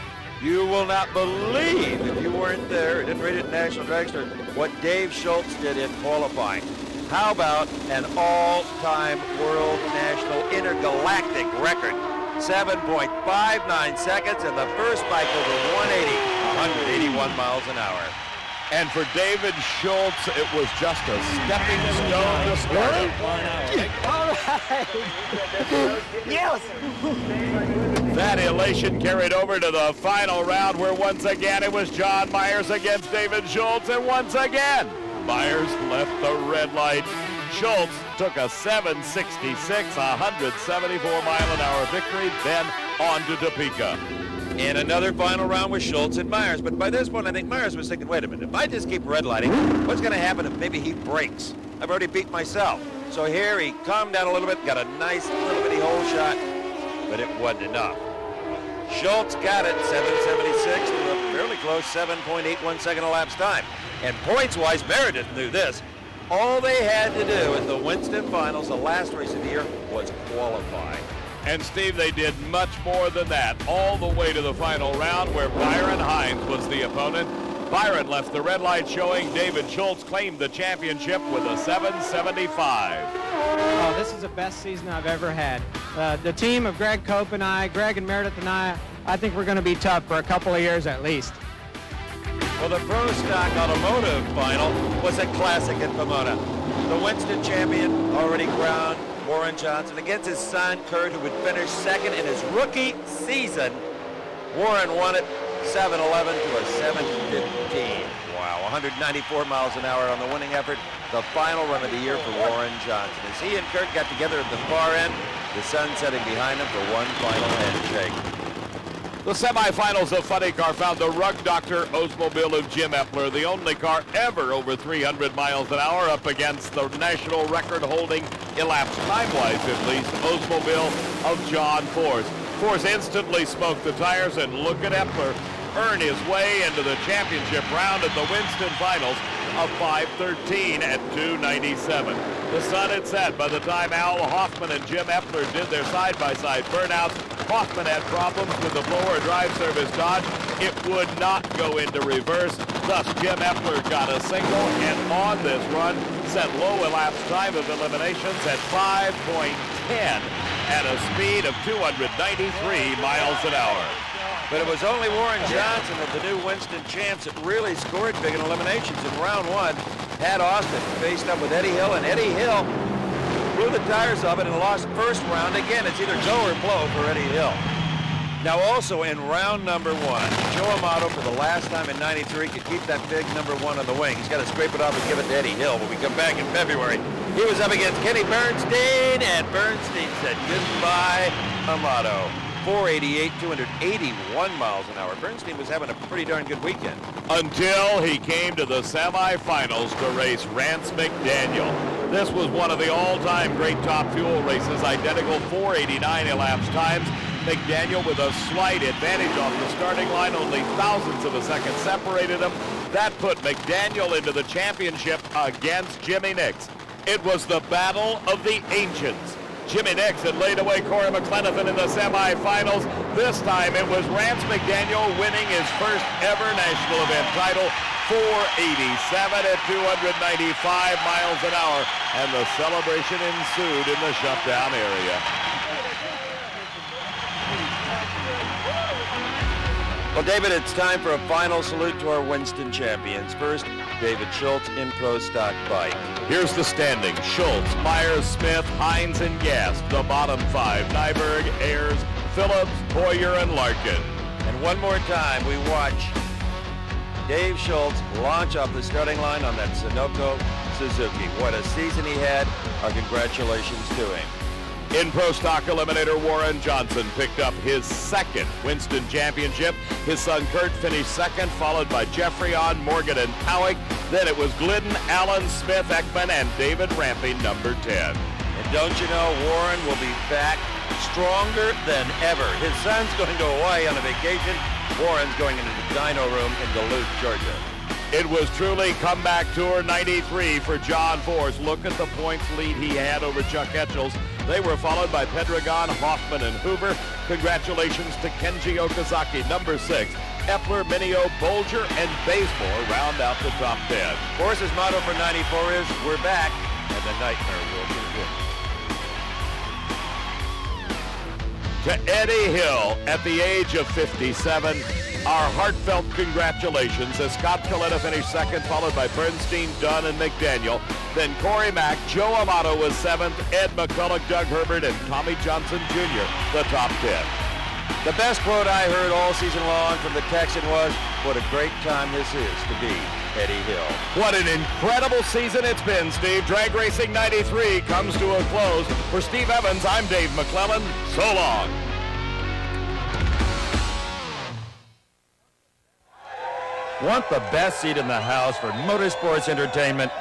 You will not believe, if you weren't there, didn't read it in National Dragster, what Dave Schultz did in qualifying. How about an all-time world national intergalactic record? 7.59 seconds, and the first bike over 181 miles an hour. And for David Schultz, it was just a stepping stone to stardom. All right. Yes. That elation carried over to the final round, where once again it was John Myers against David Schultz, and once again Myers left the red light. Schultz took a 766, 174 mile an hour victory, then on to Topeka. And another final round with Schultz and Myers. But by this point, I think Myers was thinking, wait a minute, if I just keep red lighting, what's going to happen if maybe he breaks? I've already beat myself. So here he calmed down a little bit, got a nice little bitty hole shot, but it wasn't enough. Schultz got it, 776 to a fairly close 7.81 second elapsed time. And points-wise, Meredith knew this. All they had to do at the Winston Finals, the last race of the year, was qualify. And Steve, they did much more than that, all the way to the final round, where Byron Hines was the opponent. Byron left the red light showing. David Schultz claimed the championship with a 775. Oh, this is the best season I've ever had. The team of Greg Cope and I, Greg and Meredith and I think we're going to be tough for a couple of years at least. Well, the Pro Stock Automotive Final was a classic in Pomona. The Winston champion, already crowned, Warren Johnson, against his son, Kurt, who would finish second in his rookie season. Warren won it 7:11 to a 7:15. Wow, 194 miles an hour on the winning effort. The final run of the year for Warren Johnson. As he and Kurt got together at the far end, the son sitting behind him for one final handshake. The semifinals of Funny Car found the Rug Doctor Oldsmobile of Jim Epler, the only car ever over 300 miles an hour, up against the national record-holding, elapsed time-wise at least, Oldsmobile of John Force. Force instantly smoked the tires, and look at Epler earn his way into the championship round at the Winston Finals of 5:13 at 2:97. The sun had set by the time Al Hoffman and Jim Epler did their side-by-side burnouts. Hoffman had problems with the blower drive service Dodge. It would not go into reverse. Thus, Jim Epler got a single, and on this run set low elapsed time of eliminations at 5.10 at a speed of 293 miles an hour. But it was only Warren Johnson of the new Winston champs that really scored big in eliminations in round one. Pat Austin faced up with Eddie Hill, and Eddie Hill blew the tires of it and lost first round. Again, it's either go or blow for Eddie Hill. Now also in round number one, Joe Amato for the last time in 93 could keep that big number one on the wing. He's got to scrape it off and give it to Eddie Hill. When we come back in February, he was up against Kenny Bernstein, and Bernstein said goodbye, Amato. 488, 281 miles an hour. Bernstein was having a pretty darn good weekend. Until he came to the semifinals to race Rance McDaniel. This was one of the all-time great Top Fuel races, identical 489 elapsed times. McDaniel with a slight advantage off the starting line, only thousandths of a second separated him. That put McDaniel into the championship against Jimmy Nix. It was the battle of the ancients. Jimmy Nix had laid away Corey McLenithan in the semifinals. This time it was Rance McDaniel winning his first ever national event title, 487 at 295 miles an hour, and the celebration ensued in the shutdown area. Well, David, it's time for a final salute to our Winston champions. First, David Schultz in Pro Stock Bike. Here's the standing. Schultz, Myers, Smith, Hines, and Gast. The bottom five. Nyberg, Ayers, Phillips, Boyer, and Larkin. And one more time, we watch Dave Schultz launch off the starting line on that Sunoco Suzuki. What a season he had. Our congratulations to him. In Pro Stock Eliminator, Warren Johnson picked up his second Winston championship. His son Kurt finished second, followed by Jeffrey On, Morgan, and Howick. Then it was Glidden, Allen, Smith, Ekman, and David Ramping, number 10. And don't you know, Warren will be back stronger than ever. His son's going to Hawaii on a vacation. Warren's going into the dyno room in Duluth, Georgia. It was truly comeback tour 93 for John Force. Look at the points lead he had over Chuck Etchells. They were followed by Pedregon, Hoffman, and Hoover. Congratulations to Kenji Okazaki, number 6. Epler, Minio, Bolger, and Bazemore round out the top 10. Force's motto for 94 is, we're back, and the nightmare will begin. To Eddie Hill, at the age of 57, our heartfelt congratulations as Scott Coletta finished second, followed by Bernstein, Dunn, and McDaniel. Then Corey Mack, Joe Amato was 7th, Ed McCulloch, Doug Herbert, and Tommy Johnson Jr., the top 10. The best quote I heard all season long from the Texan was, what a great time this is to be Eddie Hill. What an incredible season it's been, Steve. Drag Racing 93 comes to a close. For Steve Evans, I'm Dave McClellan. So long. Want the best seat in the house for motorsports entertainment?